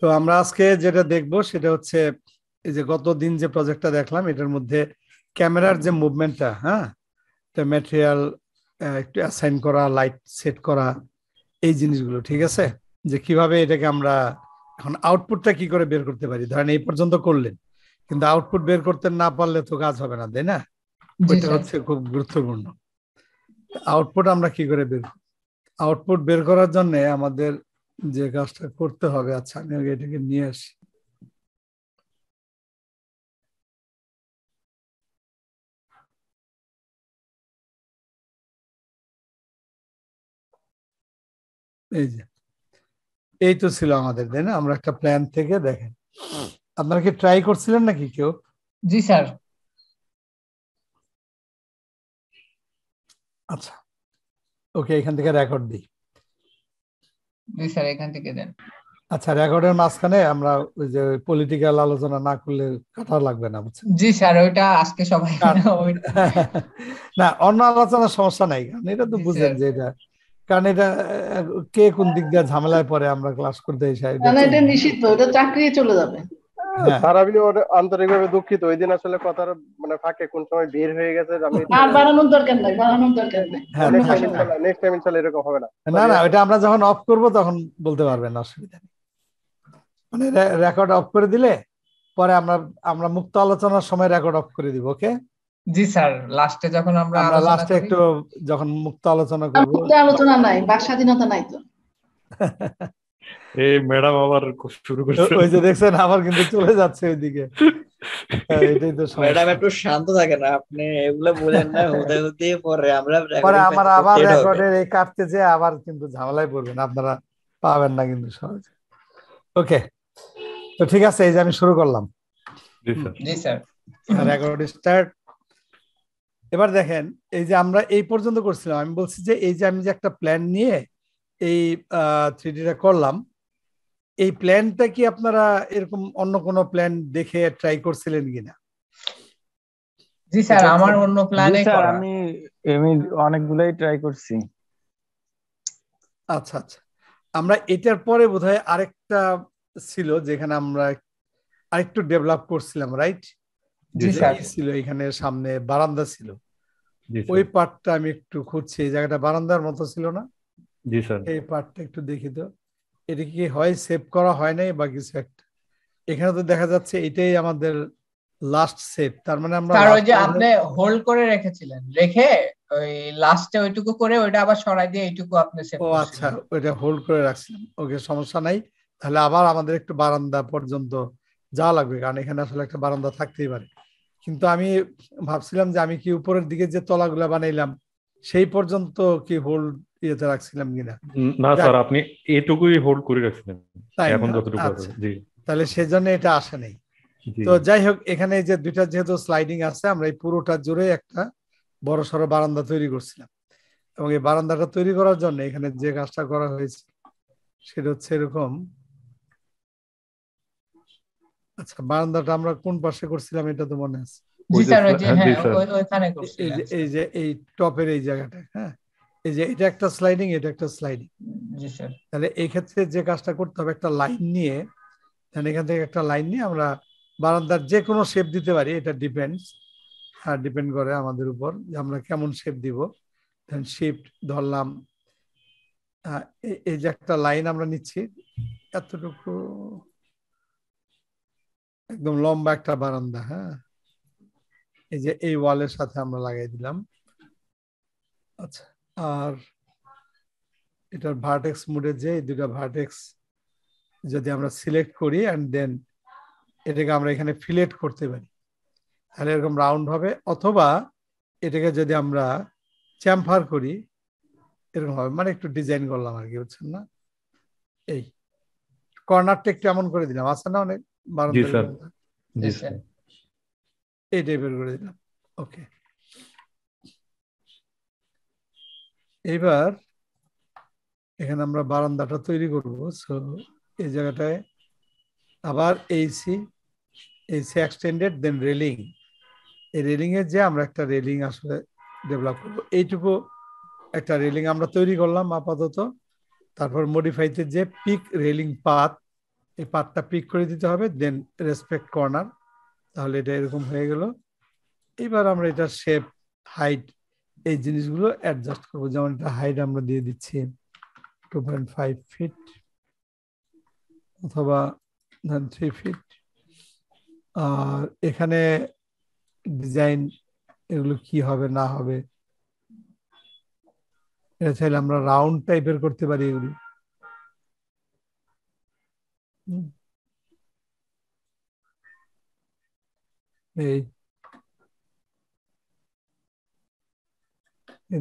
তো আমরা আজকে যেটা দেখব সেটা হচ্ছে এই যে গত দিন যে প্রজেক্টটা দেখলাম এটার মধ্যে ক্যামেরার যে মুভমেন্টটা, হ্যাঁ, ম্যাটেরিয়াল একটু অ্যাসাইন করা, লাইট সেট করা, এই জিনিসগুলো, ঠিক আছে, যে কিভাবে এটাকে আমরা এখন আউটপুটটা কি করে বের করতে পারি। ধরেন এই পর্যন্ত করলেন, কিন্তু আউটপুট বের করতে না পারলে তো কাজ হবে না, তাই না? ওইটা হচ্ছে খুব গুরুত্বপূর্ণ। আউটপুট আমরা কি করে বের করব? আউটপুট বের করার জন্য আমাদের যে কাজটা করতে হবে, আচ্ছা আমি আগে এটাকে নিয়ে আসি। এই যে এই তো ছিল আমাদের, তাই না? আমরা একটা প্ল্যান থেকে দেখেন, আপনারা কি ট্রাই করছিলেন নাকি কেউ? জি স্যার। আচ্ছা, ওকে, এখান থেকে রেকর্ড দিই। জি স্যার, এখান থেকে দেন। আচ্ছা, রেকর্ডের মাঝখানে আমরা ওই যে পলিটিক্যাল আলোচনা না করলে কাটা লাগবে না, বুঝছেন? জি স্যার, ওইটা আজকে সবাই না, অন্য আলোচনার সমস্যা নাই, কারণ এটা তো জি বুঝেন স্যার। যে এটা, কারণ এটা কে কোন দিক দিয়ে ঝামেলায় পরে আমরা ক্লাস করতে এসে এটা না, এটা চিন্তা। নিষিদ্ধ, এটা চাকরি চলে যাবে। হ্যাঁ, স্যার আমি আন্তরিকভাবে দুঃখিত, ওই দিন আসলে কথার মানে ফাঁকে কোন সময় বের হয়ে গেছে আমি আর বাড়ানোর দরকার নাই, বাড়ানোর দরকার নেই। হ্যাঁ, অন্য নেক্সট টাইম ভাষা ইনশাআল্লাহ নেক্সট টাইম ইনশাআল্লাহ এরকম হবে না। না না, ওইটা আমরা যখন অফ করব তখন বলতে পারবেন, অসুবিধা নেই। মানে রেকর্ড অফ করে দিলে পরে আমরা আমরা মুক্ত আলোচনার সময় রেকর্ড অফ করে দিব, ওকে? জি স্যার, লাস্টে যখন আমরা আমরা আলোচনা লাস্টে করি। একটু যখন মুক্ত আলোচনা করব। মুক্ত আলোচনা নাই, বাক স্বাধীনতা নাই তো। এই ম্যাডাম আবার শুরু করছে, ওই যে দেখছেন আবার কিন্তু চলে যাচ্ছে ওইদিকে। এটাই তো ম্যাডাম একটু শান্ত থাকেন, আপনি এগুলো বলেন না, হতে হতে পরে আমরা পরে আমার আবার রেকর্ডের এই কাটতে যে আবার কিন্তু ঝামেলায় পড়বেন, আপনারা পাবেন না কিন্তু সহজে। ওকে, তো ঠিক আছে, এই যে আমি শুরু করলাম। জি স্যার। Record start. এবার দেখেন, এই যে আমরা এই পর্যন্ত করছিলাম, আমি বলছি যে এই যে আমি যে একটা প্ল্যান নিয়ে এই 3Dটা করলাম, এই প্ল্যানটা কি আপনারা এরকম অন্য কোনো প্ল্যান দেখে ট্রাই করছিলেন কিনা? জি স্যার, আমার অন্য প্ল্যানে স্যার করা। আমি অনেকগুলাই ট্রাই করছি। আচ্ছা আচ্ছা, আমরা এটার পরে বোধহয় আরেকটা ছিল যেখানে আমরা আরেকটু ডেভেলপ করছিলাম, রাইট? জি স্যার। ছিল এখানে সামনে বারান্দা ছিল, ওই পার্টটা আমি একটু খুঁজছি। এই জায়গাটা বারান্দার মতো ছিল না? জি স্যার। এই পার্টটা একটু দেখি তো, এটা কি হয় সেভ করা হয় নাই বা কিছু একটা? এখানে তো দেখা যাচ্ছে এটাই আমাদের লাস্ট সেভ, তার মানে আমরা স্যার ওই যে আপনি হোল্ড করে রেখেছিলেন, রেখে ওই লাস্টে ওইটুকু করে ওইটা আবার সরাই দিয়ে এইটুকু আপনি সেভ ও করছেন। আচ্ছা, ওইটা হোল্ড করে রাখছিলাম, ওকে, সমস্যা নাই। তাহলে আবার আমাদের একটু বারান্দা পর্যন্ত যাওয়া লাগবে, কারণ এখানে আসলে একটা বারান্দা থাকতেই পারে। কিন্তু আমি ভাবছিলাম যে আমি কি উপরের দিকে যে তলাগুলা বানাইলাম সেই পর্যন্ত কি হোল্ড ইয়েতে রাখছিলাম কিনা। না স্যার, আপনি এটুকুই হোল্ড করে রাখছিলেন তাই এখন না? যতটুকু আচ্ছা, জি। তাহলে সেজন্য এটা আসে নাই। তো যাই হোক, এখানে যে দুইটা যেহেতু স্লাইডিং আছে, আমরা এই পুরোটা জুড়ে একটা বড় সড়ো বারান্দা তৈরি করছিলাম, এবং এই বারান্দাটা তৈরি করার জন্য এখানে যে কাজটা করা হয়েছে সেটা হচ্ছে এরকম। আচ্ছা, বারান্দাটা আমরা কোন পাশে করছিলাম এটা তো মনে আছে? জি স্যার, ওই যে হ্যাঁ ওইখানে করছিলেন। এই যে এই টপের এই জায়গাটা, হ্যাঁ, এই যে এটা একটা স্লাইডিং, এটা একটা স্লাইডিং। জি স্যার। তাহলে এই ক্ষেত্রে যে কাজটা করতে হবে, একটা লাইন নিয়ে, এখান থেকে একটা লাইন নিয়ে আমরা বারান্দার যে কোনো শেপ দিতে পারি, এটা ডিপেন্ড করে আমাদের উপর যে আমরা কেমন শেপ দিব। দেন শিফট ধরলাম, এই যে একটা লাইন আমরা নিচ্ছি এতটুকু, একদম লম্বা একটা বারান্দা, হ্যাঁ, এই যে এই ওয়ালের সাথে আমরা লাগাই দিলাম। আচ্ছা, আর এটার ভার্টেক্স মোডে যে এই দুটা ভার্টেক্স যদি আমরা সিলেক্ট করি অ্যান্ড দেন এটাকে আমরা এখানে ফিলেট করতে পারি, তাহলে এরকম রাউন্ড হবে। অথবা এটাকে যদি আমরা চ্যাম্পার করি এরকম হবে, মানে একটু ডিজাইন করলাম আর কি, বুঝছেন না? এই কর্নারটা একটু এমন করে দিলাম, আছে না অনেক বারান্দার, এই টাইপের করে দিলাম। ওকে, এইবার এখানে আমরা বারান্দাটা তৈরি করব। সো এই জায়গাটায় আবার এইসি এক্সটেন্ডেড, দেন রেলিং। এই রেলিং এর যে আমরা একটা রেলিং আসলে ডেভেলপ করবো, এইটুকু একটা রেলিং আমরা তৈরি করলাম আপাতত। তারপর মডিফাইতে যে পিক রেলিং পাথ, এই পার্টটা পিক করে দিতে হবে, দেন রেসপেক্ট কর্নার, তাহলে এটা এরকম হয়ে গেল। এবার আমরা এটা শেপ, হাইট, এই জিনিসগুলো অ্যাডজাস্ট করবো। যেমন এটা হাইট আমরা দিয়ে দিচ্ছি 2.5 ফিট অথবা 3 ফিট। আর এখানে ডিজাইন এগুলো কি হবে না হবে, এটা চাইলে আমরা রাউন্ড টাইপের করতে পারি এগুলো। এই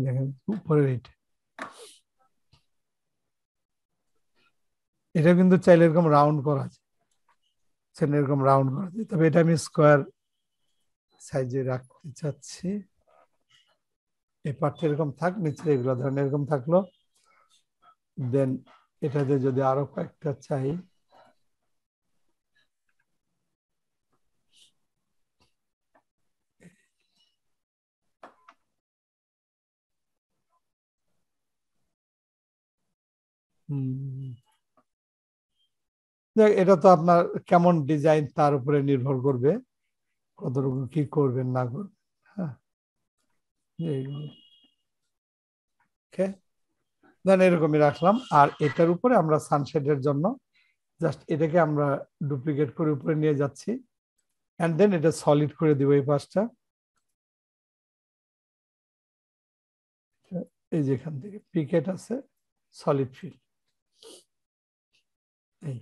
দেখেন উপরের এটা কিন্তু চাইলে এরকম রাউন্ড করা যায়, এরকম রাউন্ড করা যায়। তবে এটা আমি স্কোয়ার সাইজে রাখতে চাচ্ছি। এই পার্টটা এরকম থাক, নিচে এগুলো ধরেন এরকম থাকলো। দেন এটাতে যদি আরো কয়েকটা চাই, এটা তো আপনার কেমন ডিজাইন তার উপরে নির্ভর করবে, কতটুকু কি করবেন না করবেন। হ্যাঁ, দেন এরকমই রাখলাম। আর এটার উপরে আমরা সানশেডের জন্য জাস্ট এটাকে আমরা ডুপ্লিকেট করে উপরে নিয়ে যাচ্ছি, এন্ড দেন এটা সলিড করে দিব এই পাশটা। এই যেখান থেকে পিকেট আছে, সলিড ফিল। এই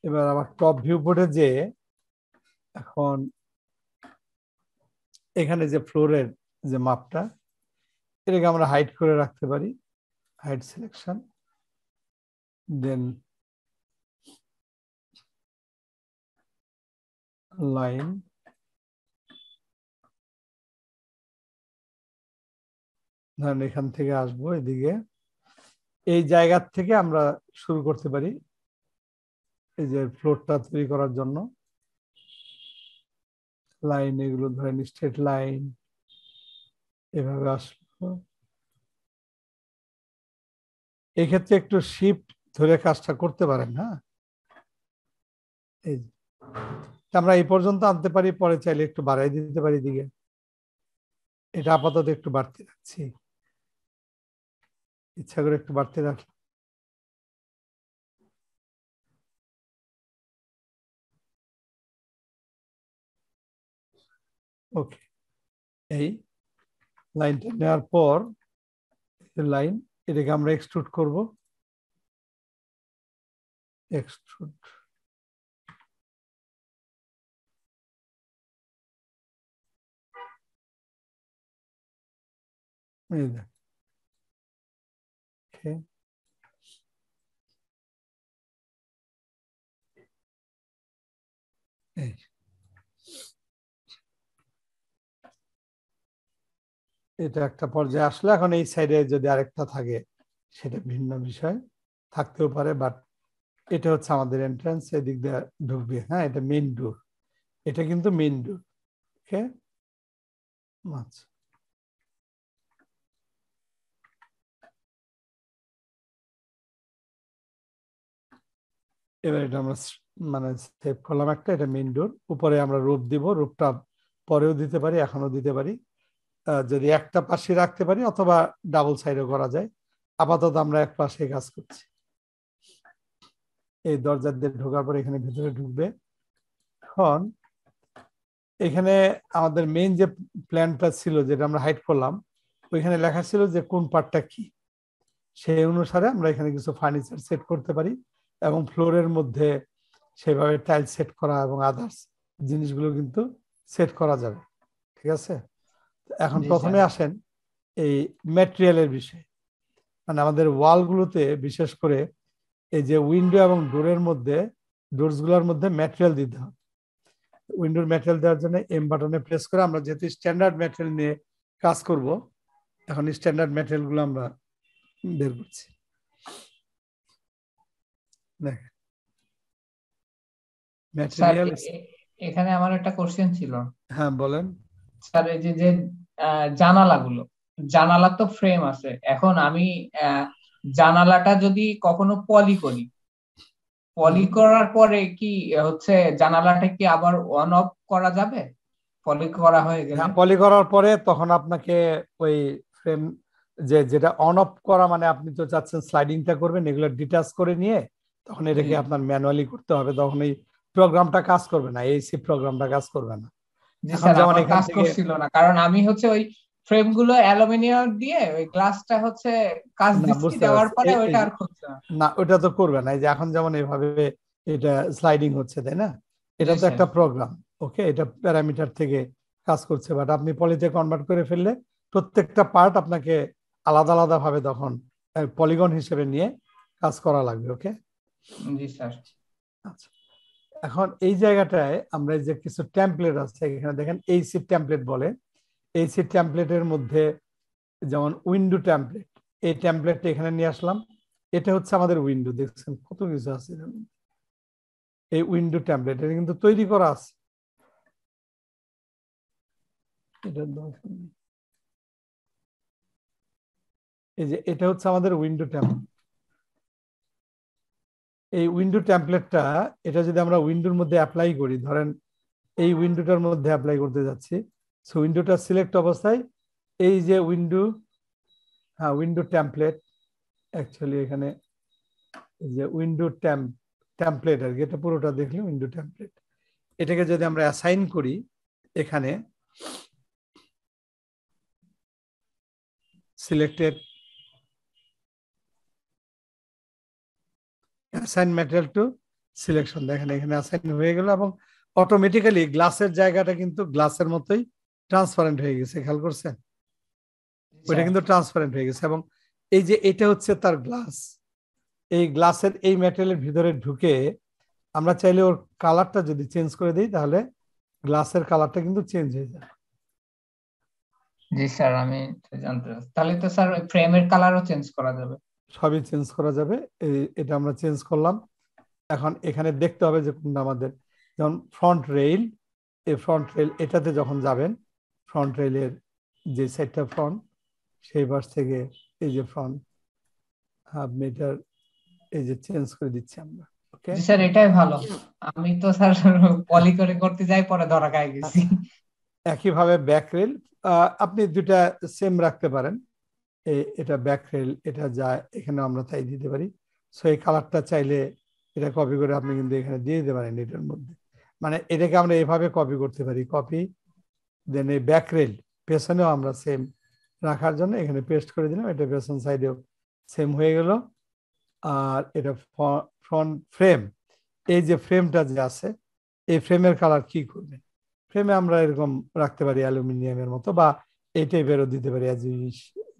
এবার আবার টপ ভিউ বোর্ডে যে এখন এখানে যে ফ্লোরের যে মাপটা, এটাকে আমরা হাইড করে রাখতে পারি, হাইড সিলেকশন, দেন লাইন, ধরেন এখান থেকে আসবো এদিকে, এই জায়গা থেকে আমরা শুরু করতে পারি এই যে ফ্লোরটা তৈরি করার জন্য। লাইন এগুলো ধরেন স্ট্রেট লাইন এভাবে আসলো। এই ক্ষেত্রে একটু শিফট ধরে কাজটা করতে পারেন। হ্যাঁ, এই আমরা এই পর্যন্ত আনতে পারি, পরে চাইলে একটু বাড়াই দিতে পারি দিকে। এটা আপাতত একটু বাড়তে রাখছি, ইচ্ছা করে একটু বাড়তে রাখলাম। ওকে, এই লাইনটা নেওয়ার পর লাইন, এটাকে আমরা এক্সট্রুড করব। এক্সট্রুড, এই দেখ, ওকে, এই এটা একটা পর্যায়ে আসলে এখন এই সাইডে যদি আরেকটা থাকে সেটা ভিন্ন বিষয়, থাকতেও পারে, বাট এটা হচ্ছে আমাদের এন্ট্রান্স, এদিক দিয়ে ঢুকবে। হ্যাঁ, এটা মেইন ডোর, এটা কিন্তু মেইন ডোর। ওকে, আচ্ছা, এবার এটা আমরা মানে সেভ করলাম একটা, এটা মেইন ডোর। উপরে আমরা রূপ দিব, রূপটা পরেও দিতে পারি, এখনো দিতে পারি, যদি একটা পাশে রাখতে পারি অথবা ডাবল সাইডও করা যায়। আপাতত আমরা এক পাশে কাজ করছি। এই দরজা দিয়ে ঢোকার পর এখানে ভেতরে ঢুকবে। এখন এখানে আমাদের মেইন যে প্ল্যানটা ছিল যেটা আমরা হাইড করলাম, ওইখানে লেখা ছিল যে কোন পার্টটা কি, সেই অনুসারে আমরা এখানে কিছু ফার্নিচার সেট করতে পারি এবং ফ্লোরের মধ্যে সেভাবে টাইল সেট করা এবং আদার্স জিনিসগুলো কিন্তু সেট করা যাবে। ঠিক আছে, এখন প্রথমে আসেন এই ম্যাটেরিয়ালের বিষয়ে। মানে আমাদের ওয়ালগুলোতে বিশেষ করে এই যে উইন্ডো এবং ডোরের মধ্যে, ডোরসগুলোর মধ্যে ম্যাটেরিয়াল দিতে হবে। উইন্ডোর ম্যাটেরিয়াল দেওয়ার জন্য এম বাটনে প্রেস করে, আমরা যেহেতু স্ট্যান্ডার্ড ম্যাটেরিয়াল নিয়ে কাজ করব, এখন স্ট্যান্ডার্ড ম্যাটেরিয়ালগুলো আমরা বের করছি। দেখেন ম্যাটেরিয়াল। এখানে আমার একটা কোশ্চেন ছিল। হ্যাঁ বলেন। স্যার এই যে জানালাগুলো, জানালা তো ফ্রেম আছে, এখন আমি জানালাটা যদি কখনো পলি করি, পলি করার পরে কি হচ্ছে জানালাটা কি আবার অন অফ করা যাবে পলি করা হয়ে গেলে? পলি করার পরে তখন আপনাকে ওই ফ্রেম যেটা অন অফ করা, মানে আপনি তো চাচ্ছেন স্লাইডিংটা করবেন, এগুলো ডিটাচ করে নিয়ে তখন এটাকে আপনার ম্যানুয়ালি করতে হবে, তখন এই প্রোগ্রামটা কাজ করবে না, এসি প্রোগ্রামটা কাজ করবে না। জি এখন স্যার, যেমন আমার এখান কাজ থেকে করছিল না, কারণ আমি হচ্ছে ওই ফ্রেম গুলো অ্যালুমিনিয়াম দিয়ে ওই গ্লাসটা হচ্ছে কাজ না, দিচ্ছি, বুঝতে দেওয়ার পারছি, পরে ওইটা আর খুলছে না। না ওটা তো করবে না। এই যে এখন যেমন এইভাবে এটা স্লাইডিং হচ্ছে, তাই না? এটা জি তো স্যার। একটা প্রোগ্রাম, ওকে, এটা প্যারামিটার থেকে কাজ করছে, বাট আপনি পলিতে কনভার্ট করে ফেললে প্রত্যেকটা পার্ট আপনাকে আলাদা আলাদা ভাবে তখন পলিগন হিসেবে নিয়ে কাজ করা লাগবে, ওকে। জি স্যার। আচ্ছা, এখন এই জায়গাটায় আমরা যে কিছু টেমপ্লেট আছে এখানে দেখেন, এইসি টেমপ্লেট বলে। এইসি টেমপ্লেটের মধ্যে যেমন উইন্ডো টেমপ্লেট, এই টেমপ্লেটটা এখানে নিয়ে আসলাম। এটা হচ্ছে আমাদের উইন্ডো, দেখছেন কত কিছু আছে এখানে। এই উইন্ডো টেমপ্লেট এটা কিন্তু তৈরি করা আছে, এই যে এটা হচ্ছে আমাদের উইন্ডো টেমপ্লেট। এই উইন্ডো টেমপ্লেটটা এটা যদি আমরা উইন্ডোর মধ্যে অ্যাপ্লাই করি, ধরেন এই উইন্ডোটার মধ্যে অ্যাপ্লাই করতে যাচ্ছি, সো উইন্ডোটা সিলেক্ট অবস্থায় এই যে উইন্ডো, হ্যাঁ উইন্ডো টেমপ্লেট, অ্যাকচুয়ালি এখানে এই যে উইন্ডো টেমপ্লেট আর কি, এটা পুরোটা দেখলে উইন্ডো টেমপ্লেট। এটাকে যদি আমরা অ্যাসাইন করি এখানে selected assign material to selection, দেখেন এখানে অ্যাসাইন হয়ে গেল এবং অটোমেটিক্যালি গ্লাসের জায়গাটা কিন্তু গ্লাসের মতোই ট্রান্সপারেন্ট হয়ে গেছে, খেয়াল করছেন? ওইটা কিন্তু ট্রান্সপারেন্ট হয়ে গেছে। এবং এই যে এটা হচ্ছে তার গ্লাস, এই গ্লাসের এই ম্যাটেরিয়ালের ভিতরে ঢুকে আমরা চাইলে ওর কালারটা যদি চেঞ্জ করে দিই তাহলে গ্লাসের কালারটা কিন্তু চেঞ্জ হয়ে যায়। জি স্যার, আমি জানতে চাচ্ছি তাহলে তো স্যার ফ্রেমের কালারও চেঞ্জ করা যাবে? সবই চেঞ্জ করা যাবে। এটা আমরা চেঞ্জ করলাম। এখন এখানে দেখতে হবে যে কোনটা আমাদের, যেমন ফ্রন্ট রেইল, এই ফ্রন্ট রেইল এটাতে যখন যাবেন, ফ্রন্ট রেইলের যে সাইডটা ফ্রন্ট, সেই পাশ থেকে এই যে ফ্রন্ট হাফ মিটার এই যে চেঞ্জ করে দিচ্ছি আমরা, ওকে। জি স্যার, এটাই ভালো। আমি তো স্যার পলি করে করতে যাই, পরে ধরা খাই গেছি। একইভাবে ব্যাক রেল আপনি দুটা সেম রাখতে পারেন, এটা ব্যাক রেল, এটা যা এখানে আমরা তাই দিতে পারি। সো এই কালারটা চাইলে এটা কপি করে আপনি কিন্তু এখানে দিয়ে দিতে পারেন এটার মধ্যে, মানে এটাকে আমরা এভাবে কপি করতে পারি, কপি দেন এই ব্যাক রেল পেছনেও আমরা সেম রাখার জন্য এখানে পেস্ট করে দিলাম, এটা পেছন সাইডেও সেম হয়ে গেল। আর এটা ফ্রন্ট ফ্রেম, এই যে ফ্রেমটা যে আছে এই ফ্রেমের কালার কি করবে, ফ্রেমে আমরা এরকম রাখতে পারি অ্যালুমিনিয়ামের মতো, বা এই টাইপেরও দিতে পারি,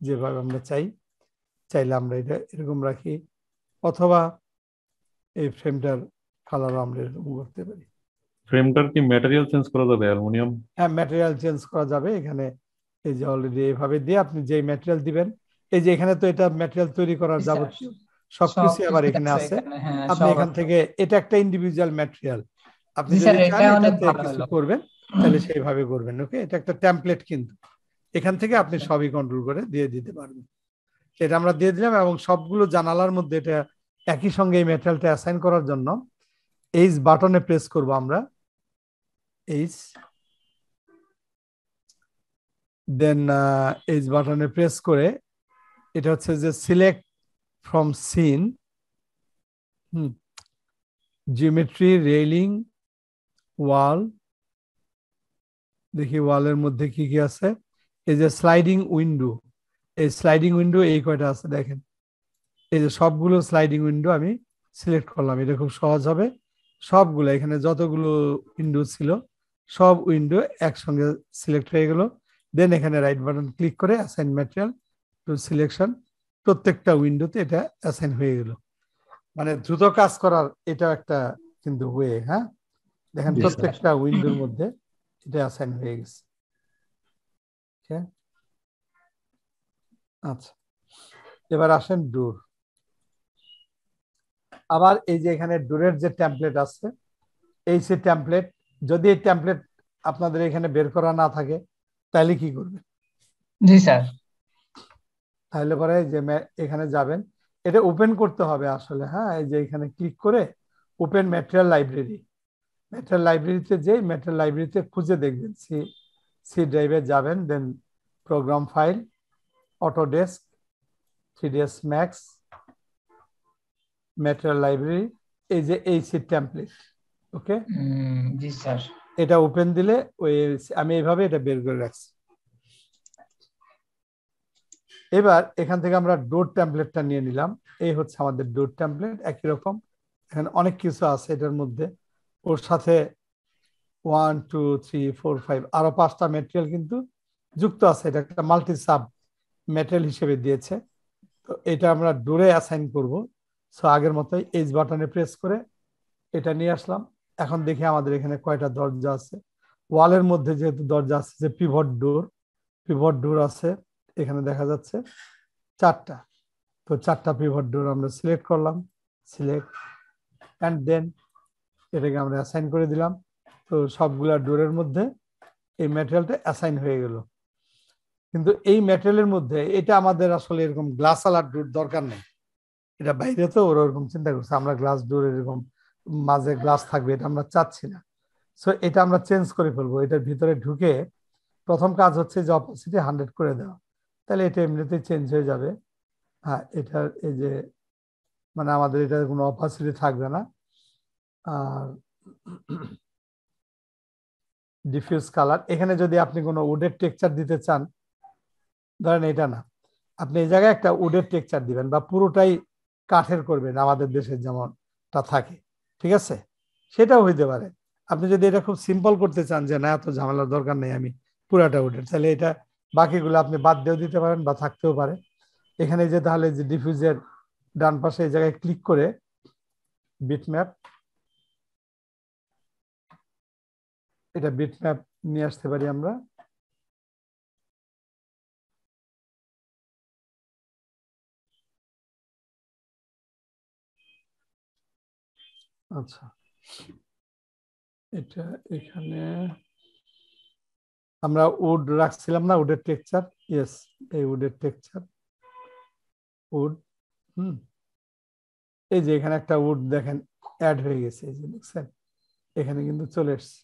যেভাবে আমরা চাইলে আমরা এটা এরকম রাখি, অথবা এই ফ্রেমটার কালারও আমরা এরকম করতে পারি। ফ্রেমটার কি ম্যাটেরিয়াল চেঞ্জ করা যাবে? অ্যালুমিনিয়াম? হ্যাঁ, ম্যাটেরিয়াল চেঞ্জ করা যাবে। এখানে এই যে অলরেডি এইভাবে দিয়ে আপনি যেই ম্যাটেরিয়াল দিবেন, এই যে এখানে তো এটা ম্যাটেরিয়াল তৈরি করার যাবতীয় সবকিছু আবার এখানে আছে। আপনি এখান থেকে এটা একটা ইন্ডিভিজুয়াল ম্যাটেরিয়াল, আপনি যদি চান এটাতে কিছু করবেন তাহলে সেইভাবে করবেন, ওকে। এটা একটা টেমপ্লেট, কিন্তু এখান থেকে আপনি সবই কন্ট্রোল করে দিয়ে দিতে পারবেন। এটা আমরা দিয়ে দিলাম এবং সবগুলো জানালার মধ্যে এটা একই সঙ্গে এই ম্যাটেরিয়ালটা অ্যাসাইন করার জন্য এইচ বাটনে প্রেস করব আমরা, এইচ, দেন এইচ বাটনে প্রেস করে এটা হচ্ছে যে select from scene, geometry, railing, wall, দেখি ওয়ালের মধ্যে কি কি আছে। এই যে স্লাইডিং উইন্ডো, এই স্লাইডিং উইন্ডো এই কয়টা আছে দেখেন, এই যে সবগুলো স্লাইডিং উইন্ডো আমি সিলেক্ট করলাম। এটা খুব সহজ হবে, সবগুলো এখানে যতগুলো উইন্ডো ছিল সব উইন্ডো একসঙ্গে সিলেক্ট হয়ে গেল। দেন এখানে রাইট বাটন ক্লিক করে অ্যাসাইন ম্যাটেরিয়াল টু সিলেকশন, প্রত্যেকটা উইন্ডোতে এটা অ্যাসাইন হয়ে গেল। মানে দ্রুত কাজ করার এটা একটা কিন্তু ওয়ে, হ্যাঁ দেখেন প্রত্যেকটা উইন্ডোর মধ্যে এটা অ্যাসাইন হয়ে গেছে। আচ্ছা, এবার আসেন ডোর। আবার এই যে এখানে ডোরের যে টেমপ্লেট আছে, এই যে টেমপ্লেট, যদি এই টেমপ্লেট আপনাদের এখানে বের করা না থাকে তাহলে কি করবেন? জি স্যার, তাহলে পরে যে এখানে যাবেন, এটা ওপেন করতে হবে আসলে। হ্যাঁ, এই যে এখানে ক্লিক করে ওপেন ম্যাটেরিয়াল লাইব্রেরি, ম্যাটেরিয়াল লাইব্রেরিতে যেই ম্যাটেরিয়াল লাইব্রেরিতে খুঁজে দেখবেন, সি ড্রাইভে যাবেন, then program file, Autodesk, 3ds Max, material library, এই যে এই সি টেমপ্লেট। ওকে, জি স্যার। এটা ওপেন দিলে ওই আমি এইভাবে এটা বের করে রাখছি। এবার এখান থেকে আমরা ডোর টেমপ্লেটটা নিয়ে নিলাম। এই হচ্ছে আমাদের ডোর টেমপ্লেট। একই রকম এখানে অনেক কিছু আছে এটার মধ্যে, ওর সাথে 1 2 3 4 5 আরো 5টা ম্যাটেরিয়াল কিন্তু যুক্ত আছে। এটা একটা মাল্টি সাব ম্যাটেরিয়াল হিসেবে দিয়েছে। তো এটা আমরা ডোরে অ্যাসাইন করব। সো আগের মতোই এইচ বাটনে প্রেস করে এটা নিয়ে আসলাম। এখন দেখি আমাদের এখানে কয়টা দরজা আছে। ওয়ালের মধ্যে যেহেতু দরজা আছে, যে পিভট ডোর আছে, এখানে দেখা যাচ্ছে 4টা। তো 4টা পিভট ডোর আমরা সিলেক্ট করলাম, সিলেক্ট অ্যান্ড দেন এটাকে আমরা অ্যাসাইন করে দিলাম। তো সবগুলা ডোরের মধ্যে এই ম্যাটেরিয়ালটা অ্যাসাইন হয়ে গেল। কিন্তু এই ম্যাটেরিয়ালের মধ্যে এটা আমাদের আসলে এরকম গ্লাস আলার ডোর দরকার নেই। এটা বাইরে তো ওরা ওরকম চিন্তা করছে আমরা গ্লাস ডোর এরকম মাঝে গ্লাস থাকবে, এটা আমরা চাচ্ছি না। সো এটা আমরা চেঞ্জ করে ফেলবো। এটার ভিতরে ঢুকে প্রথম কাজ হচ্ছে যে অপাসিটি 100 করে দেওয়া, তাহলে এটা এমনিতেই চেঞ্জ হয়ে যাবে। হ্যাঁ, এটার এই যে মানে আমাদের এটার কোনো অপাসিটি থাকবে না। আর ডিফিউজ কালার, এখানে যদি আপনি কোনো উডের টেক্সচার দিতে চান, ধরেন এটা না, আপনি এই জায়গায় একটা উডের টেক্সচার দিবেন বা পুরোটাই কাঠের করবেন, আমাদের দেশে যেমনটা থাকে, ঠিক আছে, সেটাও হইতে পারে। আপনি যদি এটা খুব সিম্পল করতে চান যে না এত ঝামেলার দরকার নেই, আমি পুরাটা উডের, তাহলে এটা বাকিগুলো আপনি বাদ দিয়েও দিতে পারেন বা থাকতেও পারে। এখানে যে তাহলে যে ডিফিউজের ডান পাশে এই জায়গায় ক্লিক করে বিটম্যাপ, এটা বিটম্যাপ নিয়ে আসতে পারি আমরা। আচ্ছা, এটা এখানে আমরা উড রাখছিলাম না, উডের টেক্সচার, ইয়েস, এই উডের টেক্সচার, উড, এই যে এখানে একটা উড দেখেন অ্যাড হয়ে গেছে, এই যে দেখছেন এখানে কিন্তু চলে এসছে।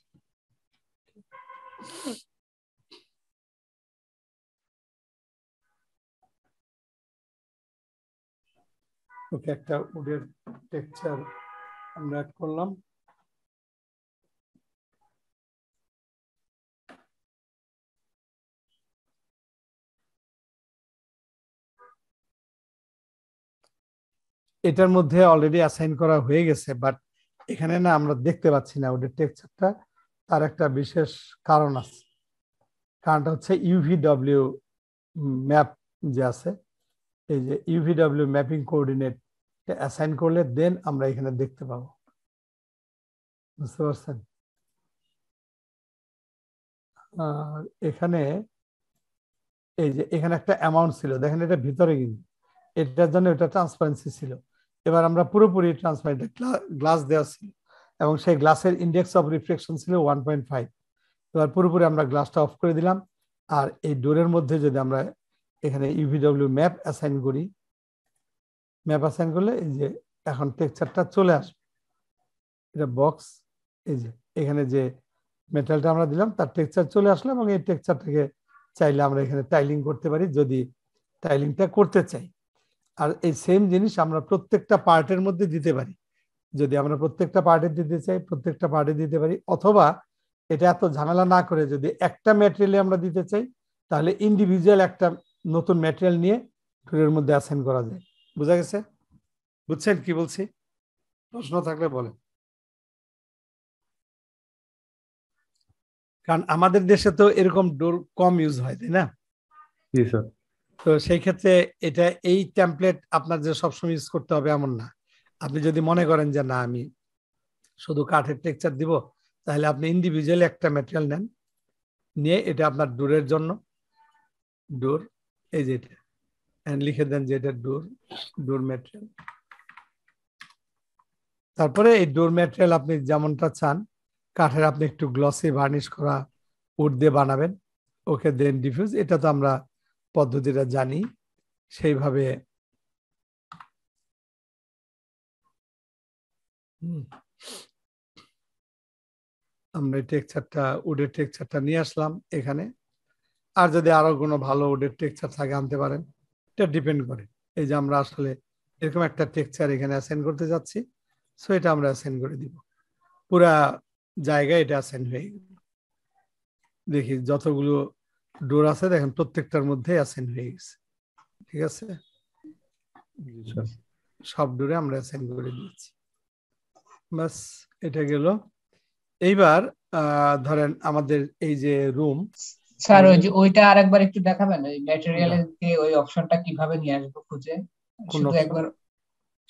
ওকে, একটা উডের টেক্সচার আমরা অ্যাড করলাম। এটার মধ্যে অলরেডি অ্যাসাইন করা হয়ে গেছে, বাট এখানে না আমরা দেখতে পাচ্ছি না ওদের টেক্সচারটা। তার একটা বিশেষ কারণ আছে, কারণটা হচ্ছে ইউভিডব্লিউ ম্যাপ যে আছে, এই যে ইউভিডব্লিউ ম্যাপিং কোঅর্ডিনেট অ্যাসাইন করলে দেন আমরা এখানে দেখতে পাবো। বুঝতে পারছেন? আর এখানে এই যে এখানে একটা অ্যামাউন্ট ছিল, দেখেন এটা ভিতরে, কিন্তু এটার জন্য এটা ট্রান্সপারেন্সি ছিল। এবার আমরা পুরোপুরি ট্রান্সপারেন্ট গ্লাস দেওয়া ছিল এবং সেই গ্লাসের ইন্ডেক্স অফ রিফ্লেকশন ছিল 1.5। এবার পুরোপুরি আমরা গ্লাসটা অফ করে দিলাম। আর এই ডোরের মধ্যে যদি আমরা এখানে ইউভিডব্লিউ ম্যাপ অ্যাসাইন করি, ম্যাপ অ্যাসাইন করলে এই যে এখন টেক্সচারটা চলে আসবে। এটা বক্স, এই যে এখানে যে মেটালটা আমরা দিলাম তার টেক্সচার চলে আসলো এবং এই টেক্সচারটাকে চাইলে আমরা এখানে টাইলিং করতে পারি যদি টাইলিংটা করতে চাই। আর এই সেম জিনিস আমরা প্রত্যেকটা পার্টের মধ্যে দিতে পারি, যদি আমরা প্রত্যেকটা পার্টে দিতে চাই প্রত্যেকটা পার্টে দিতে পারি, অথবা এটা এত ঝামেলা না করে যদি একটা ম্যাটেরিয়ালে আমরা দিতে চাই তাহলে ইন্ডিভিজুয়াল একটা নতুন ম্যাটেরিয়াল নিয়ে টুরের মধ্যে অ্যাসাইন করা যায়। বুঝা গেছে? বুঝছেন কি বলছি? প্রশ্ন থাকলে বলেন। কারণ আমাদের দেশে তো এরকম ডোর কম ইউজ হয়, তাই না? জি স্যার। তো সেই ক্ষেত্রে এটা এই টেমপ্লেট আপনার যে সবসময় ইউজ করতে হবে এমন না। আপনি যদি মনে করেন যে না আমি শুধু কাঠের টেক্সচার দিব, তাহলে আপনি ইন্ডিভিজুয়ালি একটা ম্যাটেরিয়াল নেন, নিয়ে এটা আপনার ডোরের জন্য ডোর, এই যে এটা লিখে দেন যে এটা ডোর ম্যাটেরিয়াল। তারপরে এই ডোর ম্যাটেরিয়াল আপনি যেমনটা চান, কাঠের আপনি একটু গ্লসি ভার্নিশ করা উড দিয়ে বানাবেন। ওকে, দেন ডিফিউজ, এটা তো আমরা পদ্ধতিটা জানি। সেইভাবে আমরা এই টেক্সচারটা উডের টেক্সচারটা নিয়ে আসলাম এখানে। আর যদি আরো কোনো ভালো উডের টেক্সচার থাকে আনতে পারেন, এটা ডিপেন্ড করে। এই যে আমরা আসলে এরকম একটা টেক্সচার এখানে অ্যাসাইন করতে যাচ্ছি, সো এটা আমরা অ্যাসাইন করে দিব। পুরা জায়গায় এটা অ্যাসাইন হয়ে গেল। দেখি যতগুলো ডোর আছে দেখেন প্রত্যেকটার মধ্যে অ্যাসাইন হয়ে গেছে। ঠিক আছে, সব ডোরে আমরা অ্যাসাইন করে দিয়েছি। বাস এটা গেল। এইবার ধরেন আমাদের এই যে রুম, স্যার ওই যে ওইটা আরেকবার একটু দেখাবেন, ওই ম্যাটেরিয়ালের যে ওই অপশনটা কিভাবে নিয়ে আসবো খুঁজে। কোন শুধু option? একবার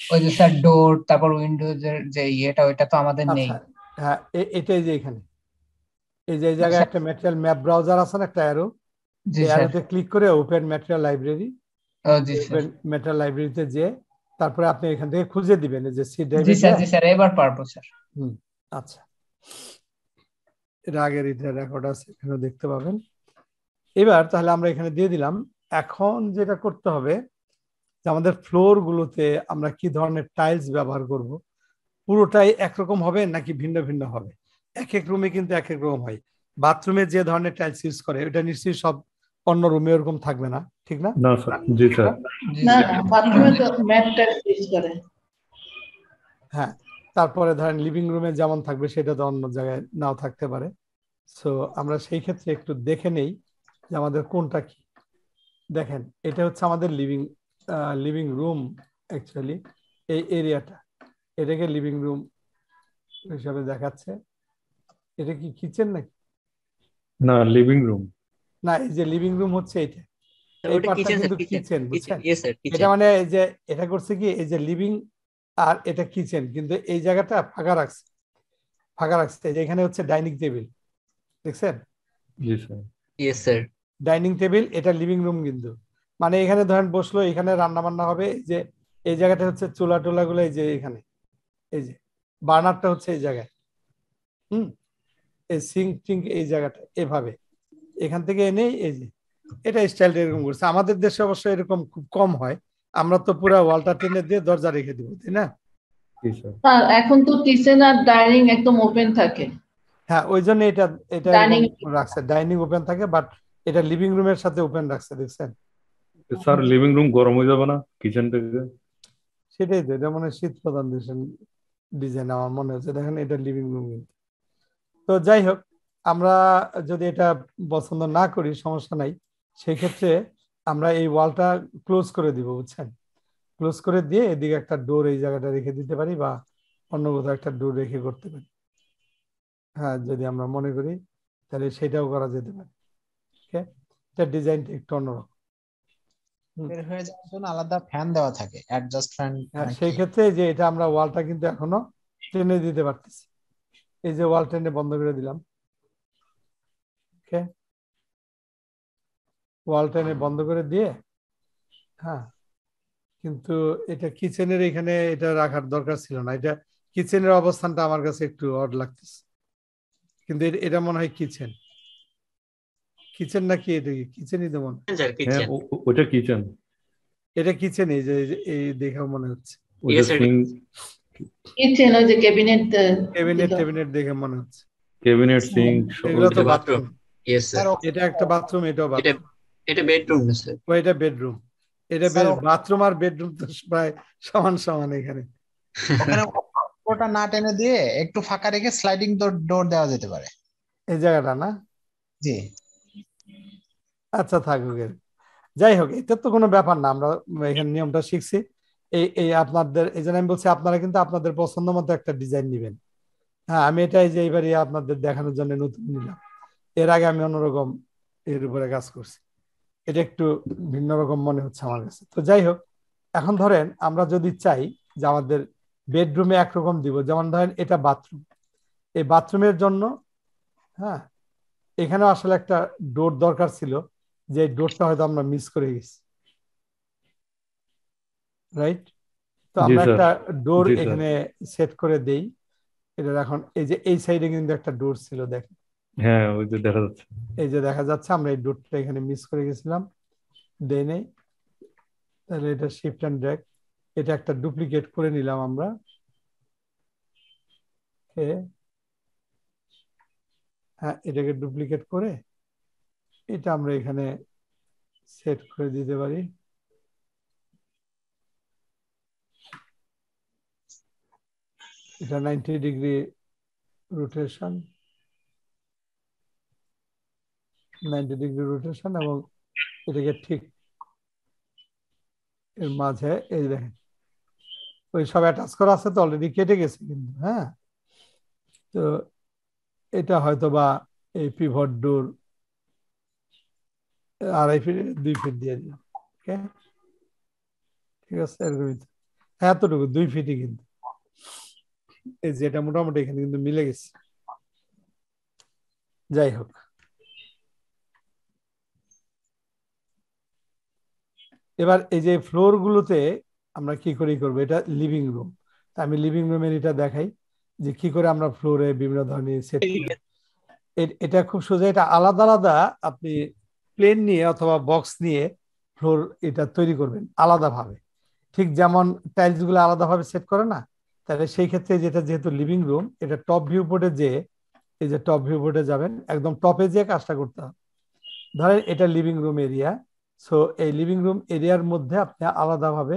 ওই যে স্যার ডোর তারপর উইন্ডোজ এর যে ইয়েটা ওইটা তো আমাদের নেই। আচ্ছা হ্যাঁ, এটাই যে এখানে এই যে এই জায়গায় একটা ম্যাটেরিয়াল ম্যাপ ব্রাউজার আছে না, একটা অ্যারো, জি এই স্যার। অ্যারোতে ক্লিক করে ওপেন ম্যাটেরিয়াল লাইব্রেরি, ও জি স্যার। ওপেন ম্যাটেরিয়াল লাইব্রেরিতে যে তারপরে আপনি এখান থেকে খুঁজে দিবেন এই যে সি জি ড্রাইভে। স্যার, জি স্যার, এবার পারবো স্যার। আচ্ছা, এর আগের এটা রেকর্ড আছে, এখানে দেখতে পাবেন। এবার তাহলে আমরা এখানে দিয়ে দিলাম। এখন যেটা করতে হবে যে আমাদের ফ্লোর গুলোতে আমরা কি ধরনের টাইলস ব্যবহার করব, পুরোটাই একরকম হবে নাকি ভিন্ন ভিন্ন হবে? এক এক রুমে কিন্তু এক এক রকম হয়। বাথরুমে যে ধরনের টাইলস ইউজ করে ওটা নিশ্চয়ই সব অন্য রুমে ওরকম থাকবে না, ঠিক না? না স্যার, জি স্যার। না না, বাথরুমে তো ম্যাট টাইলস ইউজ করে। হ্যাঁ, তারপরে ধরেন লিভিং রুমে যেমন থাকবে সেটা তো অন্য জায়গায় নাও থাকতে পারে। সো আমরা সেই ক্ষেত্রে একটু দেখে নেই যে আমাদের কোনটা কি। দেখেন এটা হচ্ছে আমাদের লিভিং রুম। অ্যাকচুয়ালি এই এরিয়াটা, এটাকে লিভিং রুম হিসাবে দেখাচ্ছে। এটা কি কিচেন নাকি? না, লিভিং রুম। না, এই যে লিভিং রুম হচ্ছে এটা, এই ওটা পার্টটা কিচেন কিন্তু স্যার, কিচেন, বুঝছেন? ইয়েস স্যার, এটা কিচেন। মানে এই যে এটা করছে কি, এই যে লিভিং আর এটা কিচেন, কিন্তু এই জায়গাটা ফাঁকা রাখছে, ফাঁকা রাখছে। এই যে এখানে হচ্ছে ডাইনিং টেবিল, দেখছেন? জি sir. Yes sir. Dining table, এটা লিভিং রুম কিন্তু। মানে এখানে ধরেন বসলো, এখানে রান্না বান্না হবে। এই যে এই জায়গাটা হচ্ছে চুলা টোলা গুলো, এই যে এখানে এই যে বার্নারটা হচ্ছে এই জায়গায়, এই সিঙ্ক টিঙ্ক এই জায়গাটা এভাবে এখান থেকে এনে এই যে এটা স্টাইলটা এরকম করছে। আমাদের দেশে অবশ্য এরকম খুব কম হয়, আমরা তো পুরো ওয়ালটা টেনে দিয়ে দরজা রেখে দিব, তাই না? জি স্যার। আর এখন তো কিচেন আর ডাইনিং একদম ওপেন থাকে। হ্যাঁ, ওই জন্য এটা এটা Dining- এরকম রাখছে, ডাইনিং ওপেন থাকে, বাট এটা লিভিং রুমের সাথে ওপেন রাখছে, দেখছেন? স্যার লিভিং রুম গরম হয়ে যাবে না কিচেন থেকে? সেটাই তো, এটা মনে হয় শীত প্রধান দেশের ডিজাইন আমার মনে হচ্ছে। দেখেন এটা লিভিং রুম কিন্তু। তো যাই হোক, আমরা যদি এটা পছন্দ না করি সমস্যা নাই, সেই ক্ষেত্রে আমরা এই ওয়ালটা ক্লোজ করে দিব, বুঝছেন? ক্লোজ করে দিয়ে এদিকে একটা ডোর এই জায়গাটা রেখে দিতে পারি, বা অন্য কোথাও একটা ডোর রেখে করতে পারি। হ্যাঁ, যদি আমরা মনে করি তাহলে সেটাও করা যেতে পারে। ওকে, এটা ডিজাইনটা একটু অন্যরকম। বের হয়ে যাওয়ার জন্য আলাদা ফ্যান দেওয়া থাকে, অ্যাডজাস্ট ফ্যান। হ্যাঁ, সেই ক্ষেত্রে যে এটা আমরা ওয়ালটা কিন্তু এখনো টেনে দিতে পারতেছি। এই যে ওয়াল টেনে বন্ধ করে দিলাম, ওকে, ওয়াল টেনে বন্ধ করে দিয়ে, হ্যাঁ, কিন্তু এটা কিচেনের এখানে এটা রাখার দরকার ছিল না। এটা কিচেনের অবস্থানটা আমার কাছে একটু অড লাগতেছে, কিন্তু এটা মনে হয় কিচেন। কিচেন নাকি এটা কি? কিচেনই তো মনে হয়। স্যার, হ্যাঁ, কিচেন। ওটা কিচেন। এটা কিচেন, এই দেখেও মনে হচ্ছে। ওটা Yes, sir. সিঙ্ক, কিচেন ওই যে ক্যাবিনেট ক্যাবিনেট দেখে মনে হচ্ছে। ক্যাবিনেট, সিঙ্ক, এগুলো তো ওটা বাথরুম। Yes sir. এটা একটা বাথরুম, এটাও এটা বাথরুম। এটা বেডরুম না স্যার। এটা বেডরুম। এটা বাথরুম আর বেডরুম তো প্রায় সমান সমান এখানে। ওখানে ওটা না টেনে দিয়ে একটু ফাঁকা রেখে স্লাইডিং ডোর দেওয়া যেতে পারে এই জায়গাটা না? জি। আচ্ছা, থাকুক। যাই হোক, এটা তো কোনো ব্যাপার না, আমরা এখানে নিয়মটা শিখছি। এই আপনাদের, এই জন্য আমি বলছি আপনারা কিন্তু আপনাদের পছন্দ মতো একটা ডিজাইন নিবেন। হ্যাঁ, আমি এটাই যে এইবারই আপনাদের দেখানোর জন্য নতুন নিলাম। এর আগে আমি অন্যরকম এর উপরে কাজ করছি, এটা একটু ভিন্ন রকম মনে হচ্ছে আমার কাছে। তো যাই হোক, এখন ধরেন আমরা যদি চাই যে আমাদের বেডরুমে একরকম দিব, যেমন ধরেন এটা বাথরুম, এই বাথরুমের জন্য, হ্যাঁ, এখানেও আসলে একটা ডোর দরকার ছিল, যে ডোরটা হয়তো আমরা মিস করে গেছি, রাইট? তো আমরা স্যার। একটা ডোর জি, স্যার। এখানে সেট করে দেই। এটা এখন এই যে এই সাইডে কিন্তু একটা ডোর ছিল, দেখেন, হ্যাঁ, ওই যে দেখা যাচ্ছে। এই যে দেখা যাচ্ছে আমরা এই ডোরটা এখানে মিস করে গেছিলাম, দেই নেই। তাহলে এটা শিফট অ্যান্ড ড্র্যাগ, এটা একটা ডুপ্লিকেট করে নিলাম আমরা। হ্যাঁ, এটাকে ডুপ্লিকেট করে এটা আমরা এখানে সেট করে দিতে পারি। এটা 90 ডিগ্রি রোটেশন, 90 ডিগ্রি রোটেশন, এবং এটাকে ঠিক এর মাঝে এই দেখেন ওই সব অ্যাটাচ করা আছে তো অলরেডি কেটে গেছে কিন্তু। হ্যাঁ, তো এটা হয়তো বা এই পিভট ডোর 2.5 ফিট 2 ফিট দিয়ে দিলাম। ওকে, ঠিক আছে, এরকমই এতটুকু 2 ফিটই কিন্তু এই যে এটা মোটামুটি এখানে কিন্তু মিলে গেছে। যাই হোক, এবার এই যে ফ্লোর গুলোতে আমরা কি করে করবো, এটা লিভিং রুম, আমি লিভিং রুমের এটা দেখাই যে কি করে আমরা ফ্লোরে বিভিন্ন ধরনের সেট করি। এটা খুব সোজা, এটা আলাদা আলাদা আপনি প্লেন নিয়ে অথবা বক্স নিয়ে ফ্লোর এটা তৈরি করবেন আলাদাভাবে, ঠিক যেমন টাইলস গুলো আলাদাভাবে সেট করে না, তাহলে সেই ক্ষেত্রে যেটা যেহেতু লিভিং রুম, এটা টপ ভিউ বোর্ডে যে এই যে টপ ভিউ বোর্ডে যাবেন, একদম টপে যে কাজটা করতে হবে। ধরেন এটা লিভিং রুম এরিয়া, সো এই লিভিং রুম এরিয়ার মধ্যে আপনি আলাদাভাবে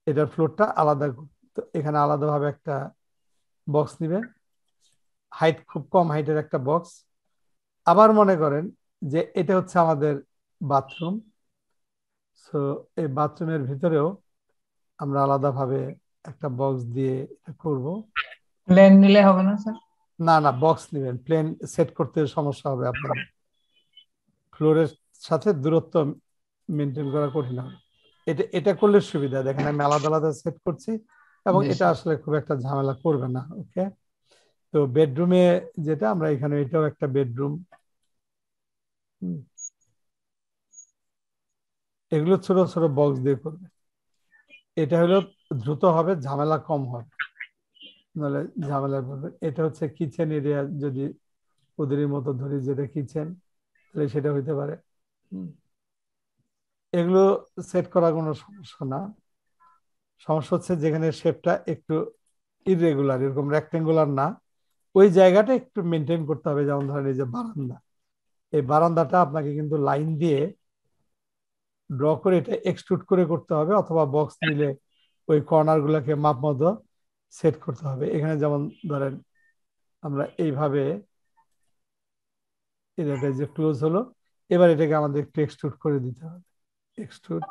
এটার ফ্লোরটা আলাদা, তো এখানে আলাদাভাবে একটা বক্স নেবেন, হাইট খুব কম হাইটের একটা বক্স। আবার মনে করেন যে এটা হচ্ছে আমাদের বাথরুম, সো এই বাথরুমের ভিতরেও আমরা আলাদাভাবে একটা বক্স দিয়ে এটা করব। প্লেন নিলে হবে না স্যার? না না, বক্স নেবেন, প্লেন সেট করতে সমস্যা হবে আপনার, ফ্লোরের সাথে দূরত্ব মেনটেন করা কঠিন হবে। এটা এটা করলে সুবিধা, দেখেন আমি আলাদা আলাদা সেট করছি এবং এটা আসলে খুব একটা ঝামেলা করবে না। ওকে, তো বেডরুমে যেটা আমরা এখানে, এটাও একটা বেডরুম, এগুলো ছোট ছোট বক্স দিয়ে করবে, এটা হলো দ্রুত হবে, ঝামেলা কম হবে, নাহলে ঝামেলা করবে। এটা হচ্ছে কিচেন এরিয়া, যদি ওদের মতো ধরি যেটা কিচেন, তাহলে সেটা হইতে পারে। এগুলো সেট করা কোনো সমস্যা না, সমস্যা হচ্ছে যেখানে শেপটা একটু ইররেগুলার, এরকম রেক্টেঙ্গুলার না, ওই জায়গাটা একটু মেনটেন করতে হবে। যেমন ধরেন এই যে বারান্দা, এই বারান্দাটা আপনাকে কিন্তু লাইন দিয়ে ড্র করে এটা এক্সট্রুড করে করতে হবে, অথবা বক্স নিলে ওই কর্নার গুলাকে মাপ মতো সেট করতে হবে। এখানে যেমন ধরেন আমরা এইভাবে এটা যে ক্লোজ হলো, এবার এটাকে আমাদের একটু এক্সট্রুড করে দিতে হবে, এক্সট্রুড।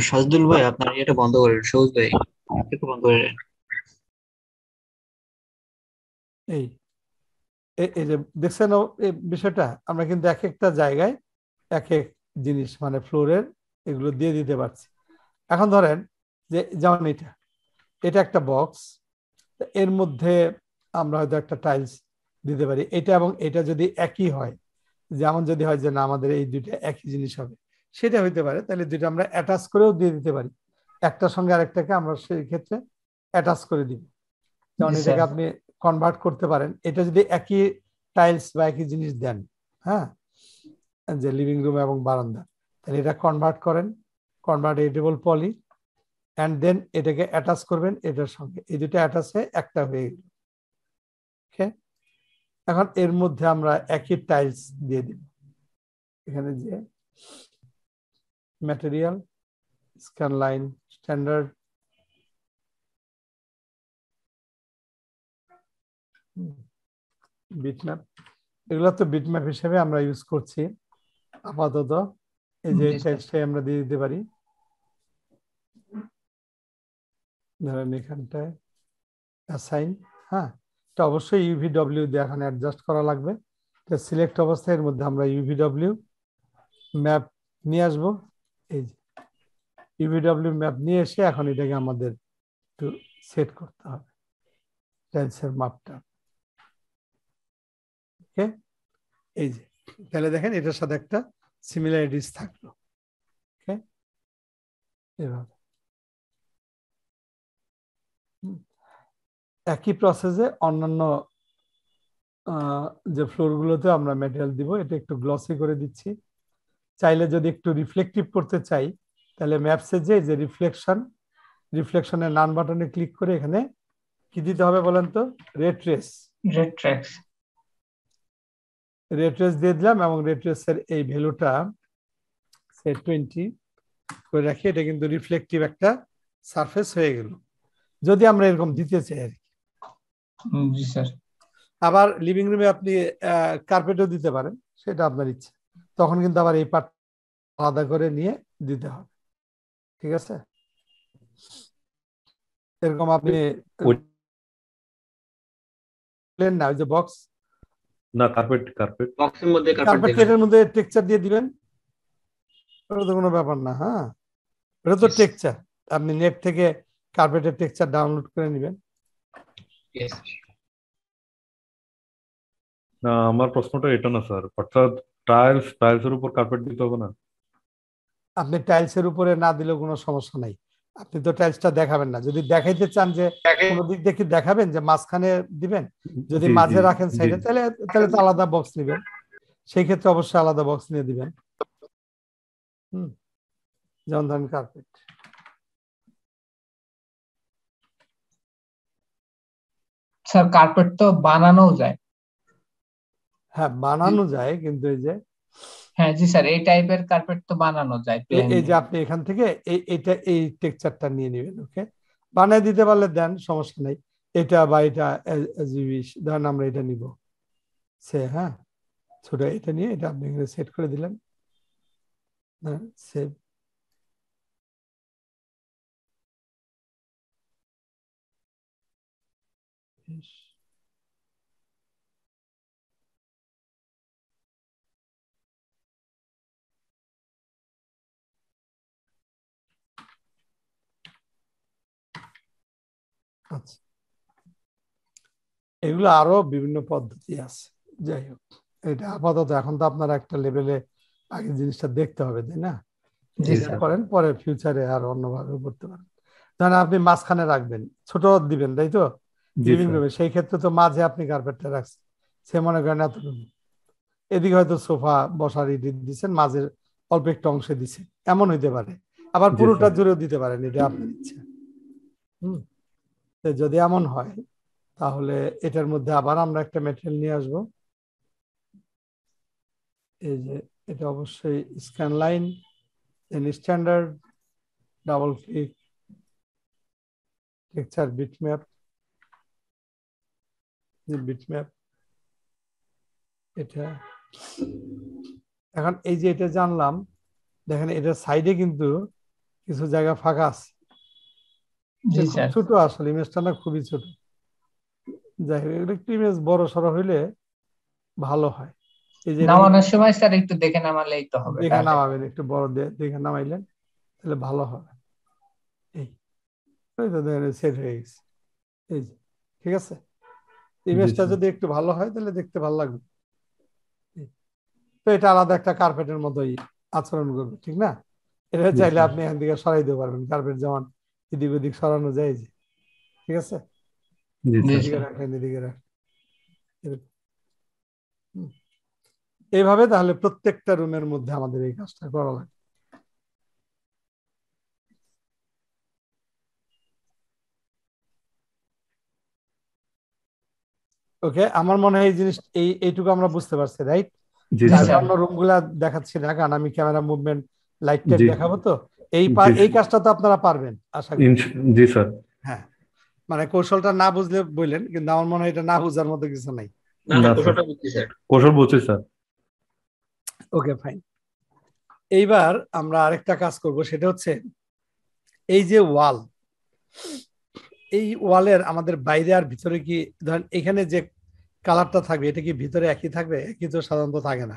সাজদুল ভাই আপনার এটা বন্ধ করেন, সবুজ ভাই একটু বন্ধ করে দেন। এই এই যে দেখছেন এই বিষয়টা, আমরা কিন্তু এক একটা জায়গায় এক এক জিনিস মানে ফ্লোরের এগুলো দিয়ে দিতে পারছি। এখন ধরেন যে যেমন এটা একটা বক্স, এর মধ্যে আমরা হয়তো একটা টাইলস দিতে পারি, এটা এবং এটা যদি একই হয়, যেমন যদি হয় যে না আমাদের এই দুইটা একই জিনিস হবে, সেটা হইতে পারে, তাহলে দুইটা আমরা অ্যাটাচ করেও দিয়ে দিতে পারি, একটার সঙ্গে আরেকটাকে আমরা সেই ক্ষেত্রে অ্যাটাচ করে দিব। যেমন এটাকে আপনি কনভার্ট করতে পারেন, এটা যদি একই টাইলস বা একই জিনিস দেন, হ্যাঁ, যে লিভিং রুম এবং বারান্দা, তাহলে এটা কনভার্ট করেন, কনভার্টেবল পলি, অ্যান্ড দেন এটাকে অ্যাটাচ করবেন এটার সঙ্গে, এই দুটো অ্যাটাচ হয়ে একটা হয়ে গেল। ওকে, এখন এর মধ্যে আমরা একই টাইলস দিয়ে দিব, এখানে যে material, scan line, standard, bitmap, এগুলো তো বিটম্যাপ হিসেবে আমরা ইউজ করছি আপাতত। এই যে টাইলসটাই আমরা দিয়ে দিতে পারি, ধরেন এখানটায় অ্যাসাইন, হ্যাঁ, এটা অবশ্যই ইউভিডব্লিউ দিয়ে এখন অ্যাডজাস্ট করা লাগবে। সিলেক্ট অবস্থায় এর মধ্যে আমরা ইউভিডব্লিউ ম্যাপ নিয়ে আসবো, এই যে ইউভিডব্লিউ ম্যাপ নিয়ে এসে এখন এটাকে আমাদের একটু সেট করতে হবে টাইলসের মাপটা। ওকে, এই যে তাহলে দেখেন এটার সাথে একটা সিমিলারিটিস থাকলো। ওকে, এভাবে একই প্রসেসে অন্যান্য যে ফ্লোরগুলোতে আমরা ম্যাটেরিয়াল দিব এটা একটু গ্লসি করে দিচ্ছি। চাইলে যদি একটু রিফ্লেকটিভ করতে চাই তাহলে ম্যাপসে যে রিফ্লেকশনের নান বাটনে ক্লিক করে এখানে কি দিতে হবে বলেন তো? রেড ট্রেস দিয়ে দিলাম এবং রেড ট্রেসের এই ভ্যালুটা সেট 20 করে রাখি। এটা কিন্তু রিফ্লেকটিভ একটা সারফেস হয়ে গেল যদি আমরা এরকম দিতে চাই আর কি। জি স্যার। আবার লিভিং রুমে আপনি কার্পেটও দিতে পারেন, সেটা আপনার ইচ্ছা। তখন কিন্তু আবার এই পার্ট আলাদা করে নিয়ে দিতে হবে, ঠিক আছে? এরকম আপনি না ওই যে বক্স না কার্পেট বক্সের মধ্যে কার্পেট প্লেটের মধ্যে টেক্সচার দিয়ে দিবেন, ওটা তো কোনো ব্যাপার না। হ্যাঁ, এটা তো টেক্সচার, আপনি নেট থেকে কার্পেটের টেক্সচার ডাউনলোড করে নেবেন। না আমার প্রশ্নটা এটা না স্যার, অর্থাৎ টাইলসের উপর কার্পেট দিতে হবে না? আপনি টাইলসের উপরে না দিলেও কোনো সমস্যা নাই, আপনি তো টাইলসটা দেখাবেন না। যদি দেখাইতে চান যে কোন দিক দেখে দেখাবেন যে মাঝখানে দিবেন, যদি মাঝে রাখেন সাইডে তাহলে তো আলাদা বক্স নেবেন, সেই ক্ষেত্রে অবশ্যই আলাদা বক্স নিয়ে দিবেন। যেমন ধরেন কার্পেট। স্যার কার্পেট তো বানানো যায়। হ্যাঁ বানানো যায়, কিন্তু এই যে হ্যাঁ জি স্যার, এই টাইপের কার্পেট তো বানানো যায়। এই যে আপনি এখান থেকে এই টেক্সচারটা নিয়ে নেবেন, ওকে? বানিয়ে দিতে পারলে দেন, সমস্যা নাই। এটা বা এটা ধরেন আমরা এটা নিব, হ্যাঁ ছোট এটা নিয়ে এটা আপনি এখানে সেট করে দিলেন, সেভ। আচ্ছা, এগুলো আরো বিভিন্ন পদ্ধতি আছে। যাই হোক, এটা আপাতত এখন তো আপনারা একটা লেভেলে আগে জিনিসটা দেখতে হবে, তাই না? করেন, পরে ফিউচারে আর অন্যভাবে করতে পারেন। ধরেন আপনি মাঝখানে রাখবেন, ছোট দিবেন, তাই তো? লিভিং রুমে সেই ক্ষেত্রে তো মাঝে আপনি কার্পেটটা রাখছেন, সে মনে করেন এতটুকু, এদিকে হয়তো সোফা বসার ইট দিচ্ছেন, মাঝের অল্প একটু অংশে দিচ্ছেন, এমন হইতে পারে। আবার পুরোটা জুড়েও দিতে পারেন, এটা আপনার ইচ্ছা। যদি এমন হয় তাহলে এটার মধ্যে আবার আমরা একটা ম্যাটেরিয়াল নিয়ে আসবো। এই যে এটা অবশ্যই scan line, standard, double click, texture bitmap, এটা এখন এই যে এটা জানলাম, দেখেন এটার সাইডে কিন্তু কিছু জায়গা ফাঁকা আছে, ছোট আসলে ইমেজটা না, খুবই ছোট। যাই হোক, একটু ইমেজ বড় সড়ো হইলে ভালো হয়। এই যে নামানোর সময় স্যার একটু দেখে নামালেই তো হবে। দেখে নামাবেন, একটু বড় দেখে নামাইলেন তাহলে ভালো হবে। এই তো দেখেন সেট হয়ে গেছে, এই যে ঠিক আছে। ইমেজটা যদি একটু ভালো হয় তাহলে দেখতে ভালো লাগবে। তো এটা আলাদা একটা কার্পেটের মতোই আচরণ করবে, ঠিক না? এটা চাইলে আপনি এখান থেকে সরাই দিতে পারবেন, কার্পেট যেমন এদিক ওদিক সরানো যায়, যে ঠিক আছে। এইভাবে তাহলে প্রত্যেকটা রুমের মধ্যে আমাদের এই কাজটা করা লাগে। ওকে, আমার মনে হয় এই জিনিস এইটুকু আমরা বুঝতে পারছি, রাইট? অন্য রুম গুলা দেখাচ্ছি না, কারণ আমি ক্যামেরা মুভমেন্ট লাইট দেখাবো, তো এই কাজটা তো আপনারা পারবেন আশা করি। জি স্যার। হ্যাঁ, মানে কৌশলটা না বুঝলে বললেন, কিন্তু আমার মনে হয় এটা না বুঝার মতো কিছু নাই। কৌশল বুঝছি স্যার। Okay fine. এইবার আমরা আরেকটা কাজ করব, সেটা হচ্ছে এই যে ওয়াল, এই ওয়ালের আমাদের বাইরে আর ভিতরে কি, ধরেন এখানে যে কালারটা থাকবে এটা কি ভিতরে একই থাকবে? একই তো সাধারণত থাকে না,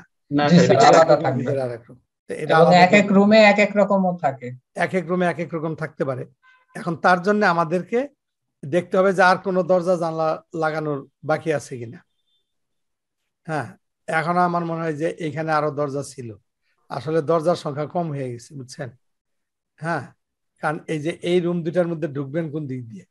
এক এক রুমে এক এক রকমও থাকে, এক এক রুমে এক এক রকম থাকতে পারে। এখন তার জন্য আমাদেরকে দেখতে হবে যে আর কোনো দরজা জানলা লাগানোর বাকি আছে কিনা। হ্যাঁ, এখন আমার মনে হয় যে এখানে আরো দরজা ছিল, আসলে দরজার সংখ্যা কম হয়ে গেছে, বুঝছেন? হ্যাঁ, কারণ এই যে এই রুম দুটার মধ্যে ঢুকবেন কোন দিক দিয়ে?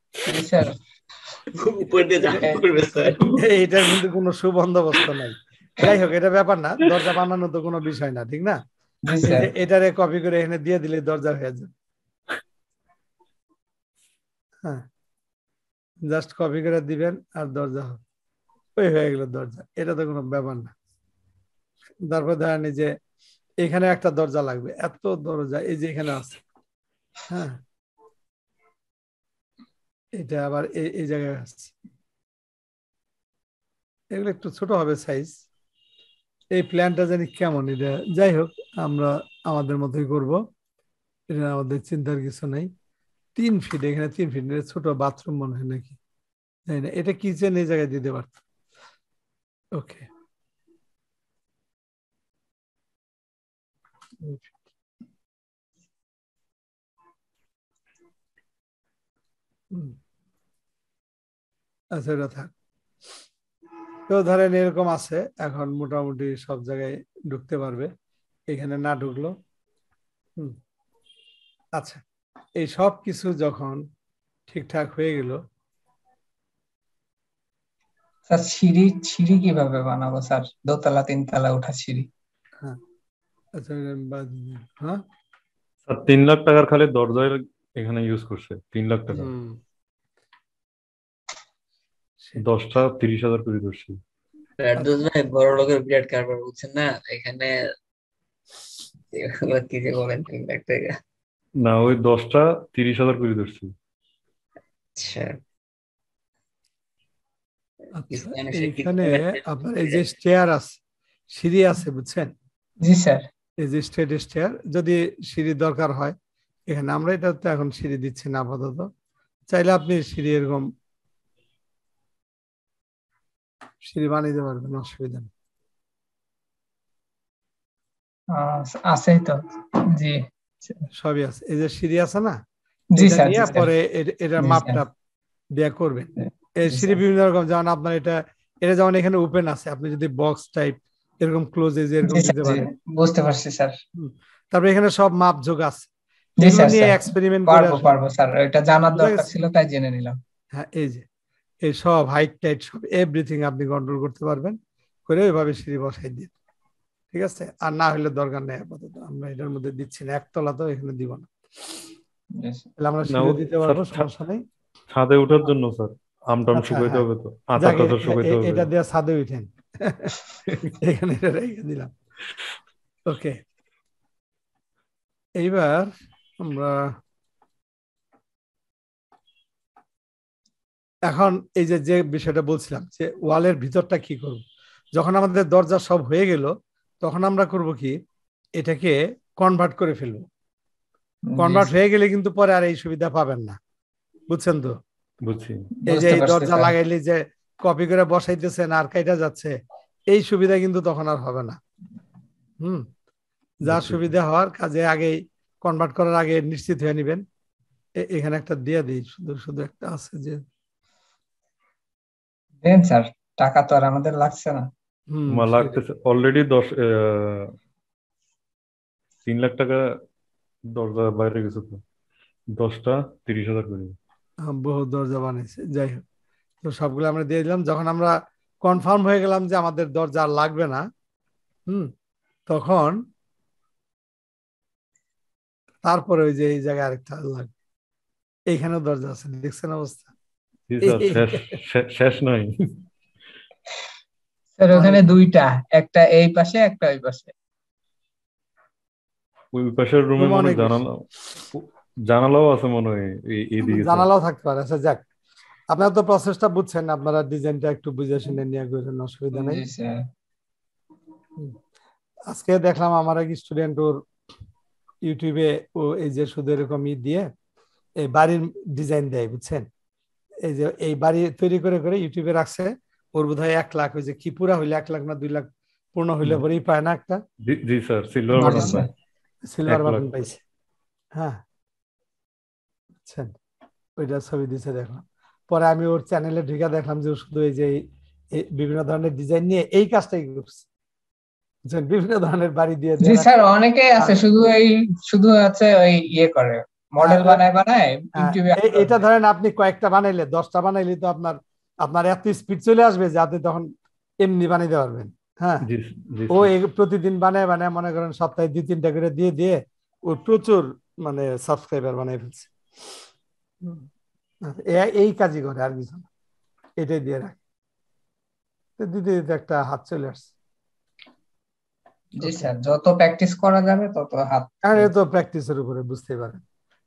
উপর দিয়ে জাম্প করবে স্যার। এইটার কিন্তু কোনো সুবন্দোবস্ত নাই। যাই হোক, এটা ব্যাপার না, দরজা বানানো তো কোনো বিষয় না, ঠিক না? জি এই স্যার। যে এটারে কপি করে এখানে দিয়ে দিলে দরজা হয়ে যাবে। হ্যাঁ, জাস্ট কপি করে দিবেন আর দরজা হবে, ওই হয়ে গেল দরজা। এটা তো কোনো ব্যাপার না। তারপর ধরেন এই যে এখানে একটা দরজা লাগবে, এত দরজা এই যে এখানে আছে। হ্যাঁ, এটা আবার এই জায়গায় আছে, এগুলো একটু ছোট হবে সাইজ। এই প্ল্যানটা জানি কেমন, এটা যাই হোক আমরা আমাদের মতোই করব, এটা আমাদের চিন্তার কিছু নাই। 3 ফিট, এখানে 3 ফিট, ছোট বাথরুম মনে হয় নাকি, তাই না? এটা কিচেন এই জায়গায় দিতে পারত। ওকে, আচ্ছা এটা থাক। তো ধরেন এরকম আছে, এখন মোটামুটি সব জায়গায় ঢুকতে পারবে, এখানে না ঢুকলো। আচ্ছা, এই সব কিছু যখন ঠিকঠাক হয়ে গেল, স্যার সিঁড়ি কিভাবে বানাবো স্যার? দোতলা 3 তলা ওঠা সিঁড়ি। হ্যাঁ আচ্ছা, হ্যাঁ স্যার 3 লাখ টাকার খালি দরজার এখানে ইউজ করছে 3 লাখ টাকা। 10টা 30,000 করে ধরছি। ফেরদৌস ভাই বড় লোকের বিরাট কারবার, বুঝছেন না? এখানে কি যে বলেন 3 লাখ টাকা। না, ওই 10টা 30,000 করে ধরছি। আচ্ছা, আচ্ছা, এইখানে আপনার এই যে স্টেয়ার আছে, সিঁড়ি আছে, বুঝছেন? জি স্যার। এই যে স্টেয়ার, যদি সিঁড়ি দরকার হয় এখানে, আমরা এটা তো এখন সিঁড়ি দিচ্ছি না আপাতত, চাইলে আপনি সিঁড়ি এরকম সিঁড়ি বানিয়ে দিতে পারবেন, অসুবিধা নেই। আছেই তো, জি সবই আছে, এই যে সিঁড়ি আছে না, জি এটা স্যার। নিয়ে পরে এটার জি মাপটা দেয়া করবেন। এই সিঁড়ি বিভিন্ন রকম, যেমন আপনার এটা যেমন এখানে ওপেন আছে, আপনি যদি বক্স টাইপ এরকম ক্লোজ এরকম দিতে পারেন। বুঝতে পারছি স্যার। তারপরে এখানে সব মাপ যোগ আছে, জি এগুলো স্যার, নিয়ে এক্সপেরিমেন্ট করে পারবো স্যার, এটা জানার দরকার ছিল তাই জেনে নিলাম। হ্যাঁ, এই যে এই সব হাইট টাইট সব এভরিথিং আপনি কন্ট্রোল করতে পারবেন, করে ওইভাবে সিঁড়ি বসাই দিন, ঠিক আছে? আর না হলে দরকার নেই, আপাতত আমরা এটার মধ্যে দিচ্ছি না, একতলা তো এখানে দিব না, তাহলে আমরা সিঁড়ি দিতে পারবো, সমস্যা নেই। ছাদে ওঠার জন্য স্যার আমটাম শুকাইতে হবে তো, আচার টাচার শুকাইতে হবে। এটা দিয়ে ছাদে উঠেন, এখানে এটা রেখে দিলাম। ওকে, এইবার আমরা এখন এই যে বিষয়টা বলছিলাম যে ওয়ালের ভিতরটা কি করব, যখন আমাদের দরজা সব হয়ে গেল তখন আমরা করব কি, এটাকে কনভার্ট করে ফেলবো। কনভার্ট হয়ে গেলে কিন্তু পরে আর এই সুবিধা পাবেন না, বুঝছেন তো? বুঝছি। এই যে দরজা লাগাইলে যে কপি করে বসাইতেছেন আর কাইটা যাচ্ছে, এই সুবিধা কিন্তু তখন আর হবে না। যা সুবিধা হওয়ার কাজে আগেই কনভার্ট করার আগে নিশ্চিত হয়ে নেবেন। এখানে একটা দিয়ে দিই, শুধু একটা আছে যে দেন স্যার, টাকা তো আর আমাদের লাগছে না। লাগতেছে অলরেডি 3 লাখ টাকা দরজা বাইরে গেছে তো, 10টা 30,000 করে। বহু দরজা বানিয়েছে, যাই হোক, তো সবগুলো আমরা দিয়ে দিলাম। যখন আমরা কনফার্ম হয়ে গেলাম যে আমাদের দরজা আর লাগবে না, তখন তারপরে ওই যে এই জায়গায় আরেকটা লাগবে, এইখানেও দরজা আছে, দেখছেন অবস্থা? শেষ নয় স্যার, ওখানে 2টা, একটা এই পাশে একটা ওই পাশে। ওই পাশের রুমে মনে জানালাও আছে মনে হয়, এইদিকে জানালাও থাকতে পারে। আচ্ছা যাক, আপনারা তো প্রসেসটা বুঝছেন, আপনারা ডিজাইনটা একটু বুঝে শুনে নিয়ে করেন, অসুবিধা নেই। আজকে দেখলাম আমার এক স্টুডেন্ট ওর ইউটিউবে ও এই যে শুধু এরকম দিয়ে এই বাড়ির ডিজাইন দেয়, বুঝছেন? এই যে এই বাড়ি তৈরি করে করে ইউটিউবে রাখছে, ওর বোধহয় 1 লাখ, ওই যে কি পুরা হইলে 1 লাখ না 2 লাখ পূর্ণ হইলে পরেই পায় না একটা। জি স্যার, সিলভার বাটন পাইছে। হ্যাঁ, বুঝছেন, ওইটা ছবি দিছে দেখলাম। পরে আমি ওর চ্যানেলে ঢুকে দেখলাম যে শুধু এই যে বিভিন্ন ধরনের ডিজাইন নিয়ে এই কাজটাই করছে, বিভিন্ন ধরনের বাড়ি দিয়ে। জি স্যার, অনেকেই আছে শুধু আছে ওই ইয়ে করে, মডেল বানায় ইউটিউবে এটা ধরেন আপনি কয়েকটা বানাইলে 10টা বানাইলে তো আপনার এত স্পিড চলে আসবে যে আপনি তখন এমনি বানাইতে পারবেন। হ্যাঁ, জি জি ও প্রতিদিন বানায় বানায় মনে করেন সপ্তাহে 2-3টা করে দিয়ে দিয়ে ও প্রচুর মানে সাবস্ক্রাইবার বানাই ফেলছে। এই কাজই করে আর কিছু না, এটাই দিয়ে রাখে। দিতে দিতে একটা হাত চলে আসছে। জি স্যার, যত প্র্যাকটিস করা যাবে তত হাত। আর এ তো প্র্যাকটিসের উপরে, বুঝতে পারেন।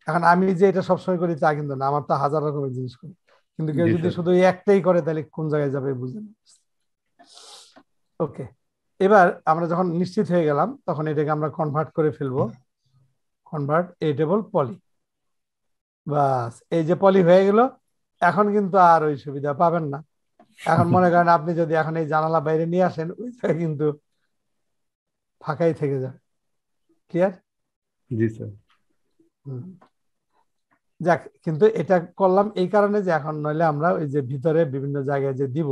এখন আমি যে এটা সবসময় করি তা কিন্তু না, আমার তো হাজার রকমের জিনিস করি, কিন্তু কেউ জি যদি স্যার। শুধু এই একটাই করে তাহলে কোন জায়গায় যাবে বুঝে না। ওকে, এবার আমরা যখন নিশ্চিত হয়ে গেলাম তখন এটাকে আমরা কনভার্ট করে ফেলবো, কনভার্ট এডেবল পলি। বাস, এই যে পলি হয়ে গেল, এখন কিন্তু আর ওই সুবিধা পাবেন না। এখন মনে করেন আপনি যদি এখন এই জানালা বাইরে নিয়ে আসেন, ওই জায়গায় কিন্তু ফাঁকাই থেকে যাবে। ক্লিয়ার? জি স্যার। যাক, কিন্তু এটা করলাম এই কারণে যে এখন নইলে আমরা ওই যে ভিতরে বিভিন্ন জায়গায় যে দিব,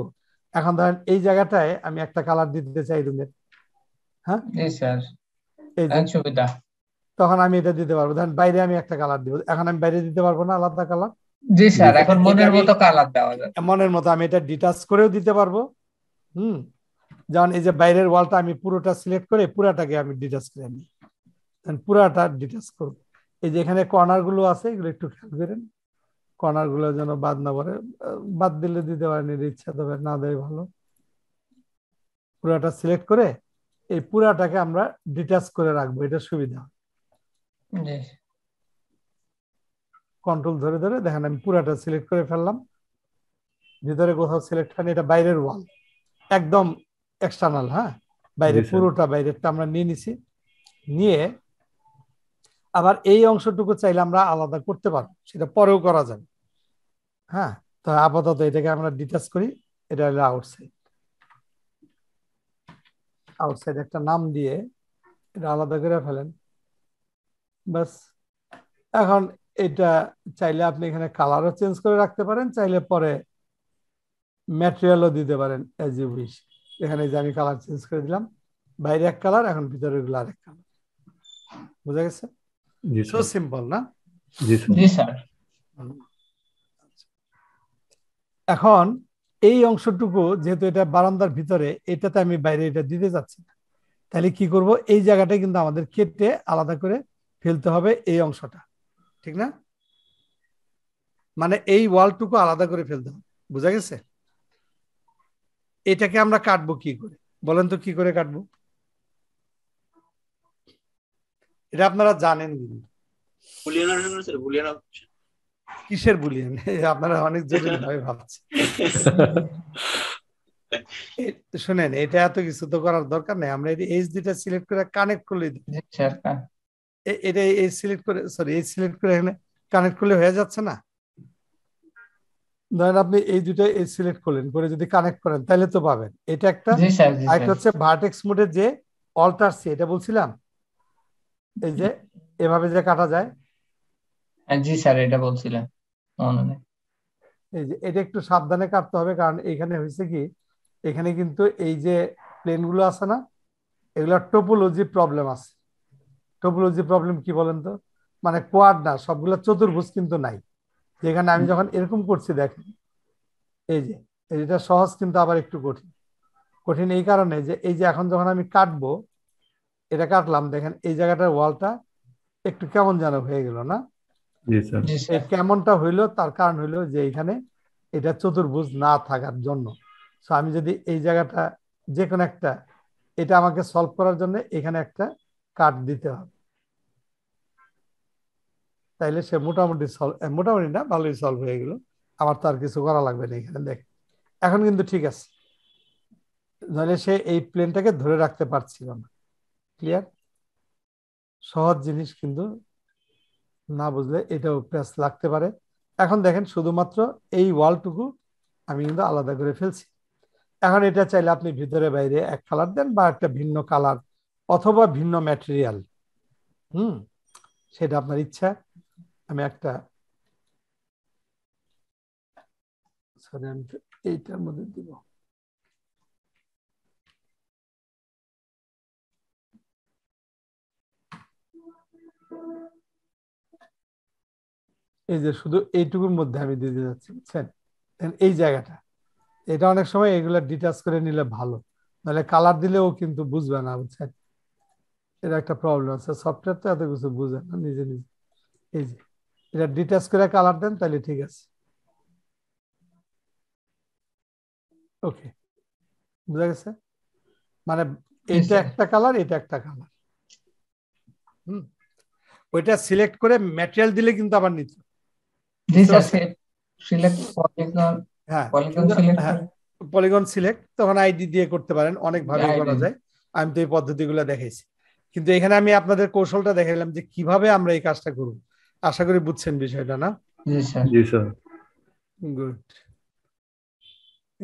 এখন ধরেন এই জায়গাটায় আমি একটা কালার দিতে চাই রুমের, হ্যাঁ জি স্যার, এই যে সুবিধা। তখন আমি এটা দিতে পারবো। ধরেন বাইরে আমি একটা কালার দিব, এখন আমি বাইরে দিতে পারবো না আলাদা কালার। জি স্যার, এখন মনের মতো কালার দেওয়া যাবে, মনের মতো আমি এটা ডিটাচ করেও দিতে পারবো। যেমন এই যে বাইরের ওয়ালটা আমি পুরোটা সিলেক্ট করে পুরাটাকে আমি ডিটাচ করে নিই, পুরাটা ডিটাচ করবো। এই যে এখানে কর্নার গুলো আছে, এগুলো একটু খেয়াল করেন, কর্নার গুলো যেন বাদ না পড়ে। বাদ দিলে দিতে পারেন, এর ইচ্ছা, তবে না দেয় ভালো। পুরাটা সিলেক্ট করে এই পুরাটাকে আমরা ডিটাচ করে রাখবো, এটা সুবিধা। কন্ট্রোল ধরে ধরে দেখেন আমি পুরাটা সিলেক্ট করে ফেললাম, ভিতরে কোথাও সিলেক্ট হয়নি, এটা বাইরের ওয়াল একদম এক্সটার্নাল। হ্যাঁ, বাইরে পুরোটা বাইরেরটা আমরা নিয়ে নিছি, নিয়ে আবার এই অংশটুকু চাইলে আমরা আলাদা করতে পারবো, সেটা পরেও করা যাবে। হ্যাঁ, তো আপাতত এটাকে আমরা ডিটাচ করি, এটা হলো আউটসাইড। আউটসাইড একটা নাম দিয়ে এটা আলাদা করে ফেলেন, বাস। এখন এটা চাইলে আপনি এখানে কালারও চেঞ্জ করে রাখতে পারেন, চাইলে পরে ম্যাটেরিয়ালও দিতে পারেন এজ ইউ উইশ। এখানে যে আমি কালার চেঞ্জ করে দিলাম, বাইরে এক কালার, এখন ভিতরে গুলো আরেক কালার। বুঝা গেছে? সো সিম্পল না? জি স্যার। এখন এই অংশটুকু যেহেতু এটা বারান্দার ভিতরে, এটাতে আমি বাইরে এটা দিতে যাচ্ছি না, তাহলে কি করব, এই জায়গাটা কিন্তু আমাদের কেটে আলাদা করে ফেলতে হবে, এই অংশটা, ঠিক না? মানে এই ওয়ালটুকু আলাদা করে ফেলতে হবে। বুঝা গেছে? এটাকে আমরা কাটবো কি করে, বলেন তো কি করে কাটবো? এটা আপনারা জানেন কিসের বুলিয়ান? আপনারা অনেক জটিল ভাবে ভাবছেন। শুনেন, এটা এত কিছু তো করার দরকার নেই, আমরা এই এইচডিটা সিলেক্ট করে কানেক্ট করলে এটা এই সিলেক্ট করে, সরি এই সিলেক্ট করে এখানে কানেক্ট করলে হয়ে যাচ্ছে না? ধরেন আপনি এই দুটো এই সিলেক্ট করলেন, করে যদি কানেক্ট করেন তাহলে তো পাবেন। এটা একটা, আরেকটা হচ্ছে ভার্টেক্স মোডের যে অল্টার সি, এটা বলছিলাম, এই যে এভাবে যে কাটা যায়। জি স্যার, এটা বলছিলেন মনে নেই। এই যে এটা একটু সাবধানে কাটতে হবে, কারণ এখানে হয়েছে কি, এখানে কিন্তু এই যে প্লেন গুলো আছে না, এগুলোর টোপোলজি প্রবলেম আছে। টোপোলজি প্রবলেম কি বলেন তো? মানে কোয়াড না, সবগুলো চতুর্ভুজ কিন্তু নাই। যেখানে আমি যখন এরকম করছি দেখেন, এই যে এটা সহজ কিন্তু আবার একটু কঠিন। কঠিন এই কারণে যে এই যে এখন যখন আমি কাটবো, এটা কাটলাম, দেখেন এই জায়গাটার ওয়ালটা একটু কেমন যেন হয়ে গেল না? এই কেমনটা হইলো, তার কারণ হইলো যে এখানে এটা চতুর্ভুজ না থাকার জন্য। সো আমি যদি এই জায়গাটা যে কোনো একটা, এটা আমাকে সলভ করার জন্য এখানে একটা কাট দিতে হবে, তাইলে সে মোটামুটি মোটামুটি না, ভালোই সলভ হয়ে গেল। আমার তো আর কিছু করা লাগবে না এখানে। দেখ এখন কিন্তু ঠিক আছে, নাহলে সে এই প্লেনটাকে ধরে রাখতে পারছিল না। ক্লিয়ার? সহজ জিনিস, কিন্তু না বুঝলে এটাও প্যাচ লাগতে পারে। এখন দেখেন শুধুমাত্র এই ওয়ালটুকু আমি কিন্তু আলাদা করে ফেলছি। এখন এটা চাইলে আপনি ভিতরে বাইরে এক কালার দেন, বা একটা ভিন্ন কালার অথবা ভিন্ন ম্যাটেরিয়াল, সেটা আপনার ইচ্ছা। আমি একটা, সরি আমি এইটার মধ্যে দিব। এই যে শুধু এইটুকুর মধ্যে আমি দিতে যাচ্ছি, বুঝছেন? এই জায়গাটা, এটা অনেক সময় এগুলা ডিটাচ করে নিলে ভালো, নাহলে কালার দিলেও কিন্তু বুঝবে না, বুঝছেন? এটা একটা প্রবলেম আছে, সফটওয়্যার তো এত কিছু বুঝে না নিজে নিজে। এই যে এটা ডিটাচ করে কালার দেন তাহলে ঠিক আছে। ওকে, বুঝা গেছে? মানে এটা একটা কালার, এটা একটা কালার। ওইটা সিলেক্ট করে ম্যাটেরিয়াল দিলে কিন্তু আবার নিত। জি স্যার, সিলেক্ট পলিগন, হ্যাঁ পলিগন সিলেক্ট হ্যাঁ, করে পলিগন সিলেক্ট তখন আইডি দিয়ে করতে পারেন, অনেক ভাবে করা ID যায়। আমি তো এই পদ্ধতিগুলো দেখাইছি, কিন্তু এখানে আমি আপনাদের কৌশলটা দেখাইলাম যে কিভাবে আমরা এই কাজটা করব। আশা করি বুঝছেন বিষয়টা, না? জি স্যার। জি স্যার। গুড।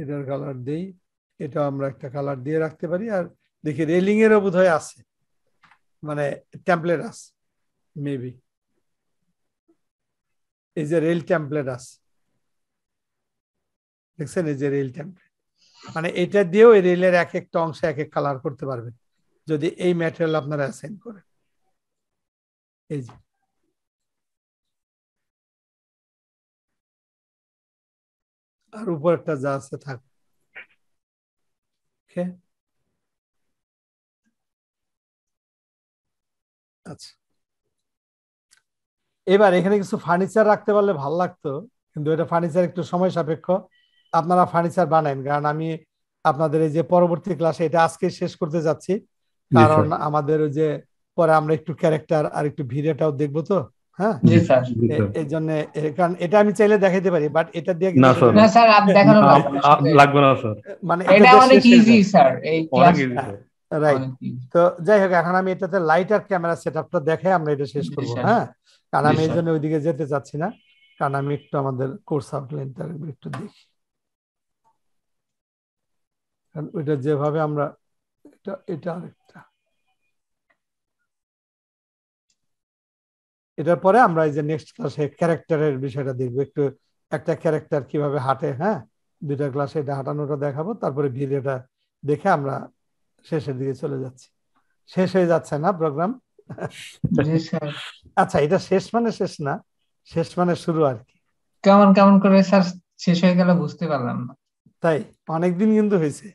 এটার কালার দেই, এটা আমরা একটা কালার দিয়ে রাখতে পারি। আর দেখি রেলিং এরও বোধহয় আছে, মানে টেমপ্লেট আছে মেবি, এই যে রেল টেমপ্লেট আছে, দেখছেন? এই যে রেল টেমপ্লেট, মানে এটা দিয়েও এই রেলের এক একটা অংশে এক এক কালার করতে পারবেন যদি এই ম্যাটেরিয়াল আপনারা অ্যাসাইন করেন। এই যে আর উপর একটা যা আছে থাক। আচ্ছা, এবার এখানে কিছু ফার্নিচার রাখতে পারলে ভালো লাগতো, কিন্তু এটা ফার্নিচার একটু সময় সাপেক্ষ। আপনারা ফার্নিচার বানান, কারণ আমি আপনাদের এই যে পরবর্তী ক্লাসে এটা আজকে শেষ করতে যাচ্ছি, কারণ আমাদের ওই যে পরে আমরা একটু ক্যারেক্টার আর একটু ভিডিওটাও দেখবো তো। হ্যাঁ, জি স্যার। এই জন্য, কারণ এটা আমি চাইলে দেখাইতে পারি, বাট এটা দিয়ে না স্যার আপনি দেখানো লাগবে না স্যার, মানে এটা অনেক ইজি স্যার, এই ক্লাস রাইট। তো যাই হোক, এখন আমি এটাতে লাইট আর ক্যামেরা সেটআপটা দেখে আমরা এটা শেষ করব। হ্যাঁ, কারণ আমি এই জন্য ওইদিকে যেতে চাচ্ছি না, কারণ আমি একটু আমাদের কোর্স আউটলাইনটা একটু দেখি, কারণ ওইটা যেভাবে আমরা এটা আরেকটা, এটার পরে আমরা এই যে নেক্সট ক্লাসে ক্যারেক্টারের বিষয়টা দেখবো, একটু একটা ক্যারেক্টার কিভাবে হাঁটে। হ্যাঁ, দুইটা ক্লাসে এটা হাঁটানোটা দেখাবো, তারপরে ভিডিওটা দেখে আমরা শেষের দিকে চলে যাচ্ছি। শেষ হয়ে যাচ্ছে না প্রোগ্রাম? আচ্ছা, এটা শেষ মানে শেষ না, শেষ মানে শুরু আর কি। কেমন কেমন করে স্যার শেষ হয়ে গেল বুঝতে পারলাম না। তাই অনেকদিন কিন্তু হয়েছে,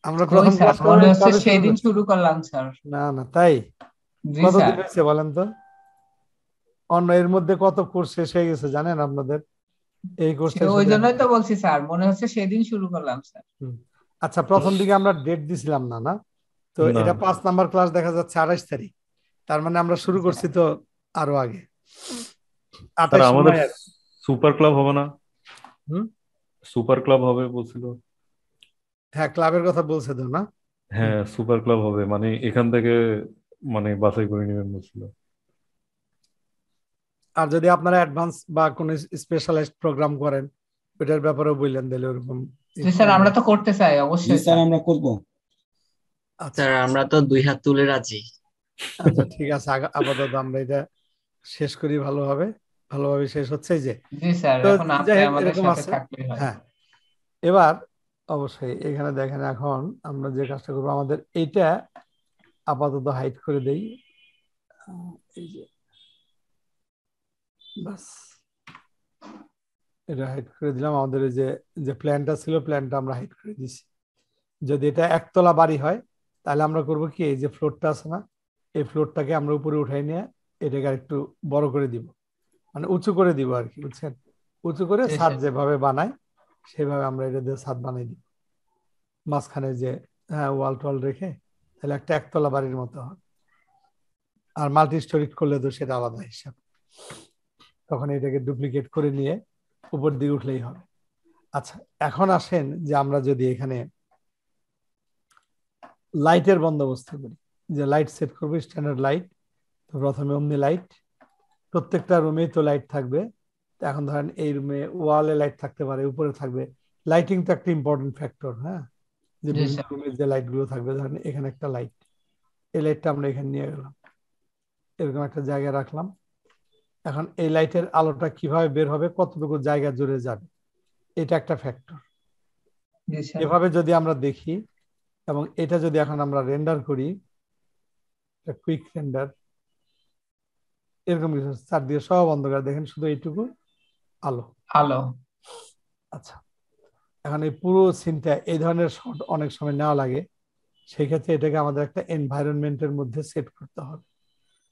আমরা কই প্রথম স্যার, ক্লাস মনে হচ্ছে সেদিন শুরু করলাম স্যার। না না, তাই জি কতদিন স্যার। হয়েছে বলেন তো? অন্য এর মধ্যে কত কোর্স শেষ হয়ে গেছে জানেন আপনাদের? এই কোর্সটা ওই জন্যই তো বলছি স্যার, মনে হচ্ছে সেদিন শুরু করলাম স্যার। আচ্ছা, প্রথম দিকে আমরা ডেট দিছিলাম না, না তো? এটা 5 নাম্বার ক্লাস দেখা যাচ্ছে 28 তারিখ, তার মানে আমরা শুরু করছি তো আরো আগে। আমাদের সুপার ক্লাব হবে না? সুপার ক্লাব হবে বলছিল। হ্যাঁ, ক্লাবের কথা বলছে তো, না? হ্যাঁ, সুপার ক্লাব হবে, মানে এখান থেকে মানে বাছাই করে নেবেন বলছিল। আর যদি আপনারা অ্যাডভান্স বা কোন স্পেশালাইজড প্রোগ্রাম করেন, ওটার ব্যাপারেও বললেন দিলে ওরকম। জি স্যার, আমরা তো করতে চাই অবশ্যই স্যার, আমরা করব। স্যার আমরা তো 2 হাত তুলে রাজি। আচ্ছা ঠিক আছে, আপাতত আমরা এটা শেষ করি ভালোভাবে, ভালোভাবে শেষ হচ্ছে যে। জি স্যার, এখন আপনি আমাদের সাথে থাকলেই হয়। হ্যাঁ, এবার অবশ্যই এখানে দেখেন, এখন আমরা যে কাজটা করবো, আমাদের এইটা আপাতত হাইড করে দেই, এই যে বাস এটা হাইড করে দিলাম। আমাদের এই যে প্ল্যানটা ছিল, প্ল্যানটা আমরা হাইড করে দিছি। যদি এটা একতলা বাড়ি হয় তাহলে আমরা করব কি, এই যে ফ্লোরটা আছে না, এই ফ্লোরটাকে আমরা উপরে উঠাই নিয়ে এটাকে একটু বড় করে দিব, মানে উঁচু করে দিব আর কি, বুঝছেন? উঁচু করে ছাদ যেভাবে বানায় সেভাবে আমরা এটা দিয়ে ছাদ বানাই দিব, মাঝখানে যে ওয়াল টল রেখে, তাহলে একটা একতলা বাড়ির মতো হয়। আর মাল্টি স্টোরিড করলে তো সেটা আলাদা হিসাব, তখন এটাকে ডুপ্লিকেট করে নিয়ে উপর দিকে উঠলেই হবে। আচ্ছা, এখন আসেন যে আমরা যদি এখানে লাইটের বন্দোবস্ত করি, যে লাইট সেট করবো স্ট্যান্ডার্ড লাইট, তো প্রথমে অমনি লাইট, প্রত্যেকটা রুমেই তো লাইট থাকবে। এখন ধরেন এই রুমে ওয়ালে লাইট থাকতে পারে, উপরে থাকবে। লাইটিং তো একটা ইম্পর্টেন্ট ফ্যাক্টর। হ্যাঁ, যে বিভিন্ন রুমের যে লাইট গুলো থাকবে, ধরেন এখানে একটা লাইট, এই লাইটটা আমরা এখানে নিয়ে গেলাম, এরকম একটা জায়গায় রাখলাম। এখন এই লাইটের আলোটা কিভাবে বের হবে, কতটুকু জায়গা জুড়ে যাবে, এটা একটা ফ্যাক্টর। এভাবে যদি আমরা দেখি, এবং এটা যদি এখন আমরা রেন্ডার করি, কুইক রেন্ডার, এরকম কিছু চারদিকে সব অন্ধকার, দেখেন শুধু এইটুকু আলো। আলো। আচ্ছা, এখন এই পুরো সিনটা এই ধরনের শট অনেক সময় নেওয়া লাগে, সেই ক্ষেত্রে এটাকে আমাদের একটা এনভায়রনমেন্টের মধ্যে সেট করতে হবে।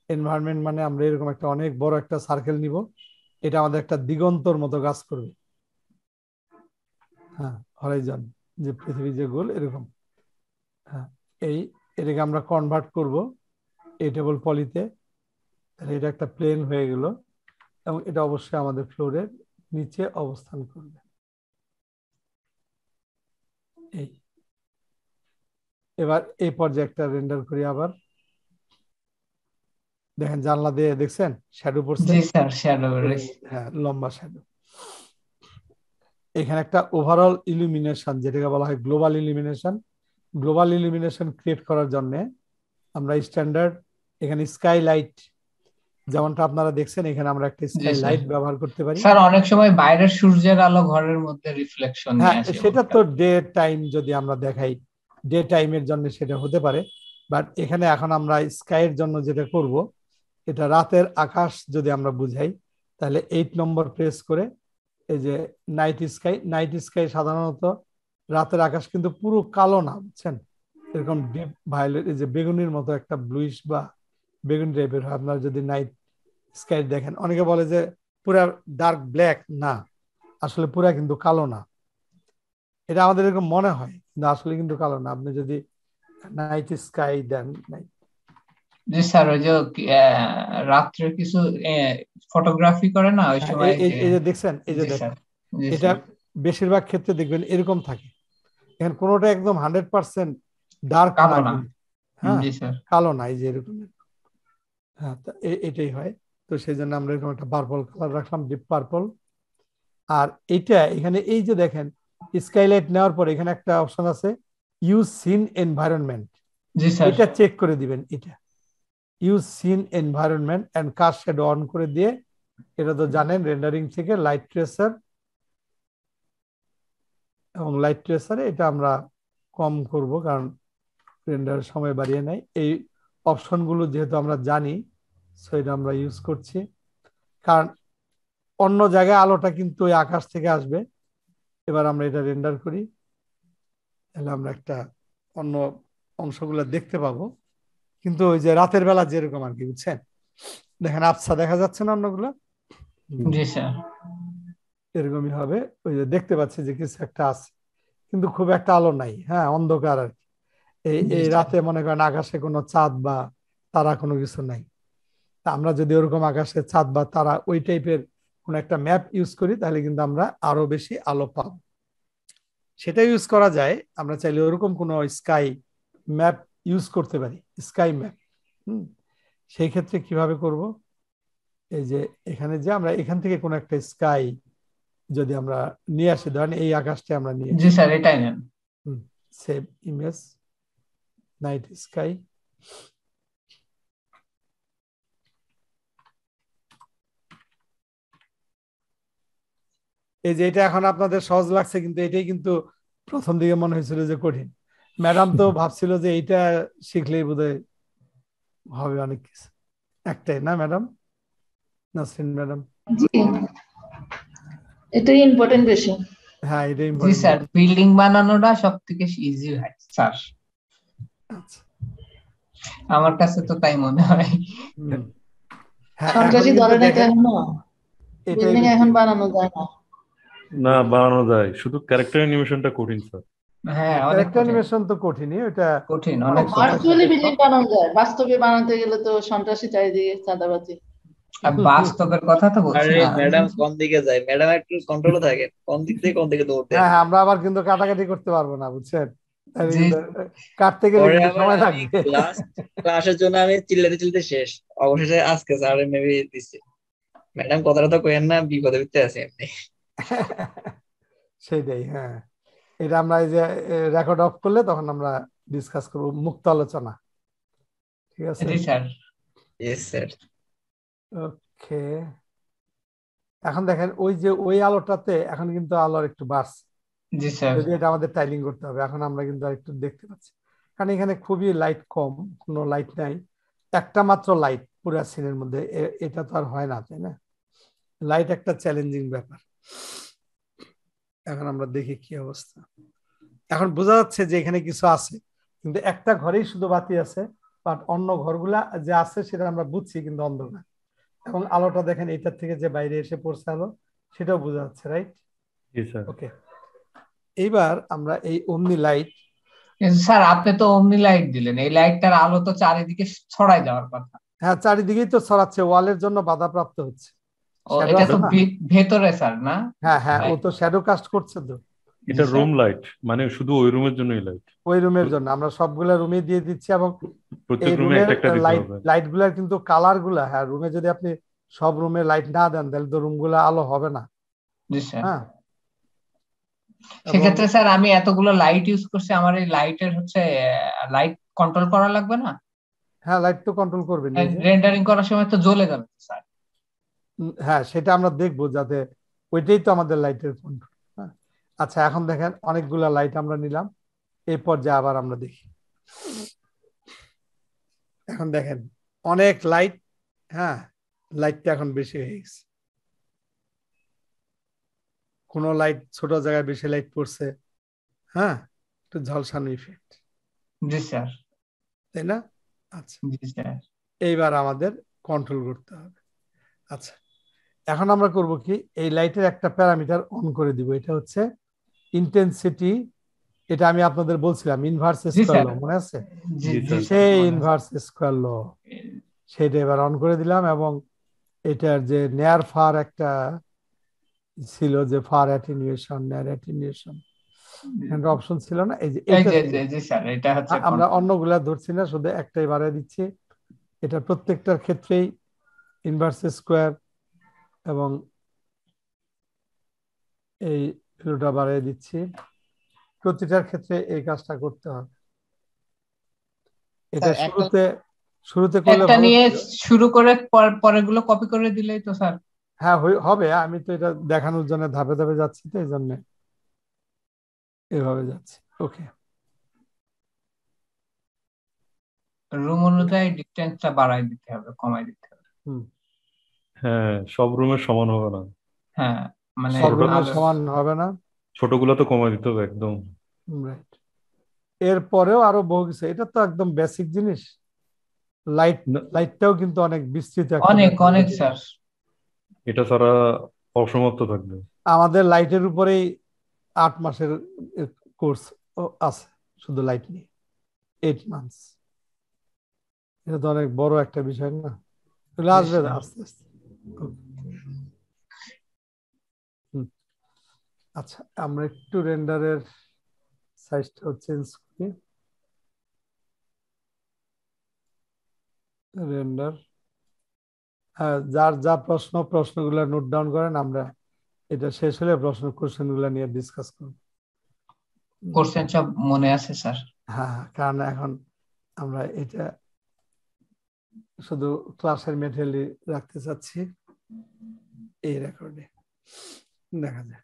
এনভায়রনমেন্ট মানে আমরা এরকম একটা অনেক বড় একটা সার্কেল নিব, এটা আমাদের একটা দিগন্তর মতো কাজ করবে। হ্যাঁ, হরাইজন, যে পৃথিবী যে গোল এরকম। হ্যাঁ, এটাকে আমরা কনভার্ট করব এই টেবল পলিতে, তাহলে এটা একটা প্লেন হয়ে গেল এবং এটা অবশ্যই আমাদের ফ্লোরের নিচে অবস্থান করবে। এবার এই পর্যায়ে একটা রেন্ডার করি আবার। দেখেন জানলা দিয়ে দেখছেন শ্যাডো পড়ছে। জি স্যার, শ্যাডো। হ্যাঁ, লম্বা শ্যাডো। এখানে একটা ওভারঅল ইলুমিনেশন, যেটাকে বলা হয় global illumination. Global illumination create করার জন্য আমরা স্ট্যান্ডার্ড এখানে স্কাই লাইট, যেমনটা আপনারা দেখছেন এখানে আমরা একটা স্কাই লাইট ব্যবহার করতে পারি। স্যার অনেক সময় বাইরের সূর্যের আলো ঘরের মধ্যে রিফ্লেকশন নিয়ে হ্যাঁ, আসে। সেটা তো ডে টাইম যদি আমরা দেখাই, ডে টাইমের জন্য সেটা হতে পারে, বাট এখানে এখন আমরা স্কাইয়ের জন্য যেটা করব, এটা রাতের আকাশ যদি আমরা বুঝাই, তাহলে 8 নম্বর প্রেস করে এই যে নাইট স্কাই। নাইট স্কাই সাধারণত রাতের আকাশ কিন্তু পুরো কালো না, বুঝছেন, এরকম ডিপ ভায়োলেট, এই যে বেগুনির মতো একটা ব্লুইশ বা বেগুনি টাইপের হয়। আপনারা যদি নাইট স্কাই দেখেন, অনেকে বলে যে পুরা ডার্ক ব্ল্যাক, না, আসলে পুরা কিন্তু কালো না। এটা আমাদের এরকম মনে হয়, কিন্তু আসলে কিন্তু কালো না। আপনি যদি নাইট স্কাই দেন, জি স্যার, ওই যে রাত্রে কিছু ফটোগ্রাফি করে না ওই সময়। এই যে দেখছেন, এই যে দেখেন, এটা বেশিরভাগ ক্ষেত্রে দেখবেন এরকম থাকে। এখানে কোনোটা একদম 100% ডার্ক না, হ্যাঁ কালো না, এই যে এরকম। হ্যাঁ, এটাই হয়। তো সেই জন্য আমরা এরকম একটা পার্পল কালার রাখলাম, ডিপ পার্পল। আর এটা এখানে এই যে দেখেন স্কাইলাইট নেওয়ার পর এখানে একটা অপশন আছে ইউজ সিন এনভায়রনমেন্ট, এটা চেক করে দিবেন। এটা use scene environment and cast shadow on করে দিয়ে, এটা তো জানেন রেন্ডারিং থেকে লাইট ট্রেসার এবং লাইট ট্রেসারে এটা আমরা কম করব, কারণ রেন্ডার সময় বাড়িয়ে নেয়। এই অপশনগুলো যেহেতু আমরা জানি, সো এটা আমরা ইউজ করছি। কারণ অন্য জায়গায় আলোটা কিন্তু ওই আকাশ থেকে আসবে। এবার আমরা এটা রেন্ডার করি, তাহলে আমরা একটা অন্য অংশগুলো দেখতে পাবো, কিন্তু ওই যে রাতের বেলা যেরকম আর কি, বুঝছেন, দেখেন আবছা দেখা যাচ্ছে না অন্যগুলো। জি স্যার, এরকমই হবে। ওই যে দেখতে পাচ্ছি যে কিছু একটা আছে, কিন্তু খুব একটা আলো নাই। হ্যাঁ, অন্ধকার আর কি। এই রাতে মনে করেন আকাশে কোনো চাঁদ বা তারা কোনো কিছু নাই। আমরা যদি ওরকম আকাশে চাঁদ বা তারা ওই টাইপের কোন একটা ম্যাপ ইউজ করি, তাহলে কিন্তু আমরা আরো বেশি আলো পাবো। সেটা ইউজ করা যায়, আমরা চাইলে ওরকম কোনো স্কাই ম্যাপ ইউজ করতে পারি, স্কাই ম্যাপ। সেই ক্ষেত্রে কিভাবে করব, এই যে এখানে যে আমরা এখান থেকে কোন একটা স্কাই যদি আমরা নিয়ে আসি, ধরেন এই আকাশটা আমরা নিয়ে আসি। জি স্যার, এটাই নেন। Save image, night sky. এই যে এটা এখন আপনাদের সহজ লাগছে, কিন্তু এটাই কিন্তু প্রথম দিকে মনে হয়েছিল যে কঠিন। ম্যাডাম তো ভাবছিল যে এইটা শিখলেই বোধহয় হবে অনেক কিছু। একটাই না ম্যাডাম, নাসরিন ম্যাডাম? এটাই ইম্পর্টেন্ট বেশি। হ্যাঁ, এটাই জি ইম্পর্টেন্ট। স্যার, বিল্ডিং বানানোটা সবথেকে ইজি হয় স্যার, আমার কাছে তো তাই মনে হয়। সন্ত্রাসী ধরে না কেন, বিল্ডিং এখন বানানো যায় না। না, বানানো যায়, শুধু ক্যারেক্টার অ্যানিমেশনটা কঠিন স্যার। হ্যাঁ, ক্যারেক্টার অ্যানিমেশন তো কঠিনই, ওটা কঠিন, অনেক কঠিন। ভার্চুয়ালি বিল্ডিং বানানো যায়, বাস্তবে বানাতে গেলে তো সন্ত্রাসী চারিদিকে চাঁদাবাজি। বাস্তবের কথা তো বলছি আরে না। ম্যাডাম কোন দিকে যায়, ম্যাডাম একটু কন্ট্রোলে থাকেন, কোন দিক থেকে কোন দিকে দৌড় দেন। হ্যাঁ, আমরা আবার কিন্তু কাটাকাটি করতে পারবো না, বুঝছেন, কাটতে গেলে কিন্তু সময় লাগবে। ক্লাসের জন্য আমি চিল্লাতে শেষ, অবশেষে আজকে স্যার মেবি দিচ্ছে। ম্যাডাম কথাটা তো কইেন না, বিপদে ভিতরে আছে এমনি। সেটাই, হ্যাঁ, এটা আমরা এই যে রেকর্ড অফ করলে তখন আমরা ডিসকাস করব, মুক্ত আলোচনা। ঠিক আছে? জি স্যার। Yes sir. ওকে, এখন দেখেন ওই যে ওই আলোটাতে এখন কিন্তু আলোর একটু বাড়ছে। জি স্যার। যদি এটা আমাদের টাইলিং করতে হবে, এখন আমরা কিন্তু আরেকটু দেখতে পাচ্ছি, কারণ এখানে খুবই লাইট কম, কোনো লাইট নাই, একটা মাত্র লাইট, পুরা সিনের মধ্যে এটা তো আর হয় না, তাই না? লাইট একটা চ্যালেঞ্জিং ব্যাপার। এখন আমরা দেখি কি অবস্থা। এখন বোঝা যাচ্ছে যে এখানে কিছু আছে, কিন্তু একটা ঘরেই শুধু বাতি আছে, বাট অন্য ঘরগুলা যে আছে সেটা আমরা বুঝছি কিন্তু অন্ধকার। এবং আলোটা দেখেন এটার থেকে যে বাইরে এসে পড়ছে আলো, সেটাও বোঝা যাচ্ছে, রাইট? জি স্যার। ওকে, এইবার আমরা এই অমনি লাইট। স্যার আপনি তো অমনি লাইট দিলেন, এই লাইটটার আলো তো চারিদিকে ছড়াই যাওয়ার কথা। হ্যাঁ, চারিদিকেই তো ছড়াচ্ছে, ওয়ালের জন্য বাধাপ্রাপ্ত হচ্ছে। ও এটা তো ভেতরে স্যার না? হ্যাঁ হ্যাঁ, ও তো শ্যাডো কাস্ট করছে তো। এটা রুম লাইট, মানে শুধু ওই রুমের জন্যই লাইট। ওই রুমের জন্য আমরা সবগুলা রুমে দিয়ে দিচ্ছি, এবং প্রত্যেক এই রুমে রুমের একটা একটা দিতে লাইট হবে। লাইট গুলার কিন্তু কালার গুলা, হ্যাঁ রুমে যদি আপনি সব রুমে লাইট না দেন তাহলে তো রুম গুলা আলো হবে না। জি স্যার। হ্যাঁ, সেক্ষেত্রে স্যার আমি এতগুলো লাইট ইউজ করছি, আমার এই লাইটের হচ্ছে লাইট কন্ট্রোল করা লাগবে না? হ্যাঁ লাইট তো কন্ট্রোল করবেন, রেন্ডারিং করার সময় তো জ্বলে যাবে স্যার। হ্যাঁ সেটা আমরা দেখবো, যাতে ওইটাই তো আমাদের লাইটের কন্ট্রোল। হ্যাঁ, আচ্ছা এখন দেখেন অনেকগুলা লাইট আমরা নিলাম, এই পর্যায়ে আবার আমরা দেখি। এখন দেখেন অনেক লাইট, হ্যাঁ লাইটটা এখন বেশি হয়ে গেছে। কোন লাইট ছোট জায়গায় বেশি লাইট পড়ছে, হ্যাঁ একটু ঝলসানো ইফেক্ট। জি স্যার। তাই না? আচ্ছা, জি স্যার। এইবার আমাদের কন্ট্রোল করতে হবে। আচ্ছা, এখন আমরা করব কি, এই লাইটের একটা প্যারামিটার অন করে দিব, এটা হচ্ছে ইন্টেন্সিটি। এটা আমি আপনাদের বলছিলাম ইনভার্স স্কয়ার ল, মনে আছে? সেই ইনভার্স স্কয়ার ল, সেটা এবার অন করে দিলাম। এবং এটার যে নেয়ার ফার একটা ছিল, যে ফার অ্যাটেনুয়েশন, নেয়ার অ্যাটেনুয়েশন, এখানে অপশন ছিল না, এই যে আমরা অন্যগুলা ধরছি না, শুধু একটাই বাড়ায় দিচ্ছি। এটা প্রত্যেকটার ক্ষেত্রেই ইনভার্স স্কয়ার এবং এই ভ্যালুটা বাড়িয়ে দিচ্ছি। প্রতিটার ক্ষেত্রে এই কাজটা করতে হবে। এটা শুরুতে করলে একটা নিয়ে শুরু করে পরেরগুলো কপি করে দিলেই তো স্যার। হ্যাঁ হবে, আমি তো এটা দেখানোর জন্য ধাপে ধাপে যাচ্ছি, তো এই জন্য এভাবে যাচ্ছি। ওকে, রুম অনুযায়ী ডিসটেন্সটা বাড়াই দিতে হবে, কমাই দিতে হবে। হ্যাঁ, সব রুমের সমান হবে না। হ্যাঁ মানে সব রুমের সমান হবে না, ছোটগুলো তো কমাই দিতে হবে একদম। রাইট। এরপরেও আরো বহু কিছু, এটা তো একদম বেসিক জিনিস। লাইটটাও কিন্তু অনেক বিস্তৃত, অনেক স্যার। এটা ছাড়া অসমাপ্ত থাকবে। আমাদের লাইটের উপরেই 8 মাসের কোর্স আছে, শুধু লাইট নিয়ে 8 মান্থস। এটা তো অনেক বড় একটা বিষয় না? আসবে আস্তে আস্তে। আচ্ছা, আমরা একটু রেন্ডারের সাইজটাও চেঞ্জ করি। রেন্ডার, যার যা প্রশ্নগুলো নোট ডাউন করেন, আমরা এটা শেষ হলে কোশ্চেনগুলো নিয়ে ডিসকাস করব। কোশ্চেন সব মনে আছে স্যার? হ্যাঁ, কারণ এখন আমরা এটা শুধু ক্লাসের ম্যাটেরিয়াল রাখতে চাচ্ছি এই রেকর্ডে। দেখা যায়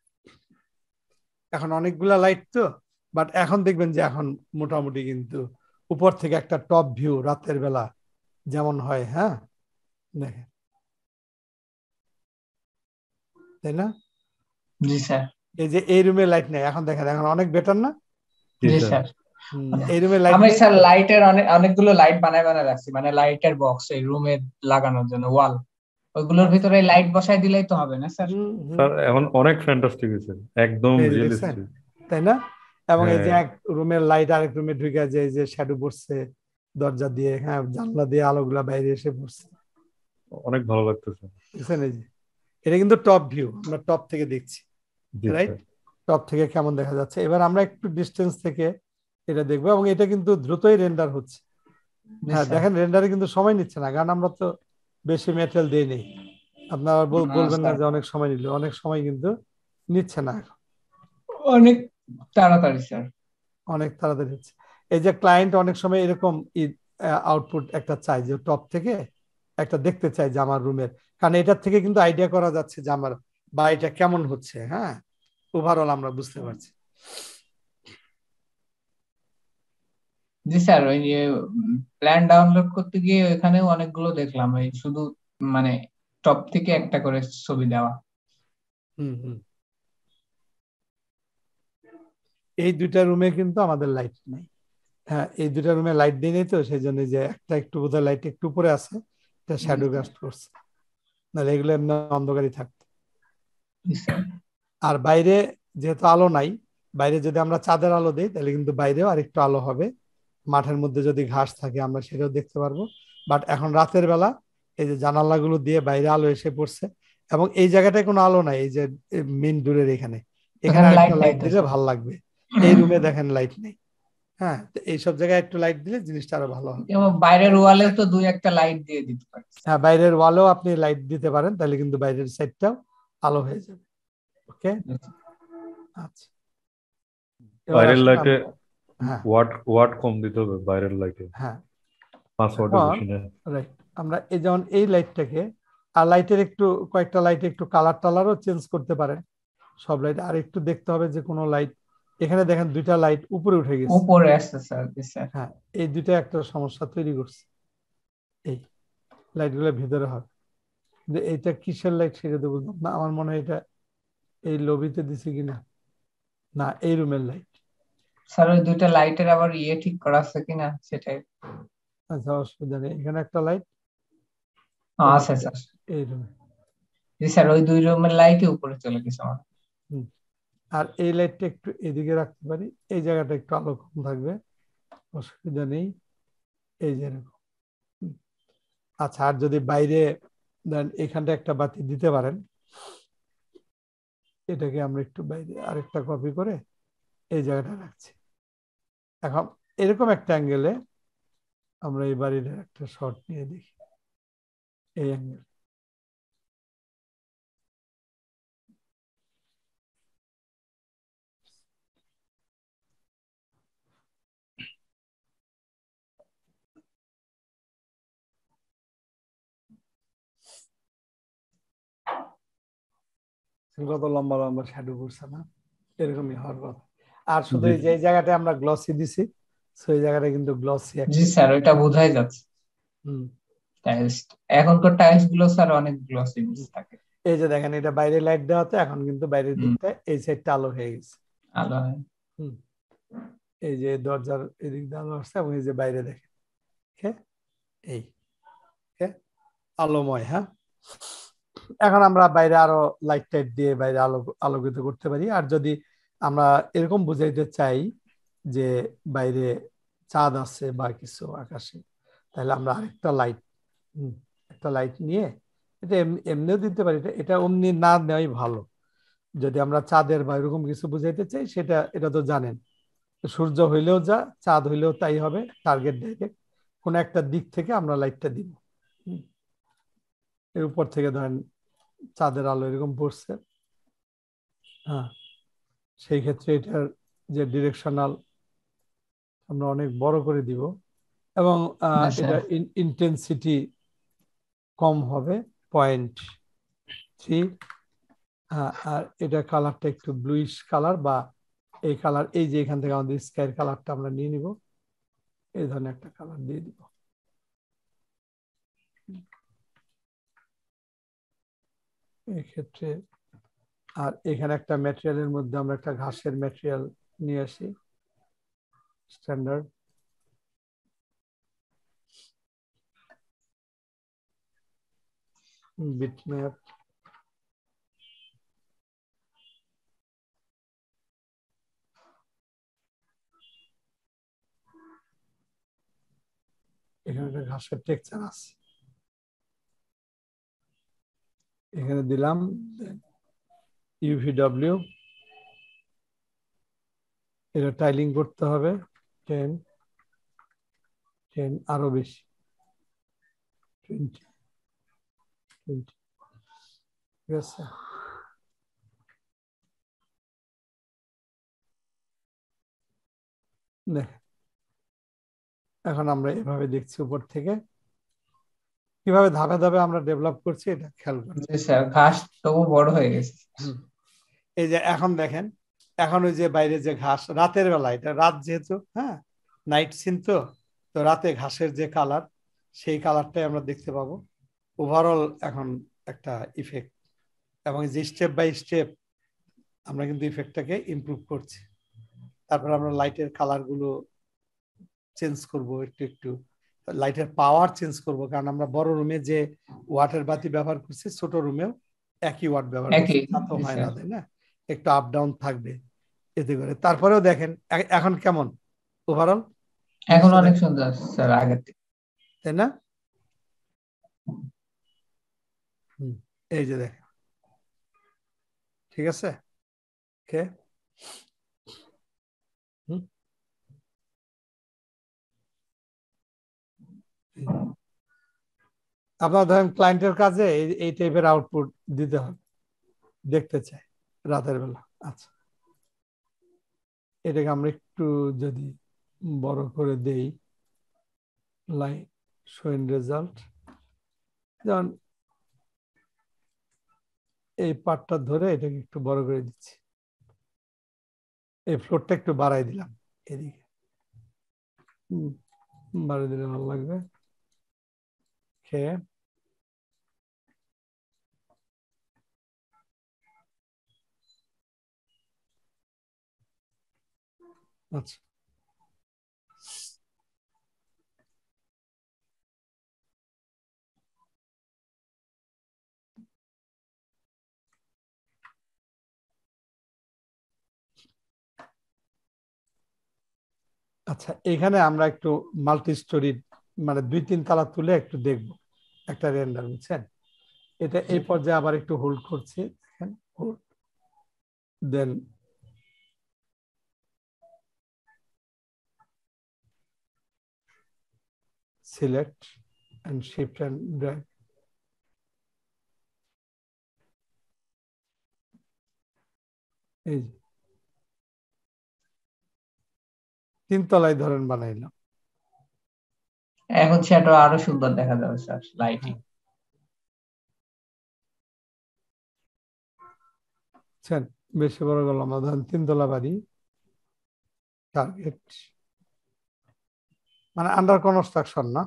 এখন অনেকগুলা লাইট তো, বাট এখন দেখবেন যে এখন মোটামুটি কিন্তু উপর থেকে একটা টপ ভিউ রাতের বেলা যেমন হয়, হ্যাঁ দেখেন, তাই না? জি স্যার। এই যে এই রুমে লাইট নেই, এখন দেখেন এখন অনেক বেটার না? জি স্যার। এই রুমে লাইট, আমি স্যার লাইটের অনেকগুলো লাইট বানায় রাখছি, মানে লাইটের বক্স এই রুমে লাগানোর জন্য, ওয়াল, ওইগুলোর ভিতরে লাইট বসাই দিলেই তো হবে না স্যার? স্যার এখন অনেক ফ্যান্টাস্টিক হয়েছে, একদম রিয়েলিস্টিক, তাই না? এবং এই যে এক রুমের লাইট আরেক রুমে ঢুকে যায়, যে শ্যাডো পড়ছে দরজা দিয়ে, হ্যাঁ জানলা দিয়ে আলোগুলা বাইরে এসে পড়ছে, অনেক ভালো লাগতেছে। বুঝছেন? এই যে এটা কিন্তু টপ ভিউ, আমরা টপ থেকে দেখছি, রাইট? টপ থেকে কেমন দেখা যাচ্ছে। এবার আমরা একটু ডিস্টেন্স থেকে এটা দেখবো, এবং এটা কিন্তু দ্রুতই রেন্ডার হচ্ছে। হ্যাঁ দেখেন, রেন্ডারে কিন্তু সময় নিচ্ছে না, কারণ আমরা তো বেশি ম্যাটেরিয়াল দেই নেই। আপনারা বলবেন না যে অনেক সময় নিল, অনেক সময় কিন্তু নিচ্ছে না, এখন অনেক তাড়াতাড়ি স্যার, অনেক তাড়াতাড়ি হচ্ছে। এই যে ক্লায়েন্ট অনেক সময় এরকম আউটপুট একটা চাই, যে টপ থেকে একটা দেখতে চাই যে আমার রুমের, কারণ এটার থেকে কিন্তু আইডিয়া করা যাচ্ছে যে আমার বাড়িটা কেমন হচ্ছে, হ্যাঁ ওভারঅল আমরা বুঝতে পারছি। জি স্যার, ওই যে প্ল্যান ডাউনলোড করতে গিয়ে ওইখানেও অনেকগুলো দেখলাম, এই শুধু মানে টপ থেকে একটা করে ছবি দেওয়া। হুম হুম। এই দুইটা রুমে কিন্তু আমাদের লাইট নেই। হ্যাঁ, এই দুইটা রুমে লাইট দিই নাই, তো সেই জন্য যে একটা একটু বোধহয় লাইট একটু উপরে আছে, এটা শ্যাডো কাস্ট করছে, নাহলে এগুলো এমনি অন্ধকারই থাকতো। জি স্যার। আর বাইরে যেহেতু আলো নাই, বাইরে যদি আমরা চাঁদের আলো দিই তাহলে কিন্তু বাইরেও আরেকটু আলো হবে। মাঠের মধ্যে যদি ঘাস থাকে আমরা সেটাও দেখতে পারবো। বাট এখন রাতের বেলা এই যে জানালাগুলো দিয়ে বাইরে আলো এসে পড়ছে, এবং এই জায়গাটায় কোনো আলো নাই, এই যে মেইন ডোরের এখানে এখানে লাইট আরেকটা নাই লাইট তো দিলে স্যার। ভালো লাগবে। এই রুমে দেখেন লাইট নেই। হ্যাঁ, তো এইসব জায়গায় একটু লাইট দিলে জিনিসটা আরো ভালো হবে। এবং বাইরের ওয়ালেও তো দুই একটা লাইট দিয়ে দিতে পারি। হ্যাঁ, বাইরের ওয়ালেও আপনি লাইট দিতে পারেন, তাহলে কিন্তু বাইরের সাইডটাও আলো হয়ে যাবে। ওকে, আচ্ছা। এবার বাইরের আসুন লাইটে হ্যাঁ ওয়াট কম দিতে হবে, বাইরের লাইটে হ্যাঁ 5 ওয়াটের এখন বেশি না। রাইট, আমরা এই যেমন এই লাইটটাকে, আর লাইটের একটু কয়েকটা লাইটে একটু কালার টালারও চেঞ্জ করতে পারেন। সব লাইট আর একটু দেখতে হবে যে কোনো লাইট, এখানে দেখেন দুইটা লাইট উপরে উঠে গেছে। উপরে আসছে স্যার। জি স্যার। হ্যাঁ, এই দুইটা একটা সমস্যা তৈরি করছে। এই লাইটগুলো ভিতরে হবে, কিন্তু এইটা কিসের লাইট সেটা তো বুঝলাম না। আমার মনে হয় এটা এই লবিতে দিছে কিনা, না এই রুমের লাইট। স্যার ওই দুইটা লাইটের আবার ঠিক করা আছে কিনা সেটাই। আচ্ছা, অসুবিধা নেই, এখানে একটা লাইট আছে স্যার। এই রুমে। জি স্যার, ওই দুই রুমের লাইটই উপরে চলে গেছে আমার। আর এই লাইটটা একটু এদিকে রাখতে পারি, এই জায়গাটা একটু আলো কম থাকবে, অসুবিধা নেই। এই যে এরকম। আচ্ছা, আর যদি বাইরে দেন এখানটা একটা বাতি দিতে পারেন, এটাকে আমরা একটু বাইরে আরেকটা কপি করে এই জায়গাটা রাখছি। এখন এরকম একটা অ্যাঙ্গেলে আমরা এই বাড়ির একটা শট নিয়ে দেখি, এই অ্যাঙ্গেল। কত লম্বা লম্বা শ্যাডো পড়ছে না, এরকমই হওয়ার কথা। আর শুধু এই যে জায়গাটা আমরা গ্লসি দিছি, সেই জায়গাটা কিন্তু গ্লসি। জি স্যার, ওইটা বোঝাই যাচ্ছে। টাইলস, এখনকার টাইলস গুলো স্যার অনেক গ্লসি থাকে। এই যে দেখেন, এটা বাইরে লাইট দেওয়াতে এখন কিন্তু বাইরের দিকটা এই সাইডটা আলো হয়ে গেছে। আলো এই যে দরজার এদিক দিয়ে আলো আসছে, এবং এই যে বাইরে দেখেন এই আলোময়। হ্যাঁ, এখন আমরা বাইরে আরো লাইট টাইট দিয়ে বাইরে আলোকিত করতে পারি। আর যদি আমরা এরকম বুঝাইতে চাই যে বাইরে চাঁদ আছে বা কিছু আকাশে, তাহলে আমরা আরেকটা লাইট নিয়ে, এটা এমনিও দিতে পারি, এটা অমনি না নেওয়াই ভালো। যদি আমরা চাঁদের বা এরকম কিছু বুঝাইতে চাই, এটা তো জানেন, সূর্য হইলেও যা, চাঁদ হইলেও তাই হবে, টার্গেট ডাইরেক্ট কোন একটা দিক থেকে আমরা লাইটটা দিব। এর উপর থেকে ধরেন চাঁদের আলো এরকম পড়ছে, হ্যাঁ, সেই ক্ষেত্রে এটার যে ডিরেকশনাল আমরা অনেক বড় করে দিব, এবং এটা ইন্টেন্সিটি কম হবে 0.3। আর এটা কালারটা একটু ব্লুইশ কালার, বা এই কালার, এই যে এখান থেকে আমাদের স্কাইয়ের কালারটা আমরা নিয়ে নিব, এই ধরনের একটা কালার দিয়ে দিব। এই ক্ষেত্রে আর এখানে একটা ম্যাটেরিয়ালের মধ্যে আমরা একটা ঘাসের ম্যাটেরিয়াল নিয়ে আসি, স্ট্যান্ডার্ড। বিটম্যাপ, এখানে একটা ঘাসের টেক্সচার আছে, এখানে দিলাম UVW। এটা টাইলিং করতে হবে 10 আরো বেশি, 20 ঠিক আছে। এখন আমরা এভাবে দেখছি উপর থেকে, কিভাবে ধাপে ধাপে আমরা ডেভেলপ করছি এটা খেয়াল করছি। স্যার ঘাস তবু বড় হয়ে গেছে। এই যে এখন দেখেন, এখন ওই যে বাইরে যে ঘাস, রাতের বেলা, এটা রাত যেহেতু, হ্যাঁ, নাইট সিন তো, তো রাতে ঘাসের যে কালার সেই কালারটাই আমরা দেখতে পাবো। ওভারঅল এখন একটা ইফেক্ট, এবং যে স্টেপ বাই স্টেপ আমরা কিন্তু ইফেক্টটাকে ইমপ্রুভ করছি। তারপর আমরা লাইটের কালার গুলো চেঞ্জ করব, একটু একটু লাইটের পাওয়ার চেঞ্জ করব, কারণ আমরা বড় রুমে যে ওয়াটের বাতি ব্যবহার করছি ছোট রুমেও একই ওয়াট ব্যবহার করছি, তা তো হয় না, তাই না? একটু আপ ডাউন থাকবে এতে করে। তারপরেও দেখেন এখন কেমন ওভারঅল, এখন অনেক সুন্দর স্যার আগের থেকে, তাই না? এই যে দেখেন, ঠিক আছে, ওকে। আপনার ধরেন ক্লায়েন্টের কাজে এই টাইপের আউটপুট দিতে হবে, দেখতে চাই রাতের বেলা। আচ্ছা, এটাকে আমরা একটু যদি বড় করে দেই, লাইট শো ইন রেজাল্ট, যেমন এই পার্টটা ধরে এটাকে একটু বড় করে দিচ্ছি, এই ফ্লোরটা একটু বাড়াই দিলাম, এদিকে বাড়িয়ে দিলে ভালো লাগবে। ওকে, আচ্ছা, আচ্ছা, এখানে আমরা একটু মাল্টি স্টোরি মানে 2-3 তালা তুলে একটু দেখবো একটা রেন্ডার, বুঝছেন? এটা এই পর্যায়ে আবার একটু হোল্ড করছি, দেখেন, hold, then select and shift and drag. এই যে 3 তলায় ধরেন বানাইলাম, এখন সেটা আরো সুন্দর দেখা যাবে স্যার লাইটিং। বেশি বড় করলাম, ধরেন 3 তলা বাড়ি, টার্গেট মানে আন্ডার কনস্ট্রাকশন না?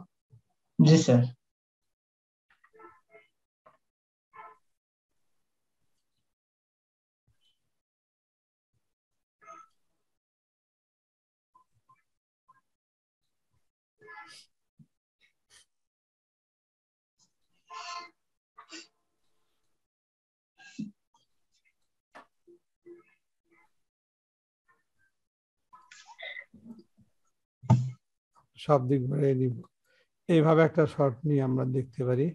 জি স্যার। সব দিক ঘুরে নিব, এইভাবে একটা শর্ট নিয়ে আমরা দেখতে পারি।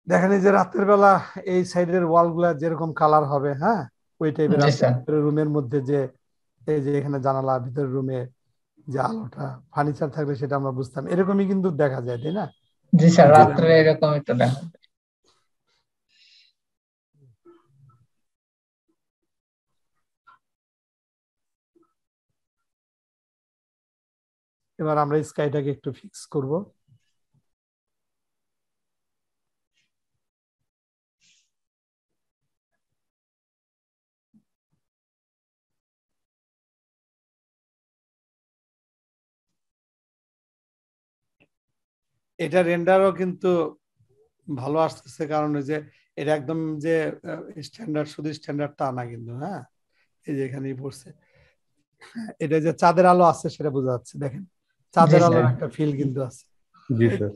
দেখেন এই যে রাতের বেলা এই সাইডের ওয়াল গুলা যেরকম কালার হবে, হ্যাঁ, ওই টাইপের রুমের মধ্যে যে এই যে এখানে জানালা, ভিতরের রুমে যে আলোটা, ফার্নিচার থাকলে সেটা আমরা বুঝতাম, এরকমই কিন্তু দেখা যায়, তাই না? জি স্যার, রাত্রে এরকমই তো দেখা যায়। এবার আমরা স্কাইটাকে একটু ফিক্স করব। এটা রেন্ডারও কিন্তু ভালো আসতেছে, কারণ ওই যে এটা একদম যে স্ট্যান্ডার্ড, শুধু স্ট্যান্ডার্ড তা না কিন্তু, হ্যাঁ, এই যে এখানেই পড়ছে, এটা যে চাঁদের আলো আছে সেটা বোঝা যাচ্ছে, দেখেন চাঁদের আলোর একটা ফিল কিন্তু আছে, জি স্যার,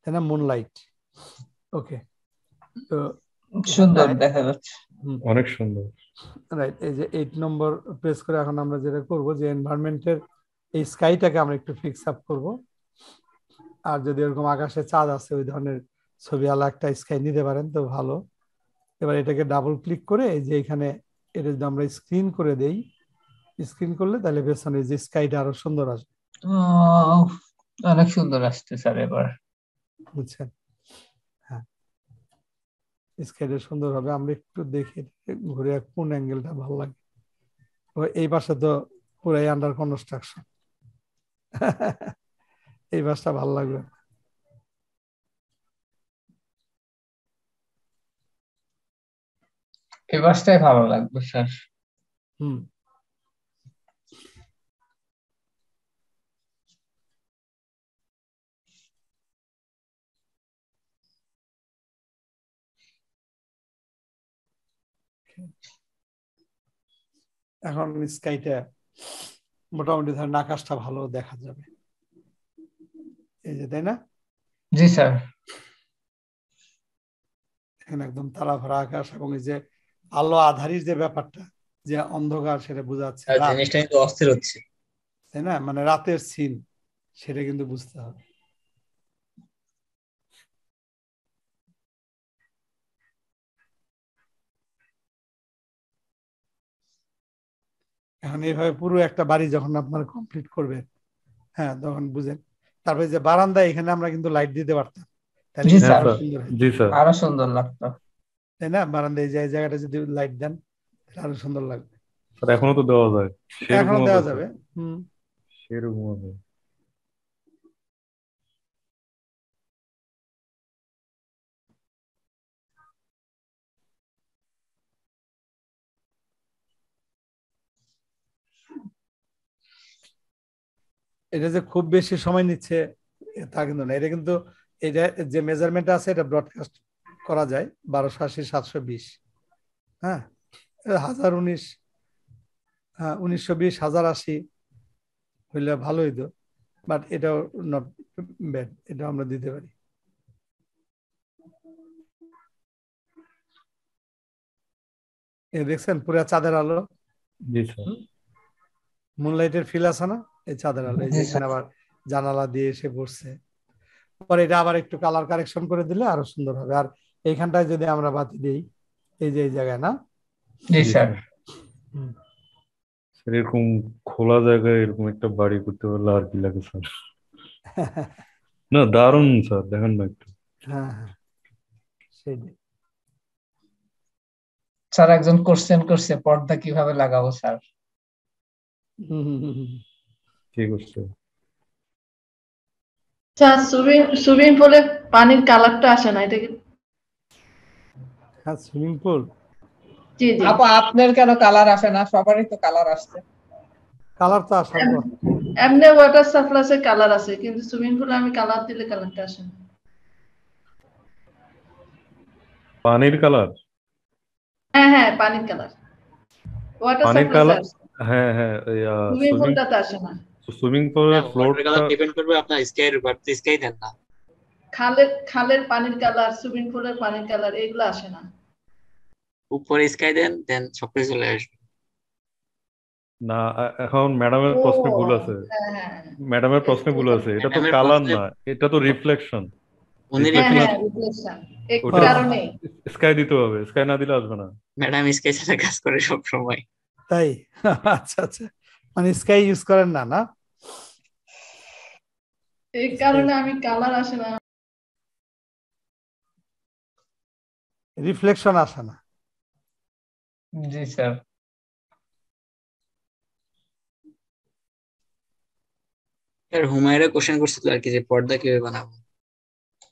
তাই না? মুনলাইট। ওকে, তো সুন্দর দেখা যাচ্ছে, অনেক সুন্দর। রাইট, এই যে 8 নম্বর প্রেস করে এখন আমরা যেটা করব যে এনভায়রনমেন্টের এই স্কাইটাকে আমরা একটু ফিক্স আপ করব। আর যদি এরকম আকাশে চাঁদ আছে ওই ধরনের ছবি আলা একটা স্কাই নিতে পারেন তো ভালো। এবার এটাকে ডাবল ক্লিক করে এই যে এখানে এটা যদি আমরা স্ক্রিন করে দেই, স্ক্রিন করলে তাহলে পেছনে যে স্কাইটা আরো সুন্দর আসবে। অনেক সুন্দর আসছে স্যার এবার, বুঝছেন? হ্যাঁ, স্কাইটা সুন্দর হবে। আমরা একটু দেখি ঘুরে কোন অ্যাঙ্গেলটা ভালো লাগে। এই পাশে তো পুরাই আন্ডার কনস্ট্রাকশন। এই পাশটা ভালো লাগবে। এই বাসটাই ভালো লাগবে স্যার। হুম, এখন স্কাইটা মোটামুটি ধরেন আকাশটা ভালো দেখা যাবে, এই যে, তাই না? জি স্যার। এখানে একদম তারা ভরা আকাশ এবং এই যে আলো আধারির যে ব্যাপারটা, যে অন্ধকার, সেটা বোঝাচ্ছে আর রাত, জিনিসটা কিন্তু অস্থির হচ্ছে। তাই না? মানে রাতের সিন, সেটা কিন্তু বুঝতে হবে। এখন এইভাবে পুরো একটা বাড়ি যখন আপনারা কমপ্লিট করবেন, হ্যাঁ, তখন বুঝেন। তারপরে যে বারান্দায় এখানে আমরা কিন্তু লাইট দিতে পারতাম, তাহলে জি কিন্তু স্যার। আরো স্যার। সুন্দর হয়, জি স্যার। আরো সুন্দর লাগতো। তাই না? বারান্দায় যে জায়গাটা যদি লাইট দেন তাহলে আরো সুন্দর লাগবে। স্যার এখনো তো দেওয়া যায়, এখনো সেরকম দেওয়া হবে যাবে। স্যার, হুম, সেরকম হবে। এটা যে খুব বেশি সময় নিচ্ছে তা কিন্তু না। এটা কিন্তু এটা যে মেজারমেন্ট আছে এটা ব্রডকাস্ট করা যায় 1280 720, হ্যাঁ, 1019, হ্যাঁ, 1920 1080 হইলে ভালো হইতো, বাট এটাও নট ব্যাড, এটাও আমরা দিতে পারি। দেখছেন পুরো চাঁদের আলো, জি স্যার। মুনলাইটের ফিল আছে না? এই চাঁদের আলো, এই যে জি এখানে আবার জানালা দিয়ে এসে পড়ছে। পরে এটা আবার একটু কালার কারেকশন করে দিলে আরো সুন্দর হবে। আর এইখানটায় যদি আমরা বাতি দিই, এই যে এই জায়গায়, না? জি জি স্যার। স্যার। স্যার এরকম খোলা জায়গায় এরকম একটা বাড়ি করতে পারলে আর কি লাগে স্যার। না, দারুণ স্যার, দেখেন না একটু। হ্যাঁ, হ্যাঁ, সেটাই। স্যার একজন কোশ্চেন করছে পর্দা কিভাবে লাগাবো স্যার। ঠিক আছে। স্যার সুইমিং পুলে পানির কালারটা আসে না, এটা কি? হ্যাঁ, সুইমিং পুল। জি জি, আপা আপনার কেন কালার আসে না? সবারই তো কালার আসছে। কালার তো আসার পর এমনি ওয়াটার সাপ্লাইসে কালার আছে, কিন্তু সুইমিং পুলে আমি কালার দিলে কালারটা আসে না। পানির কালার? হ্যাঁ হ্যাঁ, পানির কালার ওয়াটার পানির সাপ্লাইসে কালার, আসে, হ্যাঁ হ্যাঁ, সুইমিং সুইমিং পুলটাতে আসে না। সুইমিং পুলের ওয়াটার ফ্লোরটা। কালার ডিপেন্ড করবে আপনার স্কাইয়ের উপর, তো স্কাই দেন না। খালের পানির কালার, সুইমিং পুলের পানির কালার, এগুলো আসে না। উপরে স্কাই দেন, দেন সবকিছু চলে আসবে। না, এখন ম্যাডামের ও প্রশ্নে ভুল আছে। হ্যাঁ হ্যাঁ ম্যাডামের প্রশ্নে ভুল আছে, এটা তো ম্যাডামের কালার প্রশ্নে না, এটা তো রিফ্লেকশন। উনি হ্যাঁ রিফ্লেকশন হ্যাঁ, রিফ্লেকশন, এই ওটা কারণে। স্কাই দিতে হবে, স্কাই না দিলে আসবে না। ম্যাডাম স্কাই ছাড়া কাজ করে সব সময়। তাই? আচ্ছা আচ্ছা, মানে স্কাই ইউজ করেন না? না, এই কারণে আমি কালার আসে না। রিফ্লেকশন আসে না। জি স্যার। স্যার হুমায়রা কোশ্চেন করছিল আর কি, যে পর্দা কিভাবে বানাবো।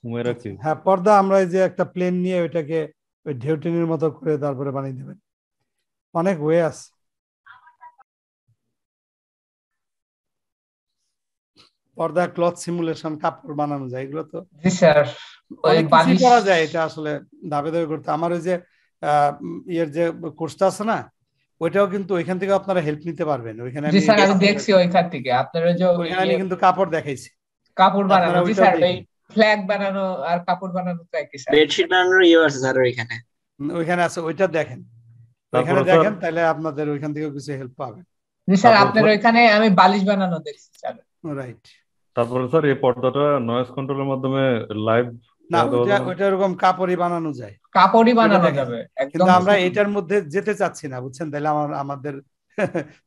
হুমেরা কি? হ্যাঁ, পর্দা আমরা এই যে একটা প্লেন নিয়ে ওইটাকে ওই ঢেউটিনের মতো করে তারপরে বানিয়ে দেবেন। অনেক ওয়ে আছে। পর্দা, ক্লথ সিমুলেশন, কাপড় বানানো যায়, এগুলো তো জি স্যার। ওই অনেক কিছুই বালিশ করা যায়। এটা আসলে ধাপে ধাপে করতে। আমার ওই যে ইয়ের যে কোর্সটা আছে না, ওইটাও কিন্তু ওইখান থেকে আপনারা হেল্প নিতে পারবেন। ওইখানে জি আমি স্যার, আমি দেখছি ওইখান থেকে আপনার ওই যে ওইখানে আমি কিন্তু কাপড় দেখাইছি, কাপড় আপনারা বানানো। জি ওইটাও স্যার, ওই দেখেন। ফ্ল্যাগ বানানো আর কাপড় বানানো তো একই স্যার। বেডশিট বানানোর ইয়ে আছে স্যার ওইখানে। ওইখানে আছে, ওইটা দেখেন, তারপরে ওইখানে স্যার, দেখেন, তাহলে আপনাদের ওইখান থেকেও কিছু হেল্প পাবেন। জি স্যার, তারপর আপনার স্যার, ওইখানে আমি বালিশ বানানো দেখছি স্যার। রাইট। তারপরে স্যার এই পর্দাটা নয়েজ কন্ট্রোলের মাধ্যমে লাইভ না, দেওয়া ওইটা যাবে না? ওইটা এরকম কাপড়ই বানানো যায়, কাপড়ই ওইটা বানানো দেখেন। যাবে একদম। কিন্তু আমরা এটার মধ্যে যেতে চাচ্ছি না, বুঝছেন? তাহলে আমাদের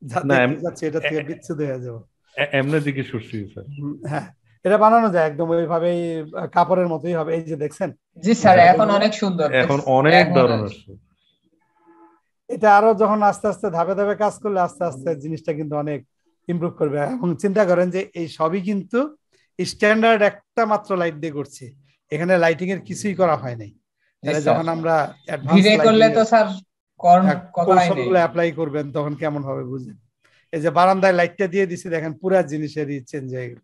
যা না, দেখতে চাচ্ছি এটা থেকে বিচ্ছুত হয়ে যাবো। এমনি জিজ্ঞেস করছি স্যার। হ্যাঁ, এটা বানানো যায় একদম ওইভাবেই, কাপড়ের মতোই হবে। এই যে দেখছেন, জি স্যার, হ্যাঁ, এখন অনেক সুন্দর। এখন অনেক এখন দারুণ আসছে। এটা আরো যখন আস্তে আস্তে ধাপে ধাপে কাজ করলে আস্তে আস্তে জিনিসটা কিন্তু অনেক ইমপ্রুভ করবে। এবং চিন্তা করেন যে এই সবই কিন্তু স্ট্যান্ডার্ড একটা মাত্র লাইট দিয়ে করছে, এখানে লাইটিং এর কিছুই করা হয় নাই। তাহলে স্যার, যখন আমরা অ্যাডভান্স ভিড়ে করলে লাইটিং তো স্যার কথাই নেই। কৌশলগুলো অ্যাপ্লাই করবেন তখন কেমন হবে বুঝলেন। এই যে বারান্দায় লাইটটা দিয়ে দিছি, দেখেন পুরা জিনিসেরই চেঞ্জ হয়ে গেল।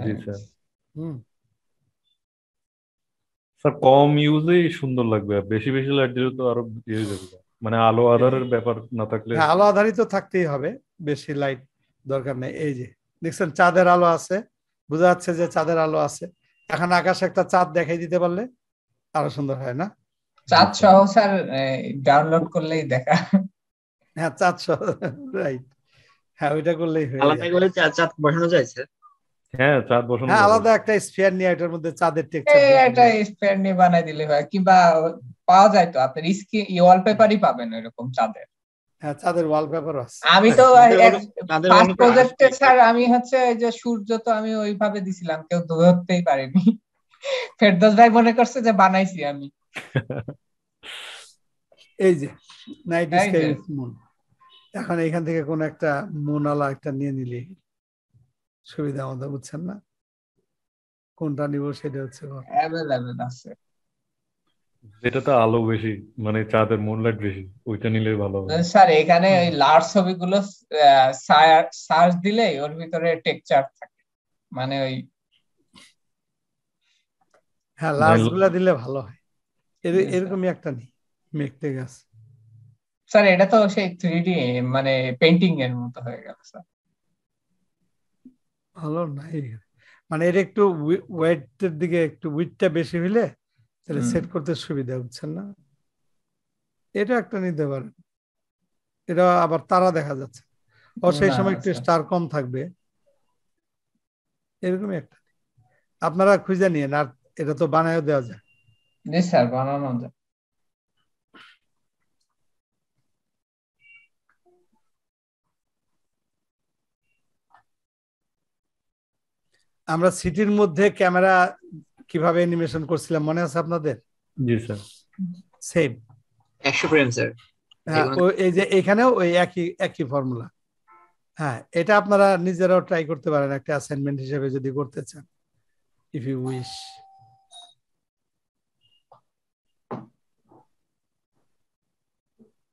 জি স্যার। হুম, স্যার কম ইউজেই সুন্দর লাগবে, আর বেশি বেশি লাইট দিলে তো আরো ইয়ে হয়ে যাবে, মানে আলো আধারের ব্যাপার না থাকলে। হ্যাঁ, আলো আধারিত থাকতেই হবে, বেশি লাইট দরকার নেই। এই যে দেখছেন চাঁদের আলো আছে, বোঝা যাচ্ছে যে চাঁদের আলো আছে। এখন আকাশে একটা চাঁদ দেখাই দিতে পারলে আরো সুন্দর হয় না? চাঁদ সহ স্যার ডাউনলোড করলেই দেখা। হ্যাঁ, চাঁদ সহ, রাইট। হ্যাঁ, ওইটা করলেই হয়ে আলাদা যায়। করে চাঁদ বসানো যায় স্যার? হ্যাঁ, চাঁদ বসানো হ্যাঁ, যাবে। আলাদা একটা স্ফিয়ার নিয়ে এটার মধ্যে চাঁদের টেক্সচার একটা স্পেয়ার নিয়ে বানাই দিলে হয়, কিংবা পাওয়া যায় তো আপনার স্ক্রিন ওয়ালপেপারই পাবেন এরকম চাঁদের। হ্যাঁ, চাঁদের ওয়ালপেপার আছে। আমি তো চাঁদের ফার্স্ট wallpaper প্রজেক্টে আসবে। স্যার আমি হচ্ছে এই যে সূর্য তো আমি ওইভাবে দিছিলাম, কেউ ধরতেই পারেনি। ফেরদৌস ভাই মনে করছে যে বানাইছি আমি। এই যে নাইট এই স্কাই যে। উইথ মুন, এখন এখান থেকে কোন একটা মুনালা একটা নিয়ে নিলে সুবিধা আমাদের, বুঝছেন না? কোনটা নিব সেটা হচ্ছে কথা। অ্যাভেলেবল আছে। যেটাতে আলো বেশি, মানে চাঁদের মুনলাইট বেশি, ওইটা নিলে ভালো হবে। স্যার এখানে ওই লার্জ ছবিগুলো সার্চ দিলেই ওর ভিতরে টেক্সচার থাকে, মানে ওই হ্যাঁ, লার্জ গুলা দিলে ভালো হয়। এরকমই একটা নেই, মেঘতে গাছ। স্যার এটা তো সেই 3D মানে পেইন্টিং এর মতো হয়ে গেল স্যার। ভালো নাই, মানে এটা একটু ওয়েটের দিকে একটু উইডটা বেশি হইলে তাহলে সেট করতে সুবিধা, বুঝছেন না? এটা একটা নিতে পারেন। এটা আবার তারা দেখা যাচ্ছে, ও সেই সময় একটু স্টার কম থাকবে, এরকমই একটা। আপনারা খুঁজে নিয়ে আর এটা তো বানায়ও দেওয়া যায়। জি স্যার, বানানো যায়। আমরা সিটির মধ্যে ক্যামেরা কিভাবে অ্যানিমেশন করছিলাম মনে আছে আপনাদের? জি স্যার। Same 100 frame sir. হ্যাঁ, এই যে এখানেও ওই একই ফর্মুলা। হ্যাঁ, এটা আপনারা নিজেরাও ট্রাই করতে পারেন একটা অ্যাসাইনমেন্ট হিসেবে যদি করতে চান, if you wish.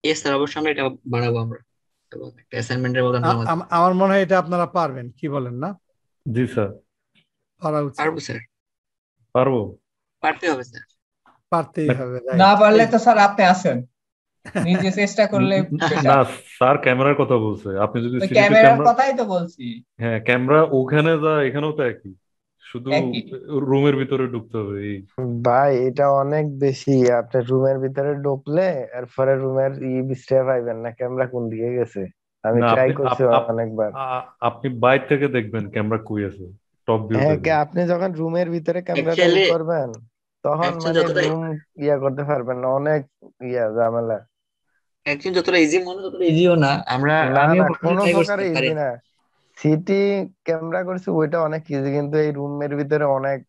Yes sir, অবশ্যই আমরা এটা বানাবো আমরা, এবং একটা অ্যাসাইনমেন্টের মতো আমার মনে হয় এটা আপনারা পারবেন, কি বলেন না? জি স্যার, পারা উচিত। পারবো স্যার, পারবো, পারতে হবে স্যার, পারতেই হবে। না পারলে তো স্যার আপনি আছেন, নিজে চেষ্টা করলে। না স্যার ক্যামেরার কথা বলছে, আপনি যদি ক্যামেরার কথাই তো বলছি। হ্যাঁ, ক্যামেরা ওখানে যা এখানেও তো একই, শুধু রুমের ভিতরে ঢুকতে হবে। ভাই এটা অনেক বেশি, আপনি রুমের ভিতরে ঢুকলে এরপরে রুমের বুঝতে পাইবেন না ক্যামেরা কোন দিকে গেছে। আমি ট্রাই করছি অনেকবার। আপনি বাইরে থেকে দেখবেন ক্যামেরা কই আছে, টপ ভিউ হ্যাঁ, থেকে। আপনি যখন রুমের ভিতরে ক্যামেরাটা করবেন তখন মানে রুম করতে পারবেন না, অনেক ঝামেলা। একজন যতটা ইজি মনে ততটা ইজিও না। আমরা কোনো প্রকার ইজি না। সিটি ক্যামেরা করছি ওইটা অনেক ইজি, কিন্তু এই রুমের ভিতরে অনেক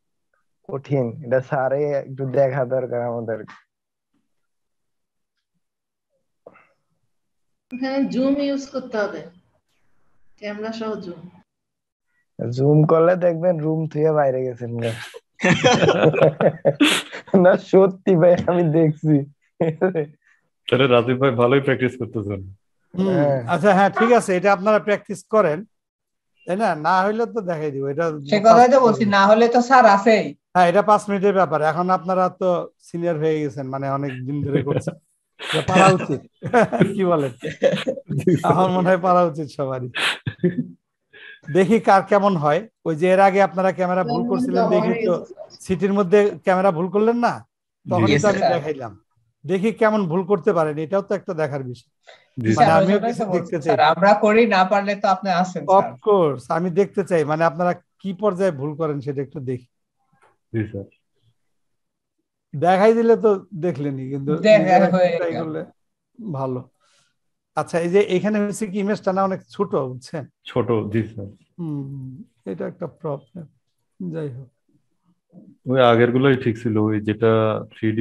কঠিন। এটা স্যারে একটু দেখা দরকার আমাদের। এখানে জুম ইউজ করতে হবে, ক্যামেরা সহ জুম করলে দেখবেন রুম থেকে বাইরে গেছেন। না সত্যি ভাই, আমি দেখছি। তাহলে রাজীব ভাই ভালোই প্র্যাকটিস করতেছেন। আচ্ছা, হ্যাঁ ঠিক আছে, এটা আপনারা প্র্যাকটিস করেন, তাই না? না হইলে তো দেখাই দিব। এটা সে কথাই তো বলছি, না হলে তো স্যার আছেই। হ্যাঁ, এটা 5 মিনিটের ব্যাপার। এখন আপনারা তো সিনিয়র হয়ে গেছেন, মানে অনেক দিন ধরে করছেন, পারা উচিত। কি বলেন? আমার মনে হয় পারা উচিত সবারই। দেখি কার কেমন হয়। ওই যে এর আগে আপনারা ক্যামেরা ভুল করছিলেন, দেখি তো সিটির মধ্যে ক্যামেরা ভুল করলেন না, তখনই তো আমি দেখাইলাম। দেখি কেমন ভুল করতে পারেন, এটাও তো একটা দেখার বিষয়। মানে আমিও কিছু দেখতে চাই। আমরা করি, না পারলে তো আপনি আছেন। অফকোর্স আমি দেখতে চাই, মানে আপনারা কি পর্যায়ে ভুল করেন সেটা একটু দেখি। জি স্যার। দেখাই দিলে তো দেখলেনই, কিন্তু ট্রাই করলে ভালো। আচ্ছা, এই যে এখানে হচ্ছে কি ইমেজটা না অনেক ছোট, বুঝছেন? ছোট, জি স্যার। এটা একটা প্রবলেম। যাই হোক, ওই আগের গুলোই ঠিক ছিল, ওই যেটা 3D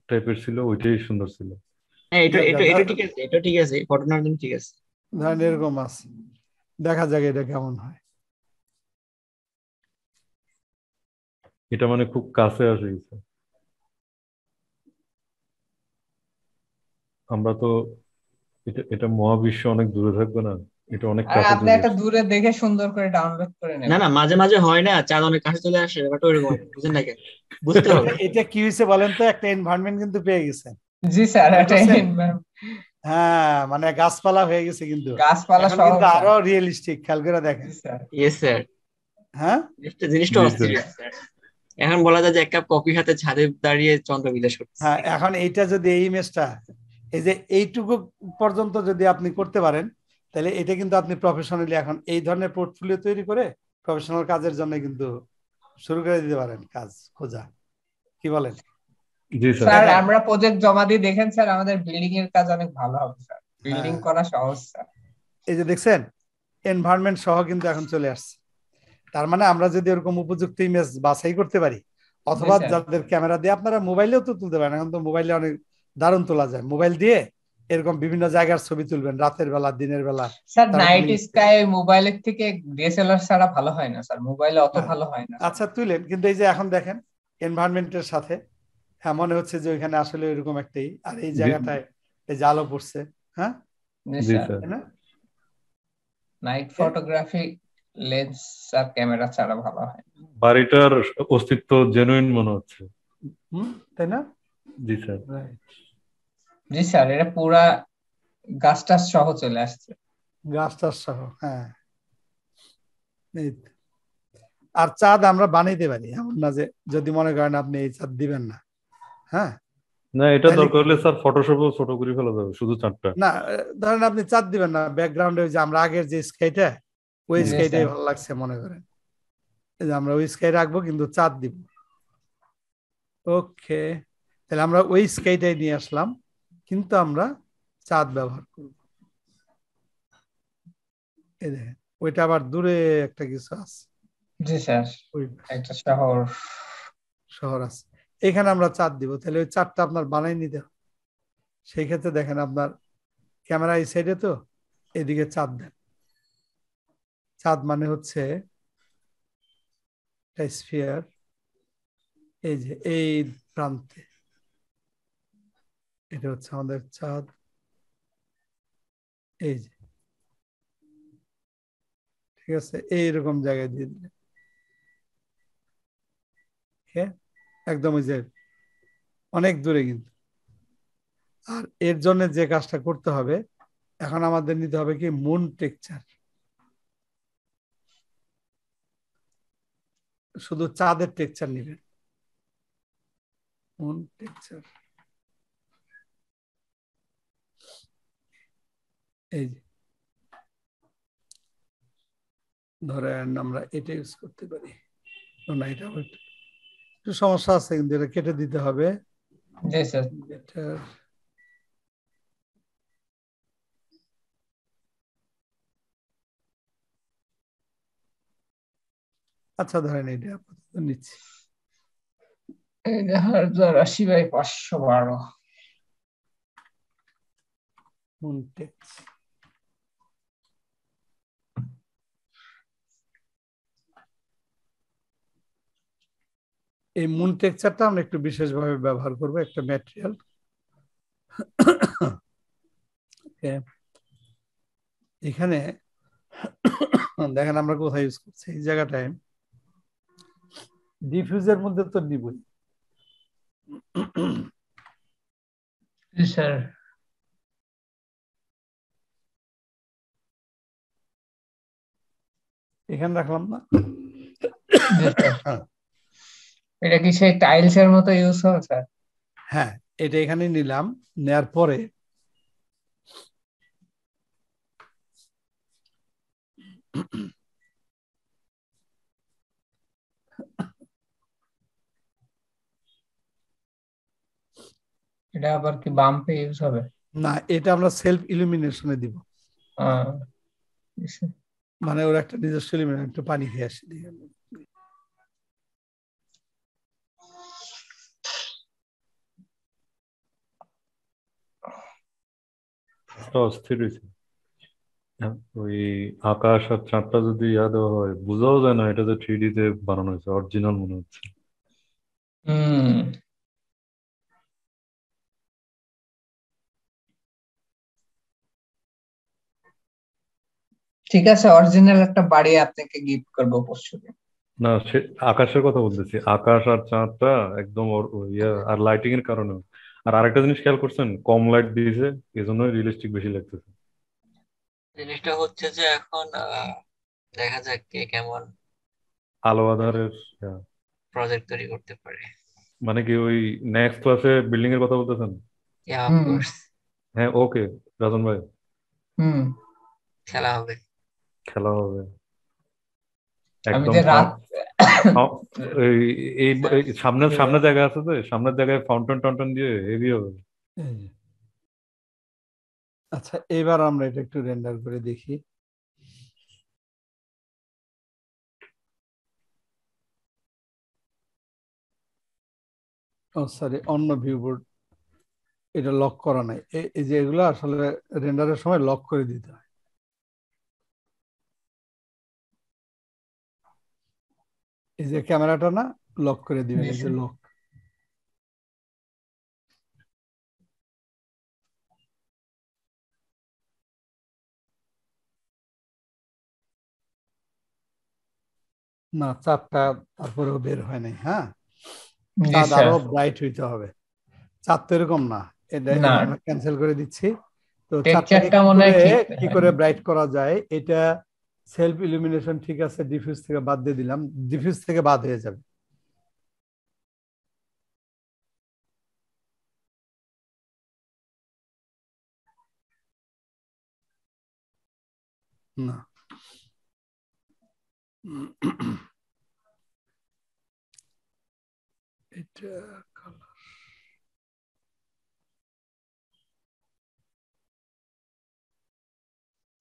টাইপের ছিল ওইটাই সুন্দর ছিল। হ্যাঁ, এটা যাক এটা গা, এটা ঠিক আছে, এটা ঠিক আছে, ফটো নেওয়ার জন্য ঠিক আছে। ধরেন এরকম আছে, দেখা যাক এটা কেমন হয়। এটা মানে খুব কাছে আসে গেছে। আমরা তো এটা এটা মহাবিশ্ব অনেক দূরে থাকবে না, এটা অনেক আর কাছে আপনি চলে একটা আসছে। দূরে দেখে সুন্দর করে ডাউনলোড করে না নেবেন। না, মাঝে মাঝে হয় না, চাঁদ অনেক কাছে চলে আসে, ব্যাপারটা ওইরকম হয়, বুঝেন না কেন? বুঝতে হবে। এটা কি হয়েছে বলেন তো, একটা এনভায়রনমেন্ট কিন্তু পেয়ে গেছেন, জি স্যার, মনে এটা করছেন? হ্যাঁ, মানে গাছপালা হয়ে গেছে কিন্তু, গাছপালা এখন সহ কিন্তু স্যার। আরো রিয়েলিস্টিক, খেয়াল করে দেখেন। জি স্যার। ইয়েস স্যার, হ্যাঁ, জিনিসটা জি অস্থির স্যার। স্যার। এখন বলা যায় যে এক কাপ কফি হাতে ছাদে দাঁড়িয়ে চন্দ্র বিলাস করতেছে। হ্যাঁ, এখন এইটা যদি এই ইমেজটা এই যে এইটুকু পর্যন্ত যদি আপনি করতে পারেন, তাহলে এটা কিন্তু আপনি প্রফেশনালি এখন এই ধরনের পোর্টফোলিও তৈরি করে প্রফেশনাল কাজের জন্য কিন্তু শুরু করে দিতে পারেন কাজ খোঁজা। কি বলেন? জি স্যার। স্যার দেখেন, আমরা প্রজেক্ট জমা দিয়ে দেখেন স্যার, আমাদের বিল্ডিং এর কাজ অনেক ভালো হবে স্যার, বিল্ডিং হ্যাঁ, করা সহজ স্যার। এই যে দেখছেন এনভায়রনমেন্ট সহ কিন্তু এখন চলে আসছে। তার মানে আমরা যদি এরকম উপযুক্ত ইমেজ বাছাই করতে পারি, জি অথবা স্যার। যাদের ক্যামেরা দিয়ে, আপনারা মোবাইলেও তো তুলতে পারেন, এখন তো মোবাইলে অনেক দারুণ তোলা যায়, মোবাইল দিয়ে এরকম বিভিন্ন জায়গার ছবি তুলবেন, রাতের বেলা, দিনের বেলা। স্যার তারপর নাইট স্কাই মোবাইলের থেকে ডিএসএলআর ছাড়া ভালো হয় না স্যার, মোবাইলে অত হ্যাঁ, ভালো হয় না। আচ্ছা তুলেন, কিন্তু এই যে এখন দেখেন এনভায়রনমেন্টের সাথে, হ্যাঁ মনে হচ্ছে যে ওইখানে আসলে এরকম একটাই, আর এই জি জায়গাটায় এই যে আলো পড়ছে। হ্যাঁ, জি জি স্যার, স্যার। তাই না? নাইট ফটোগ্রাফি লেন্স আর ক্যামেরা ছাড়া ভালো হয় না। বাড়িটার অস্তিত্ব জেনুইন মনে হচ্ছে। তাই না? জি স্যার। Right. জি স্যার, এটা পুরা গাছ টাছ সহ চলে আসছে। গাছ টাছ সহ, হ্যাঁ। এই তো। আর চাঁদ আমরা বানাইতে পারি, এমন না যে যদি মনে করেন আপনি এই চাঁদ দিবেন না, হ্যাঁ, না, এটা তাহলে দরকার হলে স্যার ফটোশপেও ছোট করে ফেলা যাবে, শুধু চারটা। না, ধরেন আপনি চাঁদ দিবেন না, ব্যাকগ্রাউন্ডে ওই যে আমরা আগের যে স্কাইটা, ওই জি স্কাইটাই স্যার। ভালো লাগছে মনে করেন, এই যে আমরা ওই স্কাই রাখবো কিন্তু চাঁদ দিব। ওকে, তাহলে আমরা ওই স্কাইটাই নিয়ে আসলাম, কিন্তু আমরা চাঁদ ব্যবহার করব। এই দেখেন, ওইটা আবার দূরে একটা কিছু আছে, জি স্যার, ওই একটা শহর। শহর আছে, এখানে আমরা চাঁদ দিব, তাহলে ওই চাঁদটা আপনার বানাই নিতে হবে। সেই ক্ষেত্রে দেখেন আপনার ক্যামেরা এই সাইডে, তো এদিকে চাঁদ দেন। চাঁদ মানে হচ্ছে স্ফিয়ার, এই যে এই প্রান্তে, এটা হচ্ছে আমাদের চাঁদ, এই যে, ঠিক আছে, এইরকম জায়গায় দিয়ে দিলে একদম ওই যে অনেক দূরে কিন্তু। আর এর জন্য যে কাজটা করতে হবে, এখন আমাদের নিতে হবে কি মুন টেক্সচার, শুধু চাঁদের টেক্সচার নিবেন, মুন টেক্সচার, এই যে ধরেন আমরা এটা ইউজ করতে পারি, না এটা একটু সমস্যা আছে, কিন্তু এটা কেটে দিতে হবে। জি স্যার। বেটার, আচ্ছা ধরেন এটা আপাতত নিচ্ছি। 1080x512। মুনটেক্স, এই মুন টেক্সচারটা আমরা একটু বিশেষভাবে ব্যবহার করব, একটা ম্যাটেরিয়াল। এখানে দেখেন আমরা কোথায় ইউজ করছি, এই জায়গাটায় ডিফিউজের মধ্যে তো নিবই। জি স্যার। এখানে রাখলাম না? জি স্যার, এটা কি সেই টাইলস এর মতো ইউজ হবে স্যার? হ্যাঁ, এটা এখানে নিলাম, নেয়ার পরে এটা আবার কি বাম্পে ইউজ হবে? না, এটা আমরা সেলফ ইলুমিনেশনে দিব, জি স্যার। মানে ওর একটা নিজস্ব ইলুমিনেশন। একটু পানি খেয়ে আসি। কাজটা অস্থির হয়েছে। ওই আকাশ আর চাঁদটা যদি দেওয়া হয় বোঝাও যায় না এটা যে 3D তে বানানো হয়েছে, অরিজিনাল মনে হচ্ছে। হুম। ঠিক আছে, অরিজিনাল একটা বাড়ি আপনাকে গিফট করবো পরশুদিন। না, সে আকাশের কথা বলতেছি, আকাশ আর চাঁদটা একদম আর লাইটিং এর কারণে। আর আরেকটা জিনিস খেয়াল করছেন, কম লাইট দিয়েছে, এজন্য রিয়েলিস্টিক বেশি লাগতেছে। জিনিসটা হচ্ছে যে এখন দেখা যাক কে কেমন আলো আধারের প্রজেক্ট তৈরি করতে পারে। মানে কি ওই নেক্সট ক্লাসে বিল্ডিং এর কথা বলতেছেন? Of course. হ্যাঁ, ওকে রাজন ভাই, খেলা হবে। খেলা হবে আমি একদম। যে রাত এই এই এই সামনের সামনের জায়গা আছে, তো সামনের জায়গায় ফাউন্টেন টাউন্টেন দিয়ে হেভি হবে। আচ্ছা, এবার আমরা এটা একটু রেন্ডার করে দেখি। ও সরি, অন্য ভিউবোর্ড, এটা লক করা নাই। এই যে এগুলো আসলে রেন্ডারের সময় লক করে দিতে হয়। এই যে ক্যামেরাটা না, লক করে দিবেন, এই যে লক। না, চাঁদটা তারপরেও বের হয় নাই। হ্যাঁ, চাঁদ আরো ব্রাইট হইতে হবে। চাঁদ তো এরকম না, এটা আমরা ক্যান্সেল করে দিচ্ছি। তো চাঁদটাকে কি করে ব্রাইট করা যায়, এটা সেলফ ইলুমিনেশন ঠিক আছে, ডিফিউজ থেকে বাদ দিয়ে দিলাম, ডিফিউজ থেকে বাদ হয়ে যাবে। না, এটা কালার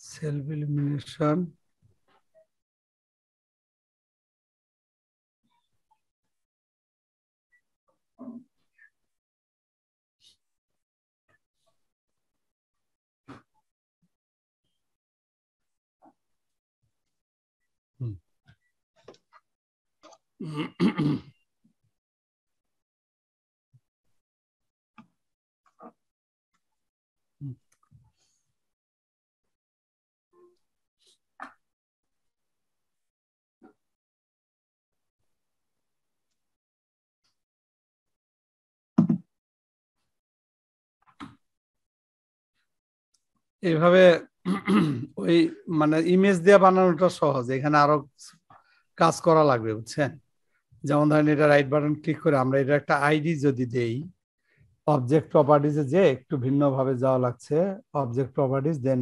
সেলফ ইলুমিনেশন, এইভাবে ওই মানে ইমেজ দিয়ে বানানোটা সহজ, এখানে আরো কাজ করা লাগবে, বুঝছেন? যেমন ধরেন এটা রাইট বাটন ক্লিক করে আমরা এটা একটা আইডি যদি দেই, অবজেক্ট প্রপার্টিজে যে একটু ভিন্নভাবে যাওয়া লাগছে, অবজেক্ট প্রপার্টিজ, দেন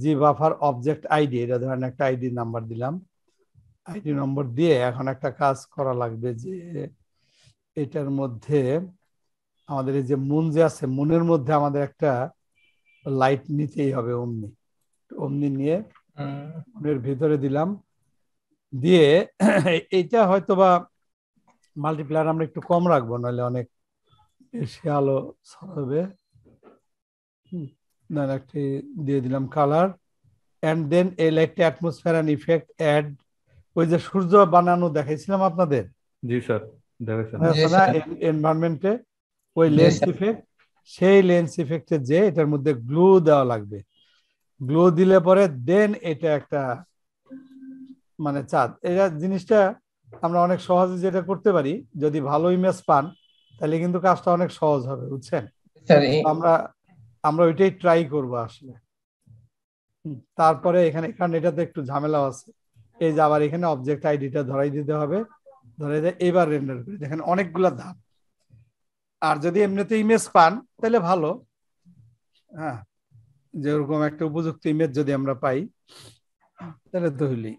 জি বাফার অবজেক্ট আইডি, এটা ধরেন একটা আইডি নাম্বার দিলাম, আইডি নম্বর দিয়ে এখন একটা কাজ করা লাগবে যে এটার মধ্যে আমাদের এই যে মুন যে আছে, মুনের মধ্যে আমাদের একটা লাইট নিতেই হবে, অমনি অমনি নিয়ে মুনের ভিতরে দিলাম, দিয়ে এইটা হয়তো বা মাল্টিপ্লায়ার আমরা একটু কম রাখবো, নাহলে অনেক বেশি আলো ছড়াবে। একটি দিয়ে দিলাম কালার, এন্ড দেন এই লাইটটা অ্যাটমসফিয়ার এন্ড ইফেক্ট অ্যাড, ওই যে সূর্য বানানো দেখাইছিলাম আপনাদের। জি স্যার, দেখাইছেন এনভায়রনমেন্টে ওই লেন্স ইফেক্ট, সেই লেন্স ইফেক্টে যে এটার মধ্যে গ্লু দেওয়া লাগবে। গ্লু দিলে পরে দেন এটা একটা মানে চাঁদ, এটা জিনিসটা আমরা অনেক সহজে যেটা করতে পারি, যদি ভালো ইমেজ পান তাহলে কিন্তু কাজটা অনেক সহজ হবে, বুঝছেন? আমরা ওইটাই ট্রাই করবো আসলে। তারপরে এখানে এটাতে একটু ঝামেলা আছে, এই যে আবার এখানে অবজেক্ট আইডিটা ধরাই দিতে হবে, ধরাই দিয়ে এবার রেন্ডার করে দেখেন অনেকগুলা ধাপ। আর যদি এমনিতে ইমেজ পান তাহলে ভালো, হ্যাঁ, যেরকম একটা উপযুক্ত ইমেজ যদি আমরা পাই তাহলে তো হইলেই।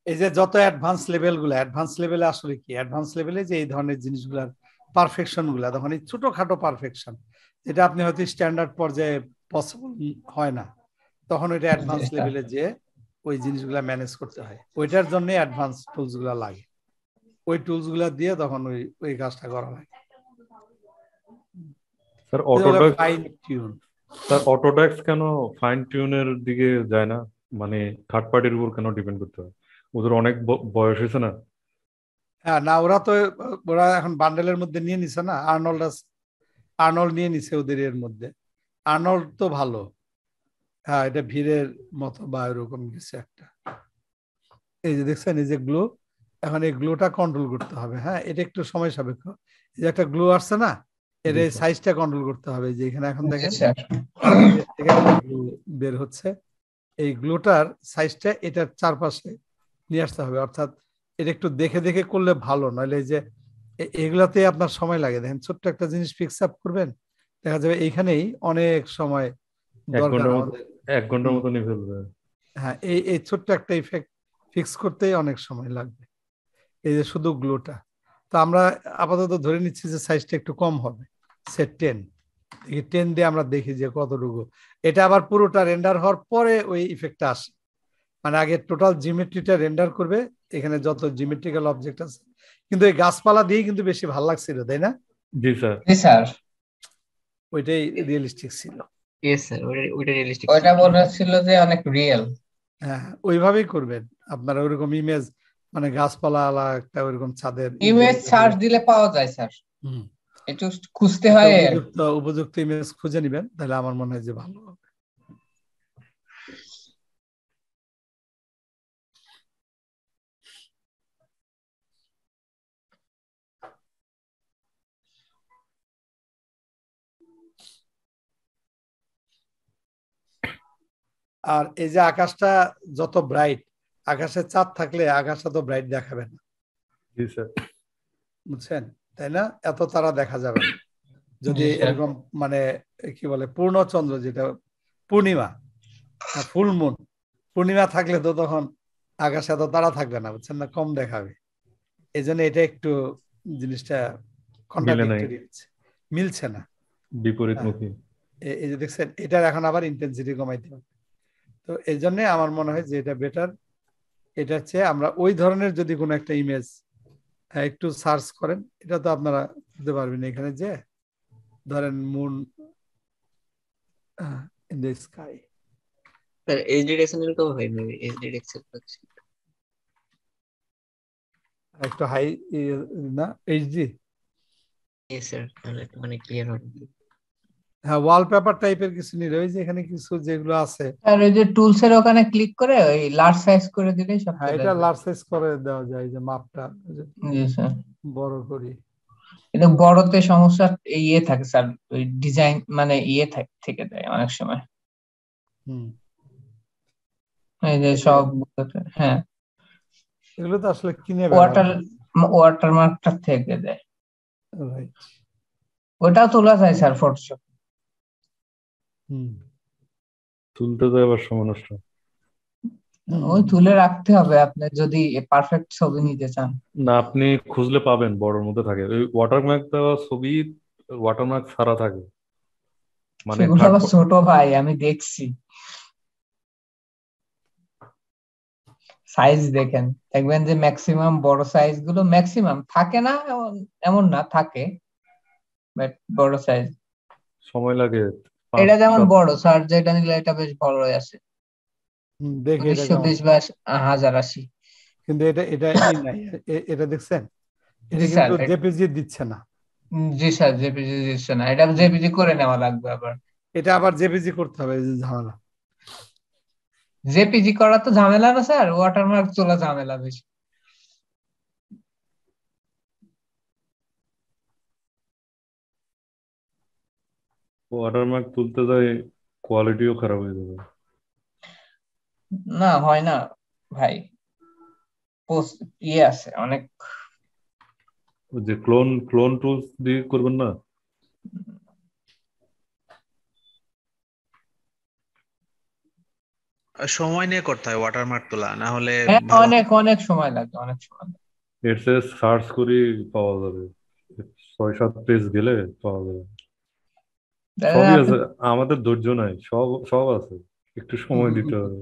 এই যে যত অ্যাডভান্স লেভেল গুলা, অ্যাডভান্স লেভেলে আসলে কি, অ্যাডভান্স লেভেলে যে এই ধরনের জিনিসগুলার পারফেকশন গুলা, তখন এই ছোটখাটো পারফেকশন যেটা আপনি হয়তো স্ট্যান্ডার্ড পর্যায়ে পসিবল হয় না, তখন এটা অ্যাডভান্স লেভেলে যে ওই জিনিসগুলা ম্যানেজ করতে হয়, ওইটার জন্য অ্যাডভান্স টুলস গুলা লাগে, ওই টুলস গুলা দিয়ে তখন ওই ওই কাজটা করা লাগে। Sir Autodesk, fine tune. Sir Autodesk কেন ফাইন টিউনের দিকে যায় না, মানে থার্ড পার্টির উপর কেন ডিপেন্ড করতে হয়? ওদের অনেক বয়স হয়েছে না? হ্যাঁ, না ওরা তো ওরা এখন বান্ডেলের মধ্যে নিয়ে নিছে না, আর্নল্ড নিয়ে নিছে ওদের এর মধ্যে। আর্নল্ড তো ভালো, হ্যাঁ এটা ভিড়ের মতো বা এরকম কিছু একটা। এই যে দেখছেন এই যে গ্লো, এখন এই গ্লোটা কন্ট্রোল করতে হবে। হ্যাঁ, এটা একটু সময় সাপেক্ষ। এই যে একটা গ্লো আসছে না, এর এই সাইজটা কন্ট্রোল করতে হবে। যে এখানে এখন দেখেন বের হচ্ছে, এই গ্লোটার সাইজটা এটার চারপাশে নিয়ে আসতে হবে। অর্থাৎ এটা একটু দেখে দেখে করলে ভালো, নইলে এই যে এগুলাতে আপনার সময় লাগে। দেখেন ছোট্ট একটা জিনিস ফিক্স আপ করবেন, দেখা যাবে এইখানেই অনেক সময় দরকার আমাদের, 1 ঘন্টার মতো নিয়ে ফেলবে। হ্যাঁ, এই ছোট্ট একটা ইফেক্ট ফিক্স করতেই অনেক সময় লাগবে। এই যে শুধু গ্লোটা, তো আমরা আপাতত ধরে নিচ্ছি যে সাইজটা একটু কম হবে, সেট 10। এই 10 দিয়ে আমরা দেখি যে কতটুকু। এটা আবার পুরোটা রেন্ডার হওয়ার পরে ওই ইফেক্টটা আসে, মানে আগে টোটাল জিওমেট্রিটা রেন্ডার করবে, এখানে যত জিওমেট্রিক্যাল অবজেক্ট আছে। কিন্তু এই গাছপালা দিয়ে কিন্তু বেশি ভালো লাগছিল, তাই না? জি স্যার। জি স্যার, ওইটাই রিয়েলিস্টিক ছিল। ইয়েস স্যার, ওইটা রিয়েলিস্টিক। ওইটা মনে হচ্ছিল যে অনেক রিয়েল। হ্যাঁ, ওইভাবেই করবেন আপনারা, ওইরকম ইমেজ, মানে গাছপালা আলা একটা ওইরকম ছাদের ইমেজ সার্চ দিলে পাওয়া যায় স্যার, একটু খুঁজতে হয়। উপযুক্ত ইমেজ খুঁজে নিবেন, তাহলে আমার মনে হয় যে ভালো হবে। আর এই যে আকাশটা যত ব্রাইট, আকাশে চাঁদ থাকলে আকাশটা তো ব্রাইট দেখাবে না, জি স্যার। বুঝছেন তাই না? এত তারা দেখা যাবে না যদি এরকম মানে কি বলে পূর্ণচন্দ্র, যেটা পূর্ণিমা, ফুল মুন, পূর্ণিমা থাকলে তো তখন আকাশে এত তারা থাকবে না, বুঝছেন না, কম দেখাবে। এই জন্য এটা একটু জিনিসটা কন্ট্রাডিক্টরি হচ্ছে, মিলছে না, বিপরীতমুখী। এই যে দেখছেন, এটার এখন আবার ইন্টেন্সিটি কমাইতে হবে। তো এই জন্য আমার মনে হয় যে এটা বেটার। এটা হচ্ছে আমরা ওই ধরনের যদি কোনো একটা ইমেজ একটু সার্চ করেন, এটা তো আপনারা বুঝতে পারবেন। এখানে যে ধরেন moon in the sky, sir HD রেকশনের তো হয় মেবি, এইচডি রেকশন আছে একটু হাই না এইচডি। ইয়েস স্যার, তাহলে মানে ক্লিয়ার হবে। হ্যাঁ, ওয়ালপেপার টাইপের কিছু নিলে ওই যে এখানে কিছু যেগুলো আছে, আর ওই যে টুলস এর ওখানে ক্লিক করে ওই লার্জ সাইজ করে দিলেই সব হ্যাঁ চলে এটা আসবে। লার্জ সাইজ করে দেওয়া যায়, যে মাপটা জি স্যার, বড় করি। কিন্তু বড়তে সমস্যা ইয়ে থাকে স্যার, ওই ডিজাইন মানে ইয়ে থেকে যায় অনেক সময়। এই যে সব, হ্যাঁ এগুলো তো আসলে কিনে ওয়াটারমার্কটা থেকে দেয়, রাইট। ওটাও তোলা যায় স্যার ফটোশপ। তুলতে তো এবার সময় নষ্ট। ওই তুলে রাখতে হবে আপনি যদি পারফেক্ট ছবি নিতে চান। না, আপনি খুঁজলে পাবেন, বড়র মধ্যে থাকে। ওই ওয়াটারমার্ক দেওয়া ছবি ওয়াটারমার্ক ছাড়া থাকে, মানে সেগুলো আবার ছোট ভাই, আমি দেখছি সাইজ দেখেন, দেখবেন যে ম্যাক্সিমাম বড় সাইজ গুলো, ম্যাক্সিমাম থাকে না এমন না, থাকে বাট বড় সাইজ। সময় লাগে। এটা যেমন বড় স্যার, যেটা নিলে এটা বেশ বড় আছে, দেখে 1920 বা 1080। কিন্তু এটা এটা নাই, এটা দেখছেন, এটা জি স্যার, কিন্তু জেপিজি দিচ্ছে না। জি স্যার, জেপিজি দিচ্ছে না, এটা জেপিজি করে নেওয়া লাগবে আবার। এটা আবার জেপিজি করতে হবে, এই যে ঝামেলা। জেপিজি করা তো ঝামেলা না স্যার, ওয়াটারমার্ক তোলা ঝামেলা বেশি। ওয়াটারমার্ক তুলতে যাই কোয়ালিটিও খারাপ হয়ে যাবে। না হয় না ভাই, ইয়ে আছে অনেক। যে ক্লোন টুলস দিয়ে করবেন না? সময় নিয়ে করতে হয় ওয়াটারমার্ক তোলা, না হলে অনেক অনেক সময় লাগে, অনেক সময় লাগে। এর চেয়ে সার্চ করি পাওয়া যাবে, 6-7 পেজ গেলে পাওয়া যাবে। সবই আছে, আমাদের ধৈর্য নাই, সব আছে, একটু সময় দিতে হবে।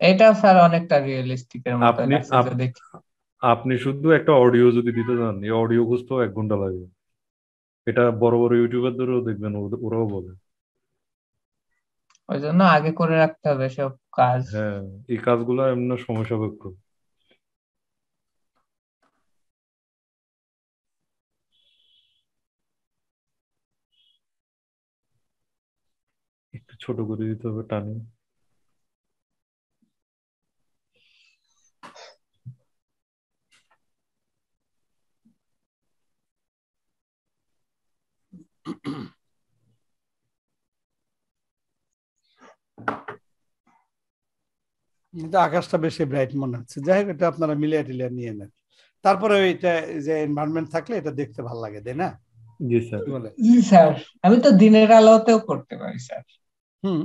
এটা স্যার অনেকটা রিয়েলিস্টিক এর মতো আপনি লাগছে আপ- যে দেখি। আপনি শুধু একটা অডিও যদি দিতে চান, এই অডিও খুঁজতেও 1 ঘন্টা লাগে। এটা বড় বড় ইউটিউবারদেরও দেখবেন, ওরাও বলে। ওই জন্য আগে করে রাখতে হবে সব কাজ। হ্যাঁ, এই কাজগুলো এমনি সময় সাপেক্ষ। একটু ছোট করে দিতে হবে টানে। কিন্তু আকাশটা বেশি ব্রাইট মনে হচ্ছে। যাই হোক, এটা আপনারা মিলিয়ে টিলিয়ে নিয়ে নেন। তারপরে এটা যে এনভায়রনমেন্ট থাকলে এটা দেখতে ভালো লাগে, তাই না? জি স্যার। কি বলে? জি স্যার, আমি তো দিনের আলোতেও করতে পারি স্যার। হুম,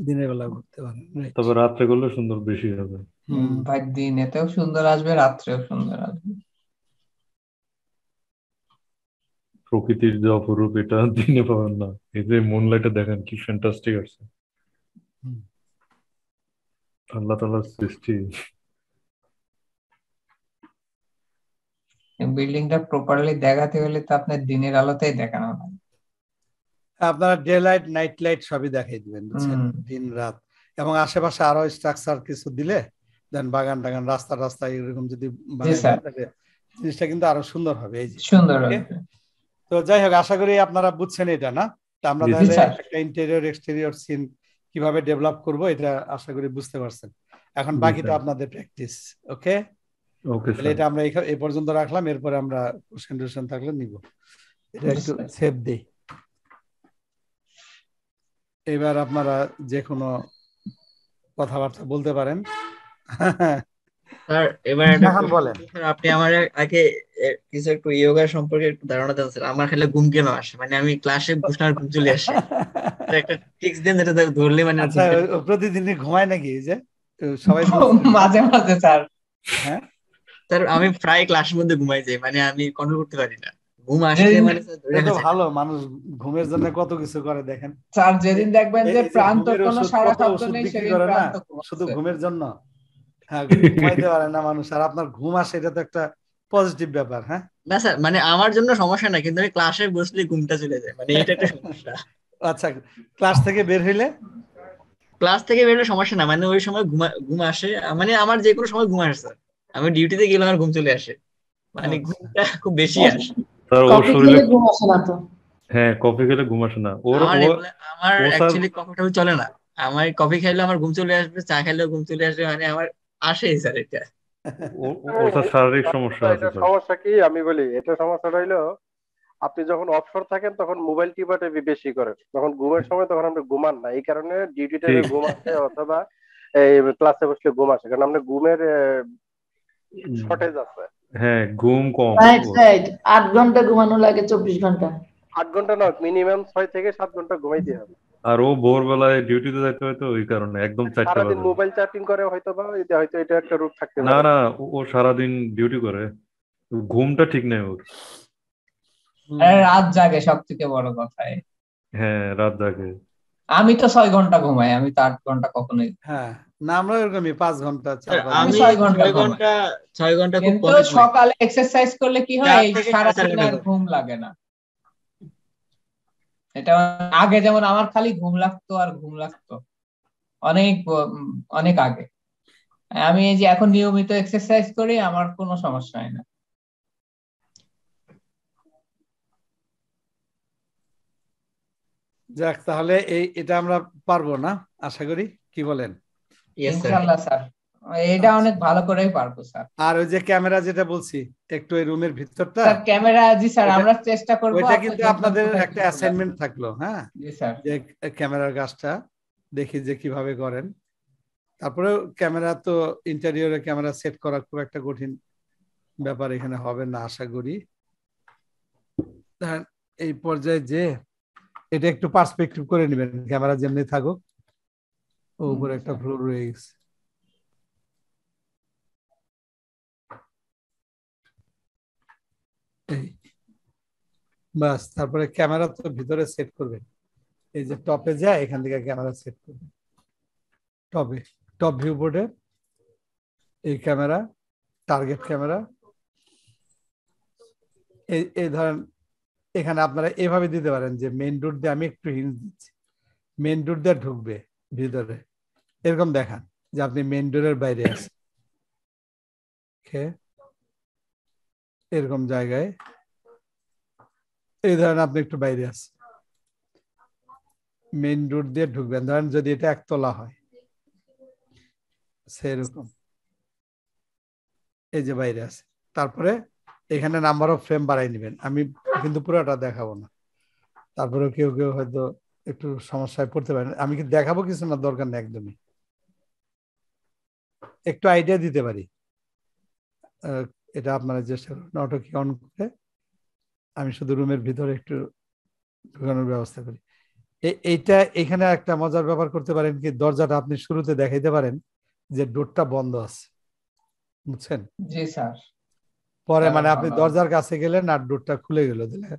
দিনের বেলা করতে পারেন, রাইট। তবে রাত্রে করলে সুন্দর বেশি হবে। ভাই দিনেতেও সুন্দর আসবে, রাত্রেও সুন্দর আসবে। প্রকৃতির যে অপরূপ, এটা দিনে পাবেন না। এই যে মুনলাইটে দেখেন কি ফ্যান্টাস্টিক আছে, আল্লাহ তাআলার সৃষ্টি। বিল্ডিংটা প্রপারলি দেখাতে হলে তো আপনার দিনের আলোতেই দেখানো হয়। আপনারা ডে লাইট, নাইট লাইট সবই দেখাই দিবেন, বুঝছেন, দিন রাত। এবং আশেপাশে আরো স্ট্রাকচার কিছু দিলে দেন, বাগান টাগান, রাস্তা রাস্তা এরকম যদি বানাই দেন, তাহলে জিনিসটা কিন্তু আরো সুন্দর হবে। এই যে সুন্দর হবে। তো যাই হোক, আশা করি আপনারা বুঝছেন এটা, না? তো আমরা তাহলে একটা ইন্টেরিয়র এক্সটেরিয়র সিন কিভাবে ডেভেলপ করব, এটা আশা করি বুঝতে পারছেন। এখন বাকিটা আপনাদের প্র্যাকটিস। ওকে, তাহলে এটা আমরা এই পর্যন্ত রাখলাম। এরপরে আমরা কোশ্চেন টোশ্চেন থাকলে নিব। এটা একটু সেভ দেই। এবার আপনারা যে কোনো কথাবার্তা বলতে পারেন। স্যার এবার বলেন। আপনি আমার আগে কিছু একটু ইয়োগা সম্পর্কে একটু ধারণা দেন স্যার। আমার খালি ঘুম কেন আসে, মানে আমি ক্লাসে বসে আর ঘুম চলে আসে। একটা টিপস দেন যেটা ধরলে মানে। আচ্ছা, প্রতিদিনই ঘুমায় নাকি? যে সবাই মাঝে মাঝে স্যার। হ্যাঁ স্যার, আমি প্রায় ক্লাসের মধ্যে ঘুমাই যাই, মানে আমি কন্ট্রোল করতে পারি না। ঘুম আসলে মানে এটা ভালো, মানুষ ঘুমের জন্য কত কিছু করে দেখেন স্যার। যেদিন দেখবেন যে প্রান্তর কোনো সারা শব্দ নেই, সেদিন প্রান্ত শুধু ঘুমের জন্য। হ্যাঁ, ঘুমাইতে পারে না মানুষ, আর আপনার ঘুম আসে, এটা তো একটা পজিটিভ ব্যাপার। হ্যাঁ না স্যার, মানে আমার জন্য সমস্যা না, কিন্তু আমি ক্লাসে বসলে ঘুমটা চলে যায়, মানে এটা একটা সমস্যা। আচ্ছা, ক্লাস থেকে বের হইলে? ক্লাস থেকে বের হলে সমস্যা না, মানে ওই সময় ঘুম আসে, মানে আমার যে কোনো সময় ঘুম আসে স্যার। আমি ডিউটিতে গেলে আমার ঘুম চলে আসে, মানে ঘুমটা খুব বেশি আসে। কফি খেলে ঘুম আসে না তো? হ্যাঁ, কফি খেলে ঘুম আসে না। আমার অ্যাকচুয়ালি কফিটা চলে না। আমার কফি খাইলে আমার ঘুম চলে আসবে, চা খাইলেও ঘুম চলে আসবে, মানে আমার আসেই স্যার এটা। ওটা শারীরিক সমস্যা আছে। এটা সমস্যা কি আমি বলি, এটা সমস্যাটা হইলো আপনি যখন অবসর থাকেন তখন মোবাইল টিপাটা বেশি করেন, যখন ঘুমের সময় তখন আপনি ঘুমান না। এই কারণে ডিউটি টাইমে ঘুম আসে, অথবা এই ক্লাসে বসলে ঘুম আসে, কারণ আপনার ঘুমের শর্টেজ আছে। হ্যাঁ, ঘুম কম। রাইট রাইট, 8 ঘন্টা ঘুমানো লাগে 24 ঘন্টা। 8 ঘন্টা না, মিনিমাম 6 থেকে 7 ঘন্টা ঘুমাইতে হবে। আর ও ভোরবেলায় ডিউটিতে যাইতে হয়তো ওই কারণে একদম 4টা বাজে। সারাদিন মোবাইল চ্যাটিং করে হয়তো, বা হয়তো এটা একটা রূপ থাকতে পারে। না না, ও সারাদিন ডিউটি করে, ঘুমটা ঠিক নেই ওর। রাত জাগে, সব থেকে বড় কথা। হ্যাঁ, রাত জাগে। আমি তো 6 ঘন্টা ঘুমাই, আমি তো 8 ঘন্টা কখনোই। হ্যাঁ, না, আমরা এরকমই 5 ঘন্টা, 4 আমি 6 ঘন্টা ঘন্টা 6 ঘন্টা খুব কিন্তু কম। সকালে এক্সারসাইজ করলে কি হয়, সারাদিন আর ঘুম লাগে না। এটা আগে যেমন আমার খালি ঘুম লাগতো আর ঘুম লাগতো, অনেক অনেক আগে। আমি এই যে এখন নিয়মিত এক্সারসাইজ করি, আমার কোনো সমস্যা হয় না। যাক, তাহলে এটা আমরা পারবো না আশা করি, কি বলেন? ইনশাআল্লাহ স্যার, এটা অনেক ভালো করেই পারবো স্যার। আর ওই যে ক্যামেরা যেটা বলছি, একটু এই রুমের ভিতরটা স্যার ক্যামেরা, জি স্যার, আমরা চেষ্টা করব। ওইটা কিন্তু আপনাদের একটা অ্যাসাইনমেন্ট থাকলো। হ্যাঁ জি স্যার, যে ক্যামেরার কাজটা দেখি যে কিভাবে করেন। তারপরে ক্যামেরা তো ইন্টেরিয়রে ক্যামেরা সেট করা খুব একটা কঠিন ব্যাপার এখানে হবে না আশা করি। এই পর্যায়ে যে এটা একটু পার্সপেক্টিভ করে নেবেন, ক্যামেরা যেমনি থাকুক, উপরে একটা ফ্লোর রয়ে গেছে। বাস, তারপরে ক্যামেরা তো ভিতরে সেট করবেন। এই যে টপে যায়, এখান থেকে ক্যামেরা সেট করবেন টপে। টপ ভিউ বোর্ডে এই ক্যামেরা, টার্গেট ক্যামেরা, এই ধরেন এখানে আপনারা এভাবে দিতে পারেন যে মেইন রুট দিয়ে আমি একটু হিন্ট দিচ্ছি, মেইন রুট দিয়ে ঢুকবে ভিতরে, এরকম দেখান যে আপনি মেইন ডোরের বাইরে আছেন, এরকম জায়গায় এই ধরেন আপনি একটু বাইরে আছেন, মেইন রুট দিয়ে ঢুকবেন, ধরেন যদি এটা একতলা হয় সেরকম, এই যে বাইরে আছে, তারপরে এখানে নাম্বার অফ ফ্রেম বাড়াই নেবেন, আমি কিন্তু পুরোটা দেখাবো না, তারপরে কেউ কেউ হয়তো একটু সমস্যায় পড়তে পারেন, আমি কি দেখাবো কিছু না, দরকার নেই, একদমই একটু আইডিয়া দিতে পারি, এটা আপনারা চেষ্টা করুন অটো কি অন করে, আমি শুধু রুমের ভিতরে একটু ঢুকানোর ব্যবস্থা করি। এইটা এখানে একটা মজার ব্যাপার করতে পারেন কি, দরজাটা আপনি শুরুতে দেখাইতে পারেন যে ডোরটা বন্ধ আছে, বুঝছেন? জি স্যার। পরে মানে আপনি দরজার কাছে গেলেন আর ডোরটা খুলে গেল, দিলে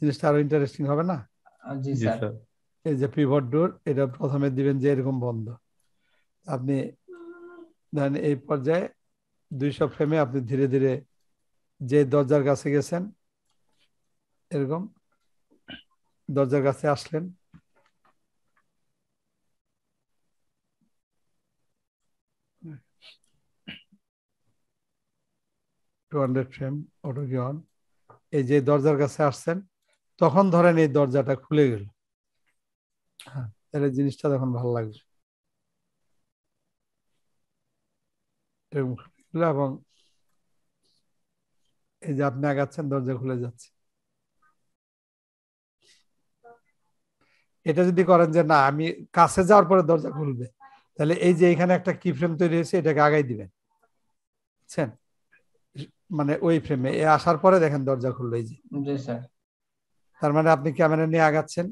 জিনিসটা আরো ইন্টারেস্টিং হবে না? জি স্যার। এই যে পিভট ডোর, এটা প্রথমে দিবেন যে এরকম বন্ধ, আপনি ধরেন এই পর্যায়ে 200 ফ্রেমে আপনি ধীরে ধীরে যে দরজার কাছে গেছেন, এরকম দরজার কাছে আসলেন, ফ্রেম অটো কি অন, এই যে দরজার কাছে আসছেন তখন ধরেন এই দরজাটা খুলে গেল, হ্যাঁ তাহলে জিনিসটা তখন ভালো লাগবে, এবং এই যে আপনি আগাচ্ছেন দরজা খুলে যাচ্ছে। এটা যদি করেন যে না আমি কাছে যাওয়ার পরে দরজা খুলবে, তাহলে এই যে এখানে একটা কি ফ্রেম তৈরি হয়েছে এটাকে আগাই দিবেন, বুঝছেন? মানে ওই ফ্রেমে আসার পরে দেখেন দরজা খুললো, এই যে, তার মানে আপনি ক্যামেরা নিয়ে আগাচ্ছেন,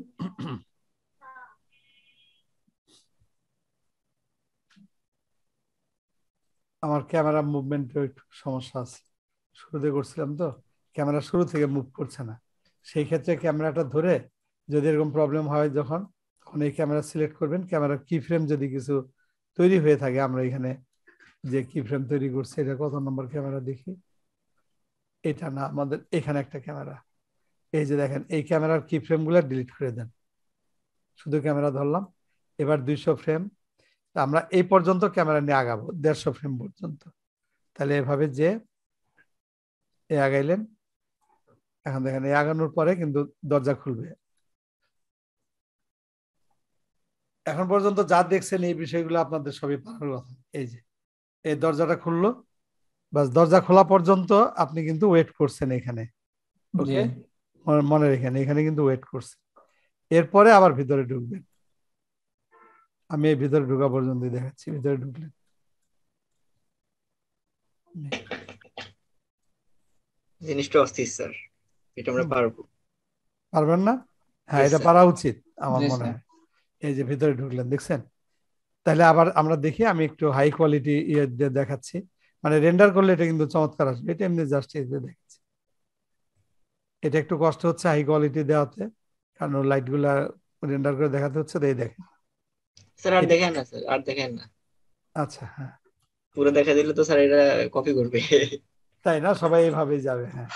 আমার ক্যামেরা মুভমেন্টের একটু সমস্যা আছে, শুরুতে করছিলাম তো ক্যামেরা শুরু থেকে মুভ করছে না, সেই ক্ষেত্রে ক্যামেরাটা ধরে যদি এরকম প্রবলেম হয় তখন এই ক্যামেরা সিলেক্ট করবেন, ক্যামেরার কি ফ্রেম যদি কিছু তৈরি হয়ে থাকে, আমরা এখানে যে কি ফ্রেম তৈরি করছি এটা কত নম্বর ক্যামেরা দেখি, এটা না আমাদের এখানে একটা ক্যামেরা, এই যে দেখেন এই ক্যামেরার কি ফ্রেম গুলো ডিলিট করে দেন, শুধু ক্যামেরা ধরলাম, এবার 200 ফ্রেম, আমরা এই পর্যন্ত ক্যামেরা নিয়ে আগাবো 150 ফ্রেম পর্যন্ত, তাহলে এভাবে যে আগাইলেন, এখন দেখেন এই আগানোর পরে কিন্তু দরজা খুলবে, এখন পর্যন্ত যা দেখছেন এই বিষয়গুলো আপনাদের সবই পারার কথা, এই যে এই দরজাটা খুললো, বাস দরজা খোলা পর্যন্ত আপনি কিন্তু ওয়েট করছেন এখানে, ওকে মনে রেখেন এখানে কিন্তু ওয়েট করছেন, এরপরে আবার ভিতরে ঢুকবেন, আমি এই ভিতরে ঢুকা পর্যন্ত দেখাচ্ছি, ভিতরে ঢুকলেন, জিনিসটা অস্থির স্যার, এটা আমরা পারবো। পারবেন না? হ্যাঁ এটা পারা উচিত আমার মনে হয়, এই যে ভিতরে ঢুকলেন দেখছেন, তাহলে আবার আমরা দেখি, আমি একটু হাই কোয়ালিটি ইয়ে দিয়ে দেখাচ্ছি, মানে রেন্ডার করলে এটা কিন্তু চমৎকার আসবে, এটা এমনি জাস্ট এই যে দেখাচ্ছি, এটা একটু কষ্ট হচ্ছে হাই কোয়ালিটি দেওয়াতে, কারণ লাইট গুলা রেন্ডার করে দেখাতে হচ্ছে, তাই দেখেন স্যার আর দেখেন না, স্যার আর দেখেন না, আচ্ছা হ্যাঁ পুরো দেখা দিলে তো স্যার এটা কপি করবে, তাই না? সবাই এইভাবেই যাবে, হ্যাঁ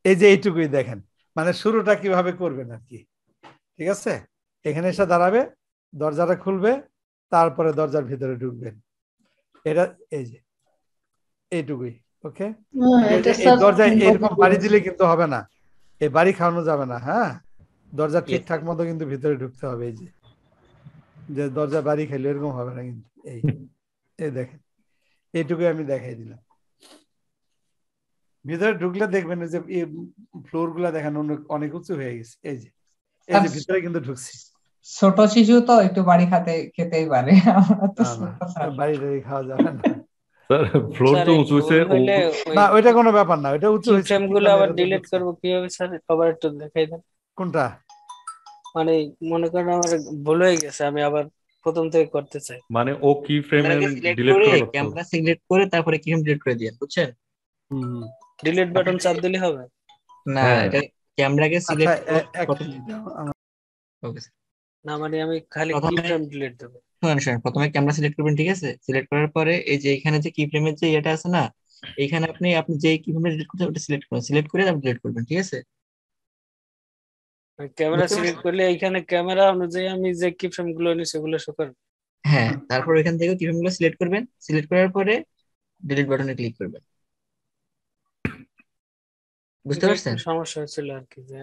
এই যে এইটুকুই দেখেন, মানে শুরুটা কিভাবে করবেন আর কি, ঠিক আছে? এখানে এসে দাঁড়াবে, দরজাটা খুলবে, তারপরে দরজার ভিতরে ঢুকবেন, এটা এই যে এইটুকুই, ওকে? এই দরজায় এরকম বাড়ি দিলে কিন্তু হবে না, এই বাড়ি খাওয়ানো যাবে না, হ্যাঁ দরজা ঠিকঠাক মতো কিন্তু ভিতরে ঢুকতে হবে, এই যে দরজা বাড়ি খেলে এরকম হবে না কিন্তু, এই দেখেন এইটুকুই আমি দেখাই দিলাম, ভিতরে ঢুকলে দেখবেন যে এই ফ্লোর গুলা দেখেন অনেক উঁচু হয়ে গেছে, এই যে ভিতরে কিন্তু ঢুকছি, ছোট শিশু তো একটু বাড়ি খেতেই পারে, বাড়ি টাড়ি খাওয়া যাবে না, ফ্লোর তো উঁচু হয়েছে না, ওইটা কোনো ব্যাপার না, ওইটা উঁচু হয়েছে, ফ্রেমগুলো আবার ডিলিট করব কিভাবে স্যার, আবার একটু দেখাই দেন। কোনটা? মানে মনে করেন আমার ভুল হয়ে গেছে, আমি আবার প্রথম থেকে করতে চাই, মানে ও কি ফ্রেমে ডিলিট করে, ক্যামেরা সিলেক্ট করে তারপরে কি ফ্রেম ডিলিট করে দিবেন, বুঝছেন? ডিলিট বাটন চাপ দিলে হবে না, এটা ক্যামেরাকে সিলেক্ট আচ্ছা, ওকে না মানে আমি খালি কি প্রথমে ফ্রেম ডিলিট দেবো। শুনেন, প্রথমে ক্যামেরা সিলেক্ট করবেন, ঠিক আছে? সিলেক্ট করার পরে এই যে এখানে যে কি ফ্রেমের যে ইয়েটা আছে না, এইখানে আপনি আপনি যে কি ফ্রেমে ডিলিট করতে ওটা সিলেক্ট করুন, সিলেক্ট করে আপনি ডিলিট করবেন, ঠিক আছে? ক্যামেরা বুঝতে সিলেক্ট পারছেন? করলে এইখানে ক্যামেরা অনুযায়ী আমি যে কি ফ্রেম গুলো নিই সেগুলো শো করবে। হ্যাঁ, তারপর এখান থেকে কি ফ্রেম গুলো সিলেক্ট করবেন, সিলেক্ট করার পরে ডিলিট বাটনে ক্লিক করবেন। বুঝতে এটা একটু পারছেন? সমস্যা হচ্ছিল আর কি, যে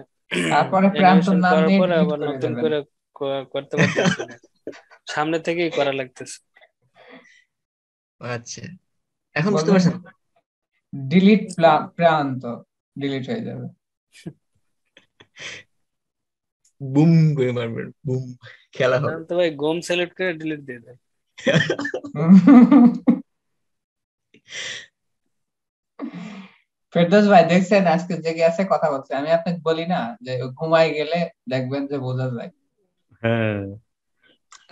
তারপরে প্রান্তর অ্যানিমেশন নাম করার দিয়ে পরে ডিলিট আবার করে নতুন দেবেন। করে করতে পারতেছি না, সামনে থেকেই করা লাগতেছে। আচ্ছা, এখন বুঝতে বলবেন পারছেন? ডিলিট প্রান্ত, ডিলিট হয়ে যাবে। বুম করে মারবেন, বুম, খেলা হবে। তো ভাই গোম সিলেক্ট করে ডিলিট দিয়ে দেন। ফেরদৌস ভাই দেখছেন আজকে জেগে আছে কথা বলছে, আমি আপনাকে বলি না যে ঘুমাই গেলে দেখবেন যে বোঝা যায়। হ্যাঁ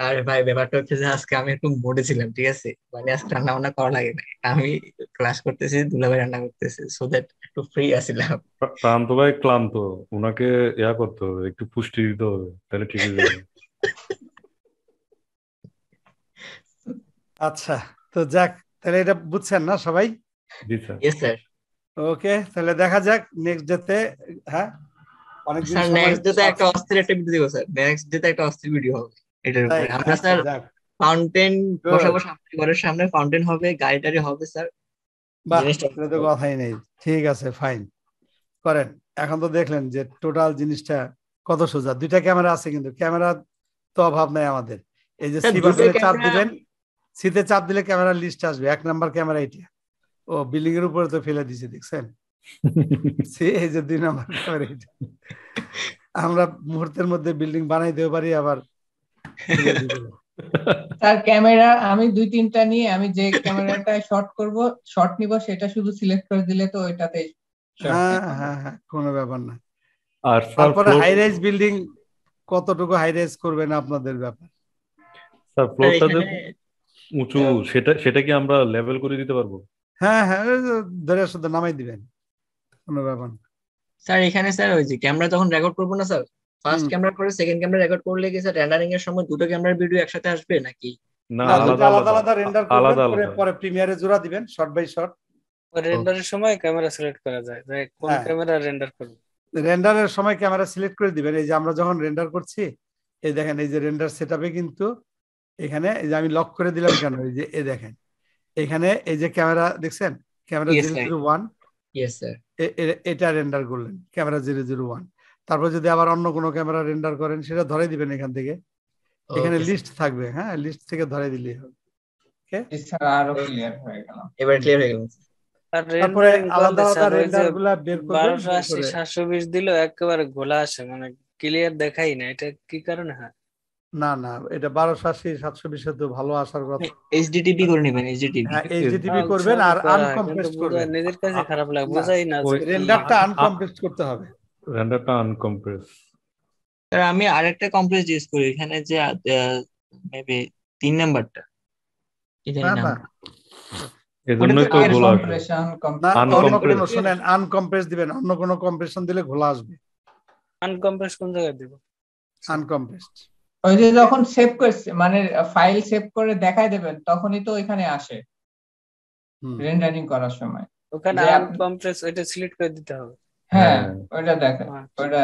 আরে ভাই, ব্যাপারটা হচ্ছে যে আজকে আমি একটু মোডে ছিলাম, ঠিক আছে? মানে আজকে রান্না বান্না করা লাগে না, আমি ক্লাস করতেছি, দুলাভাই রান্না করতেছি, সো দ্যাট একটু ফ্রি আছিলাম। প্রান্ত ভাই ক্লান্ত, ওনাকে করতে হবে, একটু পুষ্টি দিতে হবে, তাহলে ঠিক হয়ে যাবে। আচ্ছা, তো যাক, তাহলে এটা বুঝছেন না সবাই? জি স্যার। Yes sir. ওকে, তাহলে দেখা যাক নেক্সট ডেতে। হ্যাঁ, অনেকদিন স্যার সময় নেক্সট ডেতে একটা অস্থির একটা ভিডিও দিব স্যার, নেক্সট ডেতে একটা অস্থির ভিডিও হবে এটার তাই? উপরে। আমরা আচ্ছা, স্যার যাক, ফাউন্টেন Good. বসাবো, সামনে ঘরের সামনে ফাউন্টেন হবে, গাড়ি টাড়ি হবে স্যার, বাহ, জিনিসটা এটা তো কথাই নেই। ঠিক আছে, ফাইন, করেন। এখন তো দেখলেন যে টোটাল জিনিসটা কত সোজা। দুইটা ক্যামেরা আছে, কিন্তু ক্যামেরা তো অভাব নাই আমাদের। এই যে স্যার সি দুটো বাটনে চাপ ক্যামেরা। দিবেন, সিতে চাপ দিলে ক্যামেরার লিস্ট আসবে। 1 নাম্বার ক্যামেরা এটা। ও বিল্ডিং এর উপরে তো ফেলে দিছে, দেখছেন? এই যে 2 নাম্বার ক্যামেরা এটা। আমরা মুহূর্তের মধ্যে বিল্ডিং বানাই দিতে পারি, আবার ফেলে দিব। তার ক্যামেরা আমি 2-3টা নিয়ে আমি যে ক্যামেরাটা শর্ট নিব সেটা শুধু সিলেক্ট করে দিলে তো ওইটাতে হ্যাঁ হ্যাঁ হ্যাঁ, কোনো ব্যাপার না। আর স্যার তারপরে ফ্লোর, হাই রাইজ বিল্ডিং কতটুকু হাই রাইজ করবেন আপনাদের ব্যাপার। স্যার ফ্লোরটা যে এখানে উঁচু, সেটা কি আমরা লেভেল করে দিতে পারবো? হ্যাঁ হ্যাঁ, ধরে শুধু নামাই দিবেন, কোনো ব্যাপার না। স্যার এখানে স্যার ওই যে ক্যামেরা যখন রেকর্ড করবো না স্যার, ফার্স্ট ক্যামেরা করে সেকেন্ড ক্যামেরা রেকর্ড করলে কি স্যার রেন্ডারিং এর সময় দুটো ক্যামেরার ভিডিও একসাথে আসবে নাকি? না, না, আলাদা আলাদা আলাদা আলাদা, রেন্ডার আলাদা করবেন, আলাদা। পরে প্রিমিয়ারে জোড়া দিবেন শর্ট বাই শর্ট। রেন্ডারের সময় ক্যামেরা সিলেক্ট করা যায়, যে কোন হ্যাঁ, ক্যামেরা রেন্ডার করবে। রেন্ডারের সময় ক্যামেরা সিলেক্ট করে দিবেন। এই যে আমরা যখন রেন্ডার করছি, এই দেখেন, এই যে রেন্ডার সেটআপে কিন্তু এখানে এই যে আমি লক করে দিলাম কেন, এই যে এই দেখেন এখানে এই যে ক্যামেরা দেখছেন, ক্যামেরা 001, ইয়েস স্যার। এটা রেন্ডার করলেন ক্যামেরা 001। তারপর যদি আবার অন্য কোনো ক্যামেরা রেন্ডার করেন, সেটা ধরে দিবেন এখান থেকে। এখানে লিস্ট থাকবে, হ্যাঁ, লিস্ট থেকে ধরে দিলেই হবে। ওকে, আরো ক্লিয়ার হয়ে গেল। এবার ক্লিয়ার হয়ে গেল। তারপরে আলাদা আলাদা রেন্ডার গুলা বের করবেন। 1280 720 দিল একেবারে ঘোলা আসে, মানে ক্লিয়ার দেখাই না, এটা কি কারণে হয়? না না, এটা 1280 720 তো ভালো আসার কথা। এইচডিটিপি করে নেবেন, এইচডিটিপি। হ্যাঁ, এইচডিটিপি করবেন আর আনকম্প্রেস করবেন। নিজের কাছে খারাপ লাগে, বোঝাই না। রেন্ডারটা আনকম্প্রেস করতে হবে। রেন্ডারটা আনকম্প্রেস। স্যার আমি আরেকটা কম্প্রেস ইউজ করি এখানে, যে মেবি 3 নাম্বারটা, কি জানি না নাম। না, এজন্যই তো ঘোলা আসে। অন্য কোনো শুনেন, আনকম্প্রেস দিবেন, অন্য কোনো কম্প্রেশন দিলে ঘোলা আসবে। আনকম্প্রেস কোন জায়গায় দিব? আনকম্প্রেসড ওই যে যখন সেভ করছে, মানে ফাইল সেভ করে দেখাই দেবেন, তখনই তো এখানে আসে রেন্ডারিং করার সময়। ওখানে আনকম্প্রেস ওইটা সিলেক্ট করে দিতে হবে। হ্যাঁ, ওইটা দেখেন, ওইটা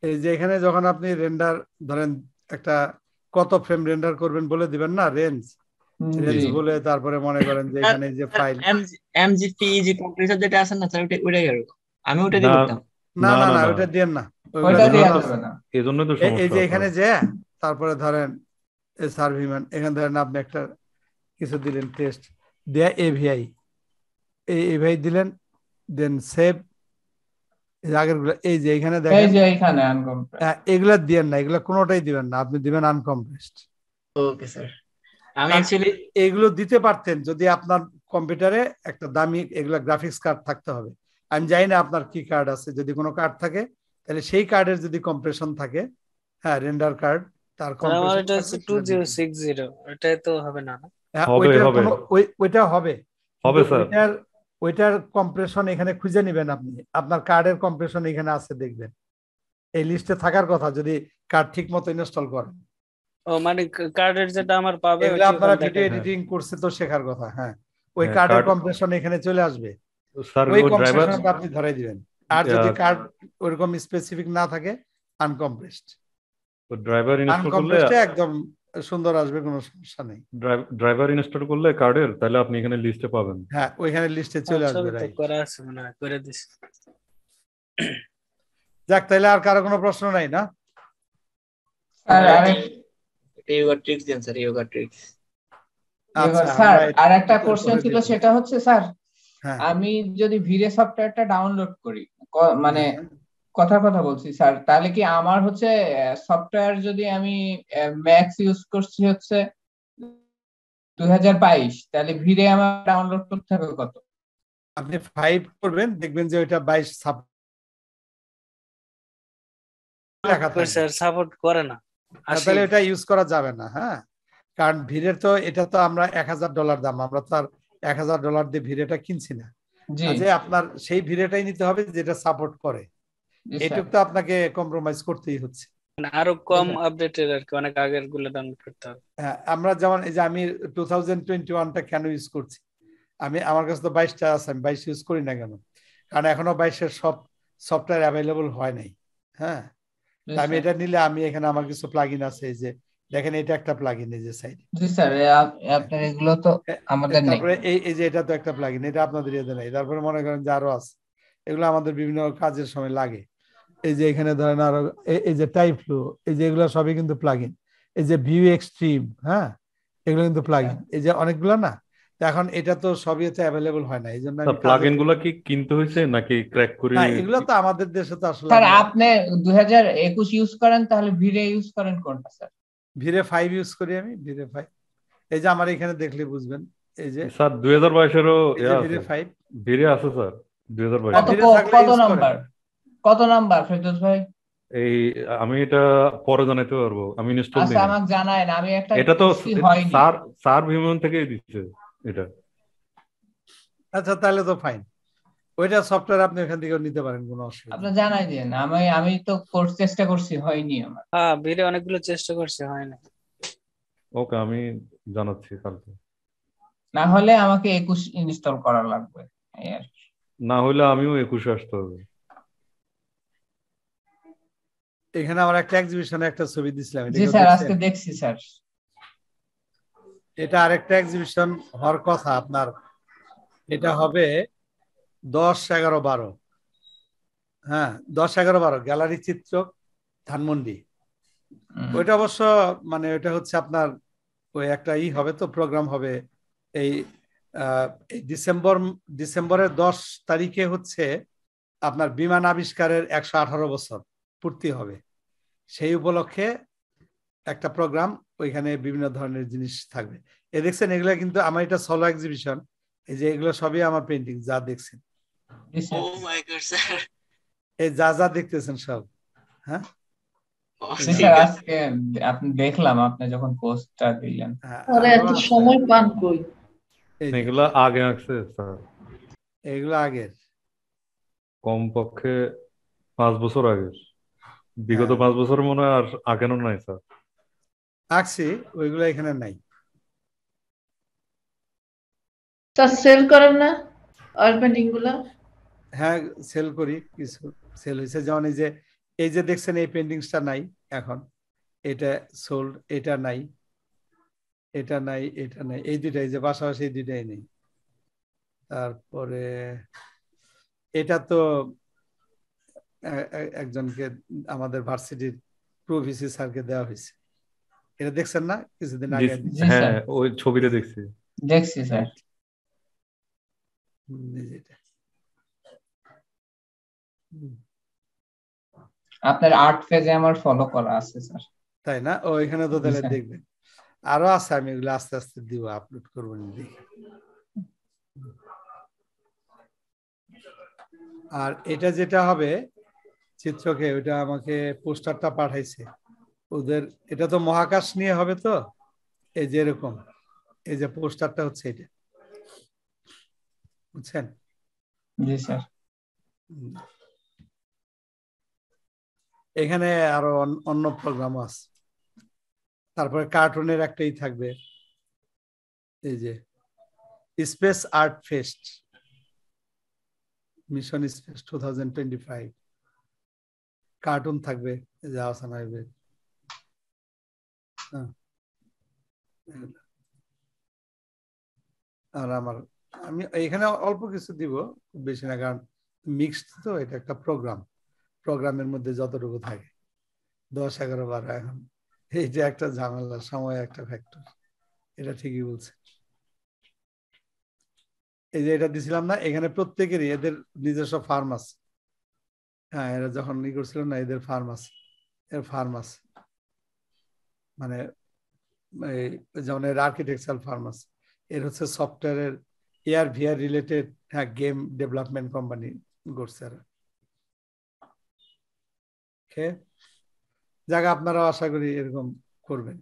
এই যে এখানে যখন আপনি রেন্ডার ধরেন একটা কত ফ্রেম রেন্ডার করবেন বলে দিবেন না, রেঞ্জ বলে, তারপরে মনে করেন যে এখানে যে ফাইল এমজিপিজি কম্প্রেসর যেটা আছে না স্যার, ওইটাই আর আমি ওটা দিয়ে করতাম। না না না, ওইটা দেন না, ওইটা দিয়ে আসবে না। এজন্যই তো সমস্যা। এই যে এখানে যে তারপরে ধরেন সার্ভিমান, এখানে ধরেন আপনি একটা কিছু দিলেন টেস্ট দেয়া, এভিআই এভিআই দিলেন, দেন সেভ। আগের গুলো এই যে এখানে দেখেন, এই যে এখানে আনকম্প্রেস, এগুলা দিবেন না, এগুলা কোনোটাই দিবেন না, আপনি দিবেন আনকম্প্রেসড। Okay sir. আমি অ্যাকচুয়ালি এগুলো দিতে পারতেন যদি আপনার কম্পিউটারে একটা দামি এগুলা গ্রাফিক্স কার্ড থাকতে হবে। আমি জানি না আপনার কি কার্ড আছে, যদি কোনো কার্ড থাকে তাহলে সেই কার্ডের যদি কম্প্রেশন থাকে, হ্যাঁ, রেন্ডার কার্ড, তার আমার এটা 2060, এটাই তো হবে না? ওইটা হবে স্যার। ওইটার কম্প্রেশন এখানে খুঁজে নেবেন আপনি, আপনার কার্ডের কম্প্রেশন এখানে আছে দেখবেন। এই লিস্টে থাকার কথা যদি কার্ড ঠিক মতো ইনস্টল করেন। ও মানে কার্ডের যেটা আমার পাবে এগুলো আপনারা ভিডিও এডিটিং কোর্সে তো শেখার কথা। হ্যাঁ, ওই কার্ডের কম্প্রেশন এখানে চলে আসবে, ওই কম্প্রেশনটা আপনি ধরাই দিবেন। আর যদি কার্ড ওরকম স্পেসিফিক না থাকে আনকম্প্রেসড, তো ড্রাইভার ইনস্টল করলে একদম সুন্দর আসবে, কোনো সমস্যা নেই। ড্রাইভার ইনস্টল করলে কার্ডের, তাহলে আপনি এখানে লিস্টে পাবেন। হ্যাঁ, ওইখানে লিস্টে চলে আসবে। রাইট, করা আছে মনে হয়, করে দিছি। যাক, তাহলে আর কারো কোনো প্রশ্ন নাই না? ইয়োগা ট্রিক্স দেন স্যার, ইয়োগা ট্রিক্স। স্যার আর একটা কোশ্চেন ছিল, সেটা হচ্ছে স্যার আমি যদি ভিরে সফটওয়্যারটা ডাউনলোড করি, মানে কথার কথা বলছি স্যার, তাহলে কি আমার হচ্ছে সফটওয়্যার যদি আমি ম্যাক্স ইউজ করছি হচ্ছে 2022, তাহলে ভিরে আমার ডাউনলোড করতে হবে কত? আপনি 5 করবেন, দেখবেন যে ওইটা 22 লেখা থাকে, স্যার সাপোর্ট করে না, তাহলে এটা ইউজ করা যাবে না। হ্যাঁ, কারণ ভিড়ের তো এটা তো আমরা $1000 দাম, আমরা তো আর $1000 দিয়ে ভিড়েটা কিনছি না। যে আপনার সেই ভিড়েটাই নিতে হবে যেটা সাপোর্ট করে, এটুকু তো আপনাকে কম্প্রোমাইজ করতেই হচ্ছে। আরো কম আপডেটের আর কি, অনেক আগের গুলো ডাউনলোড করতে হবে। হ্যাঁ, আমরা যেমন এই যে আমি 2021টা কেন ইউজ করছি, আমার কাছে তো 22টা আছে, আমি 22 ইউজ করি না কেন? কারণ এখনো 22-এর সব সফটওয়্যার অ্যাভেলেবল হয় নাই। হ্যাঁ, আমি এটা নিলে আমি এখানে আমার কিছু প্লাগইন আছে, এই যে দেখেন এটা একটা প্লাগইন, এই যে সাইডে। জি স্যার, আপনার এগুলো তো আমাদের নেই। তারপরে এই যে এটা তো একটা প্লাগইন, এটা আপনাদের এতে নাই। তারপরে মনে করেন যে আরো আছে, এগুলো আমাদের বিভিন্ন কাজের সময় লাগে। এই যে এখানে ধরেন আরো এই যে টাইপ ফ্লো, এই যে এগুলো সবই কিন্তু প্লাগইন। এই যে ভিউ এক্সট্রিম, হ্যাঁ, এগুলো কিন্তু প্লাগইন। এই যে অনেকগুলো না, এখন এটা তো সবই তো অ্যাভেলেবল হয় না, এইজন্য আমি প্লাগইন গুলো কি কিনতে হইছে নাকি ক্র্যাক করে? না, এগুলো তো আমাদের দেশে তো আসলে। স্যার আপনি 2021 ইউজ করেন, তাহলে ভিরে ইউজ করেন কোনটা স্যার? ভিরে 5 ইউজ করি আমি, ভিরে 5। এই যে আমার এখানে দেখলে বুঝবেন, এই যে স্যার 2022-এরও ভিরে 5 ভিরে আছে স্যার 2022। কত নাম্বার ফেরদৌস ভাই? এই আমি এটা পরে জানাইতে পারবো, আমি ইনস্টল দিই। আচ্ছা, আমাকে জানায় না, আমি একটা এটা তো হয়নি স্যার ভিমন থেকেই দিচ্ছে এটা। আচ্ছা, তাহলে তো ফাইন, ওইটা সফটওয়্যার আপনি এখান থেকে নিতে পারেন, কোনো অসুবিধা। আপনি জানাই দেন, আমি তো চেষ্টা করছি, হয়নি আমার। হ্যাঁ, ভিডিও অনেকগুলো চেষ্টা করছি, হয় না। ওকে, আমি জানাচ্ছি কালকে। না হলে আমাকে 21 ইনস্টল করা লাগবে, না হলে আমিও 21 আসতে হবে। এখানে আমার একটা এক্সিবিশনে একটা ছবি দিছিলাম। জি স্যার, আজকে দেখছি স্যার। এটা আরেকটা এক্সিবিশন হওয়ার কথা আপনার, এটা হবে 10-11-12। হ্যাঁ, 10-11-12 গ্যালারি চিত্র, ধানমন্ডি। ওইটা অবশ্য মানে ওইটা হচ্ছে আপনার ওই একটা হবে তো, প্রোগ্রাম হবে এই ডিসেম্বরের 10 তারিখে হচ্ছে আপনার বিমান আবিষ্কারের 118 বছর পূর্তি হবে। সেই উপলক্ষে একটা প্রোগ্রাম, ওইখানে বিভিন্ন ধরনের জিনিস থাকবে। দেখছেন এগুলো কিন্তু আমার এটা সোলো এক্সিবিশন, এই যে এগুলো সবই আমার পেন্টিং যা দেখছেন। ও মাই গড স্যার, এই যা যা দেখতেছেন সব। হ্যাঁ স্যার, আজকে আপনি দেখলাম, আপনি যখন পোস্টটা দিলেন। আরে এত সময় পান কই? এগুলো আগে আসছে স্যার, এগুলো আগের কমপক্ষে 5 বছর আগের, বিগত 5 বছর মনে হয় আর আগেও নাই স্যার। আঁকছি, ওইগুলো এখানে নাই। স্যার সেল করেন না অয়েল পেন্টিং গুলা? হ্যাঁ, সেল করি, কিছু সেল হয়েছে। যেমন এই যে দেখছেন এই পেন্টিংসটা নাই এখন, এটা সোল্ড, এটা নাই, এটা নাই, এটা নাই, এই দুইটাই যে পাশাপাশি, এই দুইটাই নেই। তারপরে এটা তো একজনকে আমাদের ভার্সিটির প্রভিসি স্যারকে দেওয়া হয়েছে, এটা দেখছেন না কিছুদিন আগে? হ্যাঁ, ওই ছবিটা দেখছি স্যার। আপনার আর্ট পেজে আমার ফলো করা আছে স্যার। তাই না? ও এখানে তো তাহলে দেখবেন, আরো আছে, আমি এগুলো আস্তে আস্তে দিব, আপলোড করবো দেখি। আর এটা যেটা হবে চিত্রকে, ওইটা আমাকে পোস্টারটা পাঠাইছে ওদের, এটা তো মহাকাশ নিয়ে হবে তো, এই যে এরকম, এই যে পোস্টারটা হচ্ছে এটা, বুঝছেন? জি স্যার। এখানে আরো অন্য প্রোগ্রাম আছে। তারপরে কার্টুনের একটাই থাকবে, এই যে space art fest, mission space 2025, cartoon থাকবে, এই যে আহসান হাবিবের। আর আমি এখানে অল্প কিছু দিব, খুব বেশি না, কারণ মিক্সড তো, এটা একটা প্রোগ্রামের মধ্যে যতটুকু থাকে 10, 11, 12। এখন এই যে একটা ঝামেলা, সময় একটা ফ্যাক্টর, এটা ঠিকই বলছে। এই যে এটা দিছিলাম না, এখানে প্রত্যেকেরই এদের নিজস্ব ফার্ম আছে। হ্যাঁ, এরা যখন ই করছিল না, এদের ফার্ম আছে, মানে যেমন এর আর্কিটেকচারাল ফার্ম আছে, এর হচ্ছে সফটওয়্যারের এআর ভিআর রিলেটেড, হ্যাঁ, গেম ডেভেলপমেন্ট কোম্পানি করছে এরা। জায়গা আপনারাও আশা করি এরকম করবেন।